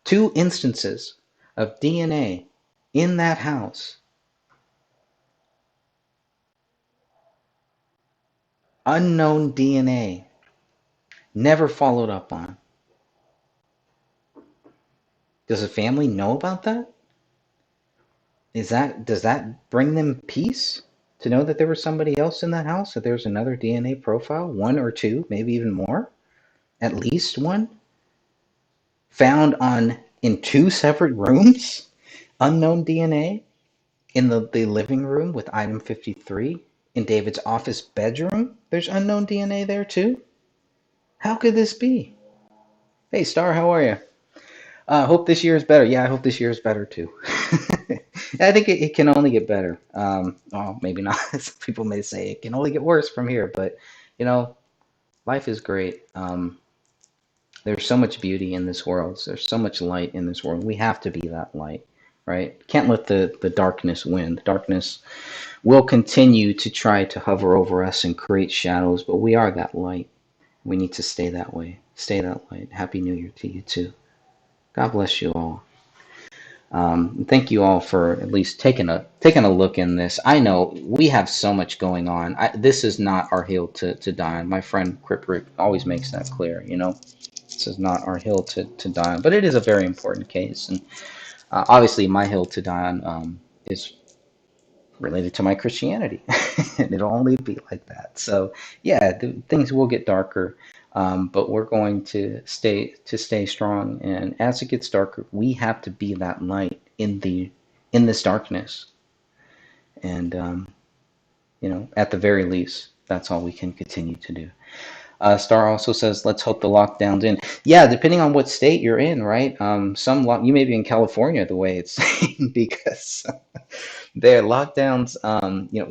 two instances of DNA in that house. Unknown DNA. Never followed up on. Does the family know about that? Does that bring them peace? To know that there was somebody else in that house? That there's another DNA profile? One or two, maybe even more? At least one? Found in two separate rooms? Unknown DNA? In the living room with item 53? In David's office bedroom? There's unknown DNA there too? How could this be? Hey, Star, how are you? Hope this year is better. Yeah, I hope this year is better too. I think it can only get better. Well, maybe not. Some people may say it can only get worse from here, but life is great. There's so much beauty in this world. There's so much light in this world. We have to be that light, right? Can't let the darkness win. The darkness will continue to try to hover over us and create shadows, but we are that light. We need to stay that way. Stay that light. Happy New Year to you too. God bless you all. Thank you all for at least taking a look in this. I know we have so much going on. This is not our hill to die on. My friend Kriprick always makes that clear. This is not our hill to die on, but it is a very important case. And obviously, my hill to die on is related to my Christianity, and it'll only be like that. So yeah, things will get darker, but we're going to stay strong. And as it gets darker, we have to be that light in this darkness. And at the very least, that's all we can continue to do. Star also says, let's hope the lockdown's in. Yeah, depending on what state you're in, right? You may be in California the way it's saying, because their lockdowns,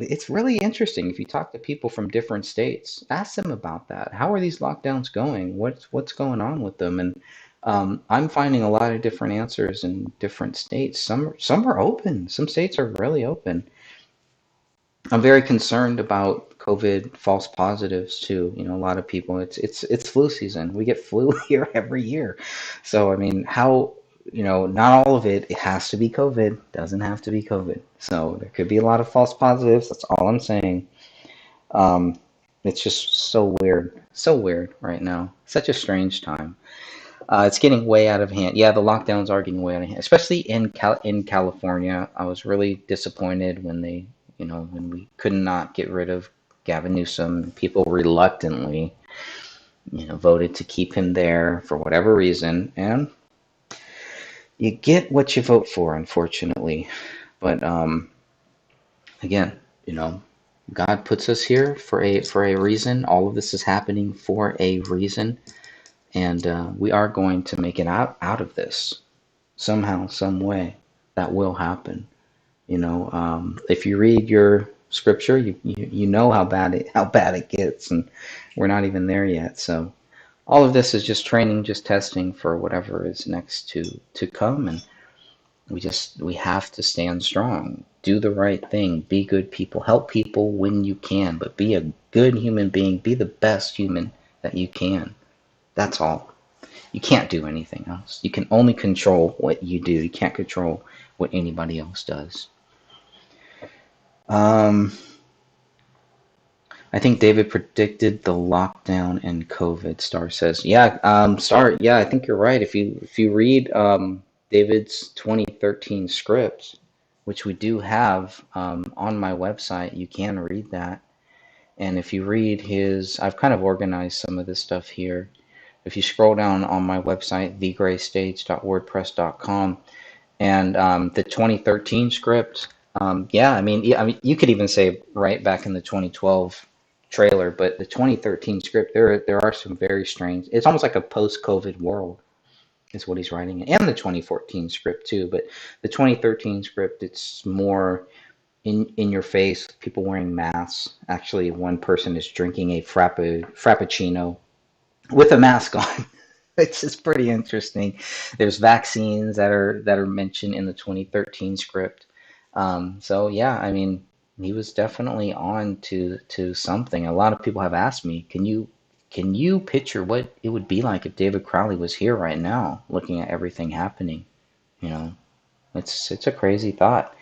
it's really interesting. If you talk to people from different states, ask them about that. How are these lockdowns going? What's going on with them? And I'm finding a lot of different answers in different states. Some are open. Some states are really open. I'm very concerned about COVID false positives too. A lot of people. It's flu season. We get flu here every year. So I mean, how not all of it has to be COVID. Doesn't have to be COVID. So there could be a lot of false positives. That's all I'm saying. It's just so weird right now. Such a strange time. It's getting way out of hand. Yeah, the lockdowns are getting way out of hand, especially in California. I was really disappointed when when we could not get rid of Gavin Newsom. People reluctantly, voted to keep him there for whatever reason, and you get what you vote for, unfortunately. But again, you know, God puts us here for a reason. All of this is happening for a reason, and we are going to make it out of this somehow, some way. That will happen. You know, if you read your scripture, you know how bad it gets, and we're not even there yet. So all of this is just training, just testing for whatever is next to come, and we have to stand strong, do the right thing, be good people, help people when you can, but be a good human being, be the best human that you can. That's all. You can't do anything else. You can only control what you do. You can't control what anybody else does. Um, I think David predicted the lockdown and COVID. Star says, "Yeah, Star. Yeah, I think you're right. If you read David's 2013 script, which we do have on my website, you can read that. And if you read his, I've kind of organized some of this stuff here. If you scroll down on my website, thegraystage.wordpress.com, and the 2013 script, yeah, I mean, you could even say right back in the 2012 trailer, but the 2013 script, there are some very strange. It's almost like a post-COVID world, is what he's writing, and the 2014 script too. But the 2013 script, it's more in your face, people wearing masks. Actually, one person is drinking a frappuccino with a mask on. It's just pretty interesting. There's vaccines that are mentioned in the 2013 script. So yeah, I mean, he was definitely on to something. A lot of people have asked me, can you picture what it would be like if David Crowley was here right now, looking at everything happening? You know, it's a crazy thought.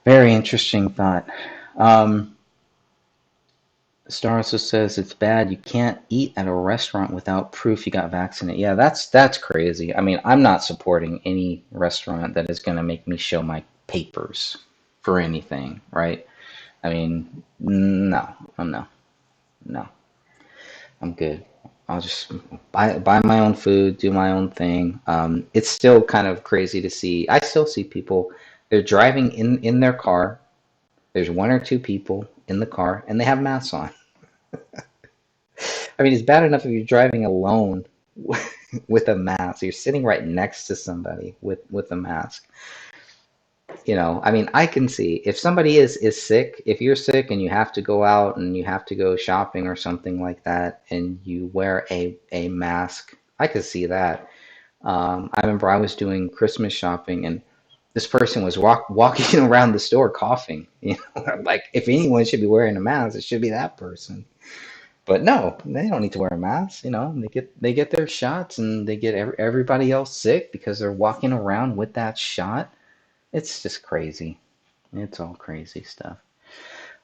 Very interesting thought. Um, Star also says it's bad. You can't eat at a restaurant without proof you got vaccinated. Yeah, that's crazy. I mean, I'm not supporting any restaurant that is going to make me show my papers for anything, right? I mean, no, no, no. I'm good. I'll just buy my own food, do my own thing. It's still kind of crazy to see. I still see people. They're driving in their car. There's one or two people in the car, and they have masks on. I mean, it's bad enough if you're driving alone with a mask. You're sitting right next to somebody with a mask. You know, I mean, I can see if somebody is sick, if you're sick and you have to go out and you have to go shopping or something like that, and you wear a mask, I could see that. I remember I was doing Christmas shopping and this person was walking around the store coughing. You know, like if anyone should be wearing a mask, it should be that person. But no, they don't need to wear a mask. You know, they get their shots and they get everybody else sick because they're walking around with that shot. It's just crazy. It's all crazy stuff.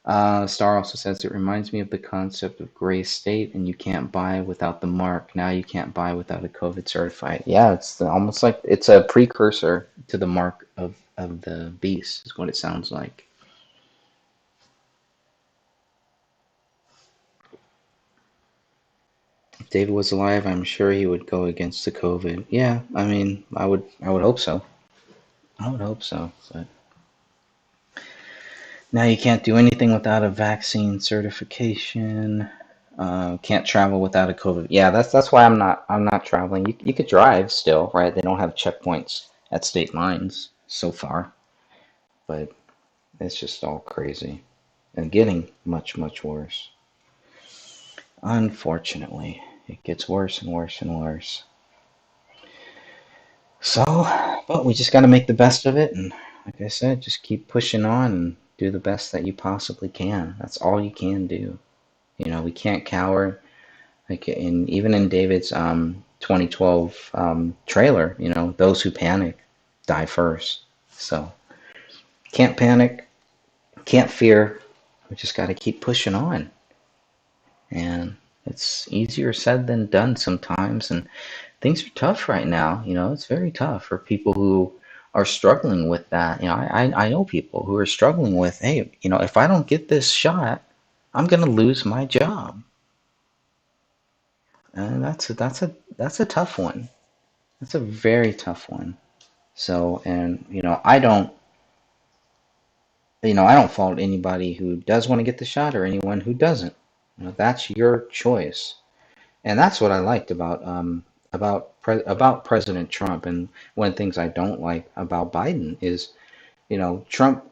Star also says it reminds me of the concept of gray state, and you can't buy without the mark. Now you can't buy without a COVID certified. Yeah, almost like it's a precursor to the mark of the beast, is what it sounds like. If David was alive, I'm sure he would go against the COVID. Yeah, I mean, I would hope so. I would hope so. But now you can't do anything without a vaccine certification. Can't travel without a COVID. Yeah, that's why I'm not traveling. You could drive still, right? They don't have checkpoints at state lines so far, but it's just all crazy and getting much worse. Unfortunately, it gets worse and worse and worse. So, but we just got to make the best of it, and like I said, just keep pushing on and do the best that you possibly can. That's all you can do. You know, we can't cower. Like even in David's 2012 trailer, you know, those who panic die first. So can't panic, can't fear. We just got to keep pushing on, and it's easier said than done sometimes. And things are tough right now. You know, it's very tough for people who are struggling with that. You know, I know people who are struggling with, hey, you know, if I don't get this shot, I'm gonna lose my job, and that's a tough one. That's a very tough one. So, and I don't fault anybody who does want to get the shot or anyone who doesn't. That's your choice. And that's what I liked about President Trump. And one of the things I don't like about Biden is, Trump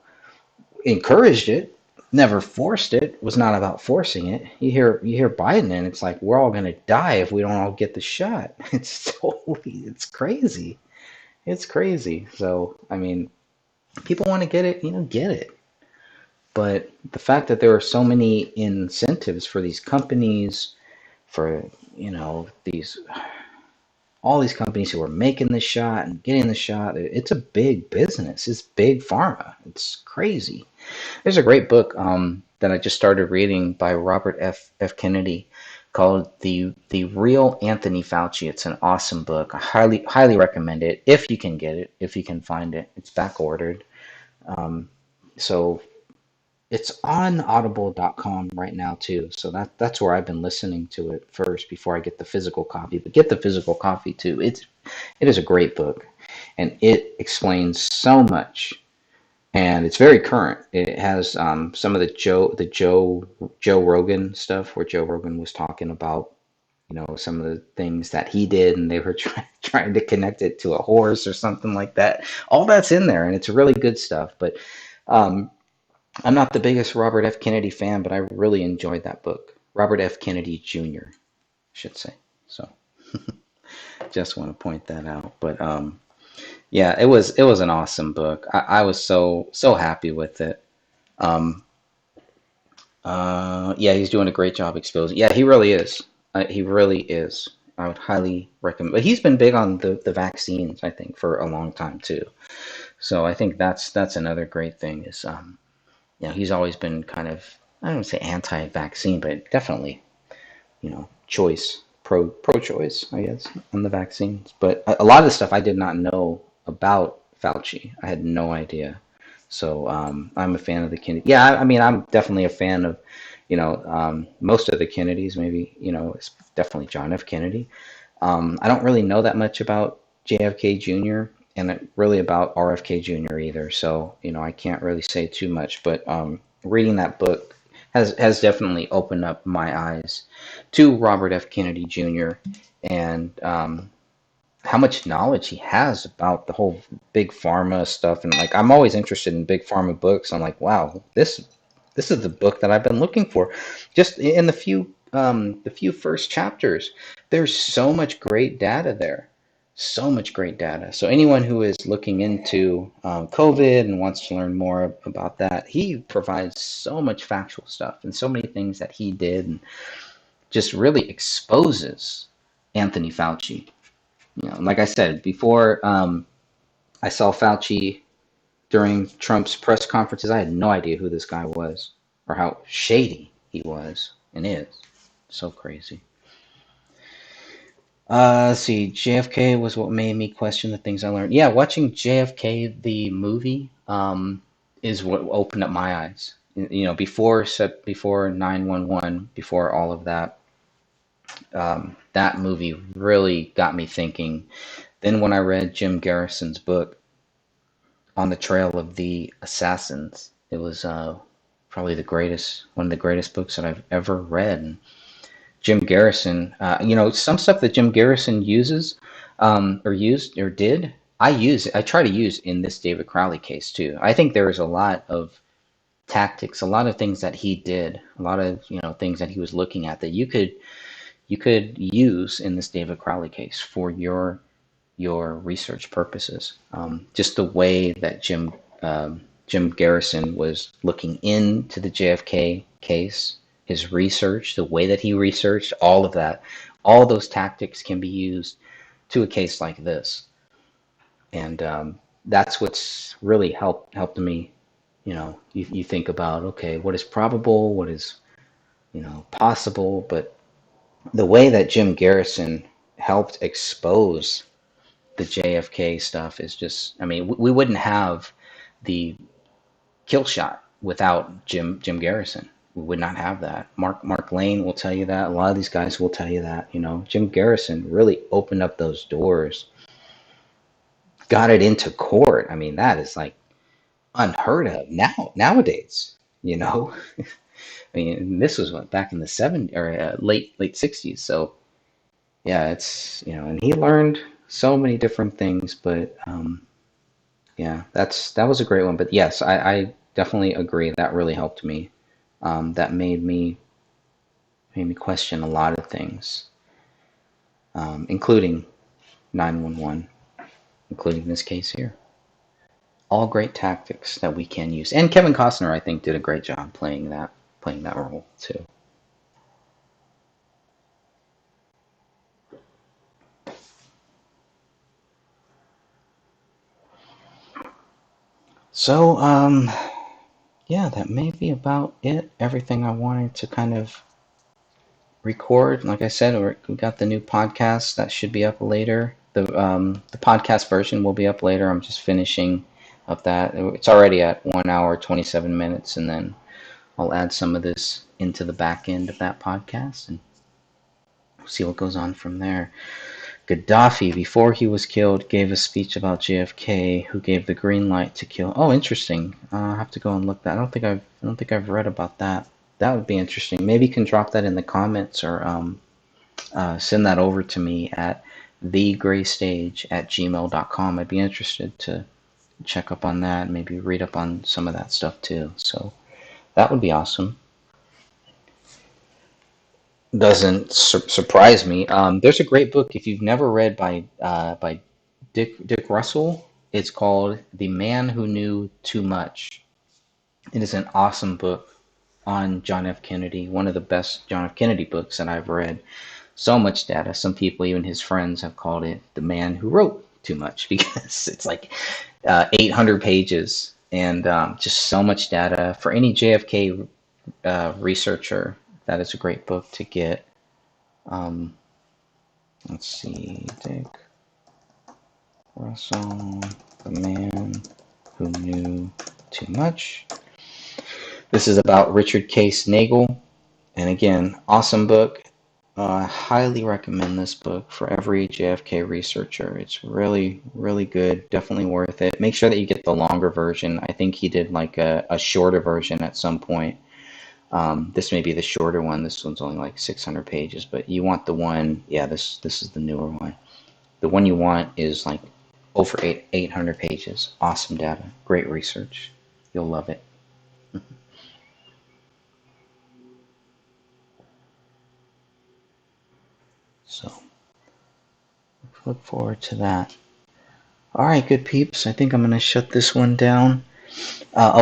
encouraged it, never forced it. Was not about forcing it. You hear Biden, and it's like we're all gonna die if we don't all get the shot. It's crazy. It's crazy. So I mean, people want to get it, get it. But the fact that there are so many incentives for these companies, for these all these companies who are making the shot and getting the shot, it's a big business. It's big pharma. It's crazy. There's a great book that I just started reading by Robert F. Kennedy called The Real Anthony Fauci. It's an awesome book. I highly recommend it if you can get it, if you can find it. It's back ordered. So it's on audible.com right now too. So that's where I've been listening to it first before I get the physical copy. But get the physical copy too. It is a great book, and it explains so much, and it's very current. It has some of the Joe Rogan stuff where Joe Rogan was talking about some of the things that he did, and they were trying to connect it to a horse or something like that. All that's in there, and it's really good stuff. But um, I'm not the biggest Robert F. Kennedy fan, but I really enjoyed that book. Robert F. Kennedy Jr., I should say. So just want to point that out. But yeah, it was an awesome book. I was so happy with it. Um, yeah, he's doing a great job exposing. Yeah, he really is. He really is. I would highly recommend. But he's been big on the vaccines, I think, for a long time too. So I think that's another great thing is he's always been kind of, I don't say anti-vaccine, but definitely choice pro-choice, I guess, on the vaccines. But a lot of the stuff I did not know about Fauci. I had no idea. So I'm a fan of the Kennedy. Yeah, I mean, I'm definitely a fan of, most of the Kennedys. Maybe it's definitely John F. Kennedy. I don't really know that much about JFK Jr. and really about RFK Jr. either. So I can't really say too much. But reading that book has definitely opened up my eyes to Robert F. Kennedy Jr. and how much knowledge he has about the whole big pharma stuff. And like, I'm always interested in big pharma books. I'm like, wow, this is the book that I've been looking for. Just in the few first chapters, there's so much great data there. So much great data. So anyone who is looking into COVID and wants to learn more about that, he provides so much factual stuff and so many things that he did, and just really exposes Anthony Fauci. Like I said before, I saw Fauci during Trump's press conferences. I had no idea who this guy was or how shady he was and is. So crazy. Let's see. JFK was what made me question the things I learned. Yeah, watching JFK the movie is what opened up my eyes. Before 9/11, before all of that, that movie really got me thinking. Then when I read Jim Garrison's book, On the Trail of the Assassins, it was probably one of the greatest books that I've ever read. And Jim Garrison, some stuff that Jim Garrison uses, or used or did, I try to use in this David Crowley case too. I think there is a lot of tactics, a lot of things that he did, a lot of things that he was looking at that you could use in this David Crowley case for your research purposes. Just the way that Jim Garrison was looking into the JFK case, his research, the way that he researched, all of that, all those tactics can be used to a case like this, and that's what's really helped me. You think about, okay, what is probable, what is possible, but the way that Jim Garrison helped expose the JFK stuff is just, I mean, we wouldn't have the kill shot without Jim Garrison. We would not have that. Mark Lane will tell you that. A lot of these guys will tell you that. Jim Garrison really opened up those doors got it into court. I mean, that is like unheard of nowadays, you know. I mean, this was what, back in the 70s or late 60s. So yeah, it's, you know, and he learned so many different things, but yeah, that was a great one. But yes, I definitely agree. That really helped me. That made me question a lot of things, including 911, including this case here. All great tactics that we can use. And Kevin Costner, I think, did a great job playing that role too. So, yeah, that may be about it. Everything I wanted to kind of record. Like I said, we got the new podcast that should be up later. The podcast version will be up later. I'm just finishing up that. It's already at 1 hour 27 minutes, and then I'll add some of this into the back end of that podcast and see what goes on from there. Gaddafi, before he was killed, gave a speech about JFK, who gave the green light to kill. Oh, interesting. I'll have to go and look that. I don't think I've read about that. That would be interesting. Maybe you can drop that in the comments or send that over to me at thegraystage@gmail.com. I'd be interested to check up on that and maybe read up on some of that stuff too. So that would be awesome. Doesn't surprise me. There's a great book if you've never read by Dick Russell. It's called The Man Who Knew Too Much. It is an awesome book on John F. Kennedy, one of the best John F. Kennedy books that I've read. So much data. Some people, even his friends, have called it the man who wrote too much because it's like 800 pages and just so much data. For any JFK researcher, that is a great book to get. Um, let's see, Dick Russell, the man who knew too much. This is about Richard Case Nagel. And again, awesome book. I highly recommend this book for every JFK researcher. It's really, really good. Definitely worth it. Make sure that you get the longer version. I think he did like a shorter version at some point. This may be the shorter one. This one's only like 600 pages, but you want the one, yeah, this is the newer one. The one you want is like over 800 pages. Awesome data. Great research. You'll love it. So look forward to that. All right, good peeps. I think I'm going to shut this one down.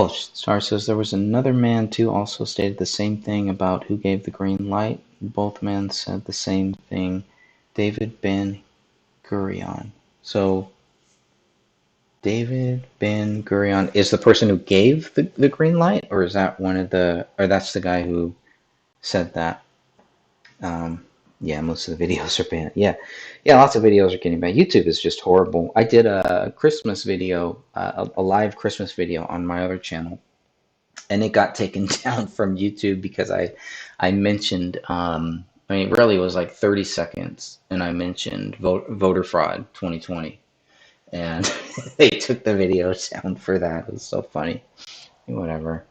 Star says there was another man too also stated the same thing about who gave the green light. Both men said the same thing. David Ben Gurion. So David Ben Gurion is the person who gave the green light, or is that or that's the guy who said that? Yeah, most of the videos are banned. Yeah, lots of videos are getting banned. YouTube is just horrible. I did a Christmas video, a live Christmas video on my other channel, and it got taken down from YouTube because I mentioned, I mean, really it was like 30 seconds, and I mentioned voter fraud 2020, and they took the video down for that. It was so funny. Whatever.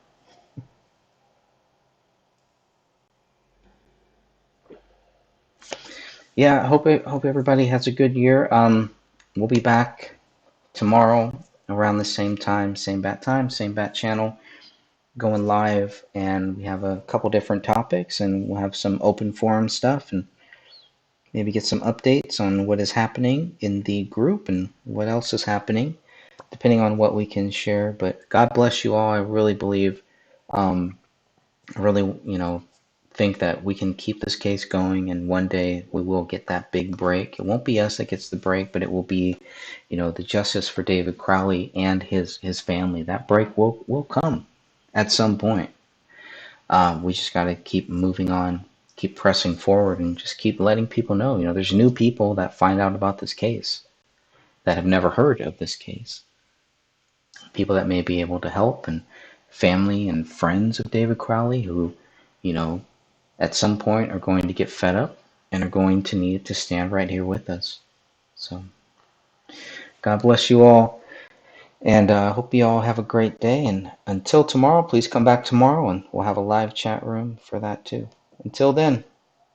Yeah, I hope everybody has a good year. We'll be back tomorrow around the same time, same bat channel, going live, and we have a couple different topics, and we'll have some open forum stuff, and maybe get some updates on what is happening in the group and what else is happening, depending on what we can share. But God bless you all. I really believe, I really, think that we can keep this case going, and one day we will get that big break. It won't be us that gets the break, but it will be, the justice for David Crowley and his family. That break will come at some point. We just got to keep moving on, keep pressing forward, and just keep letting people know. There's new people that find out about this case that have never heard of this case. People that may be able to help, and family and friends of David Crowley who, at some point are going to get fed up and are going to need to stand right here with us. So God bless you all. And hope you all have a great day. And until tomorrow, please come back tomorrow and we'll have a live chat room for that too. Until then.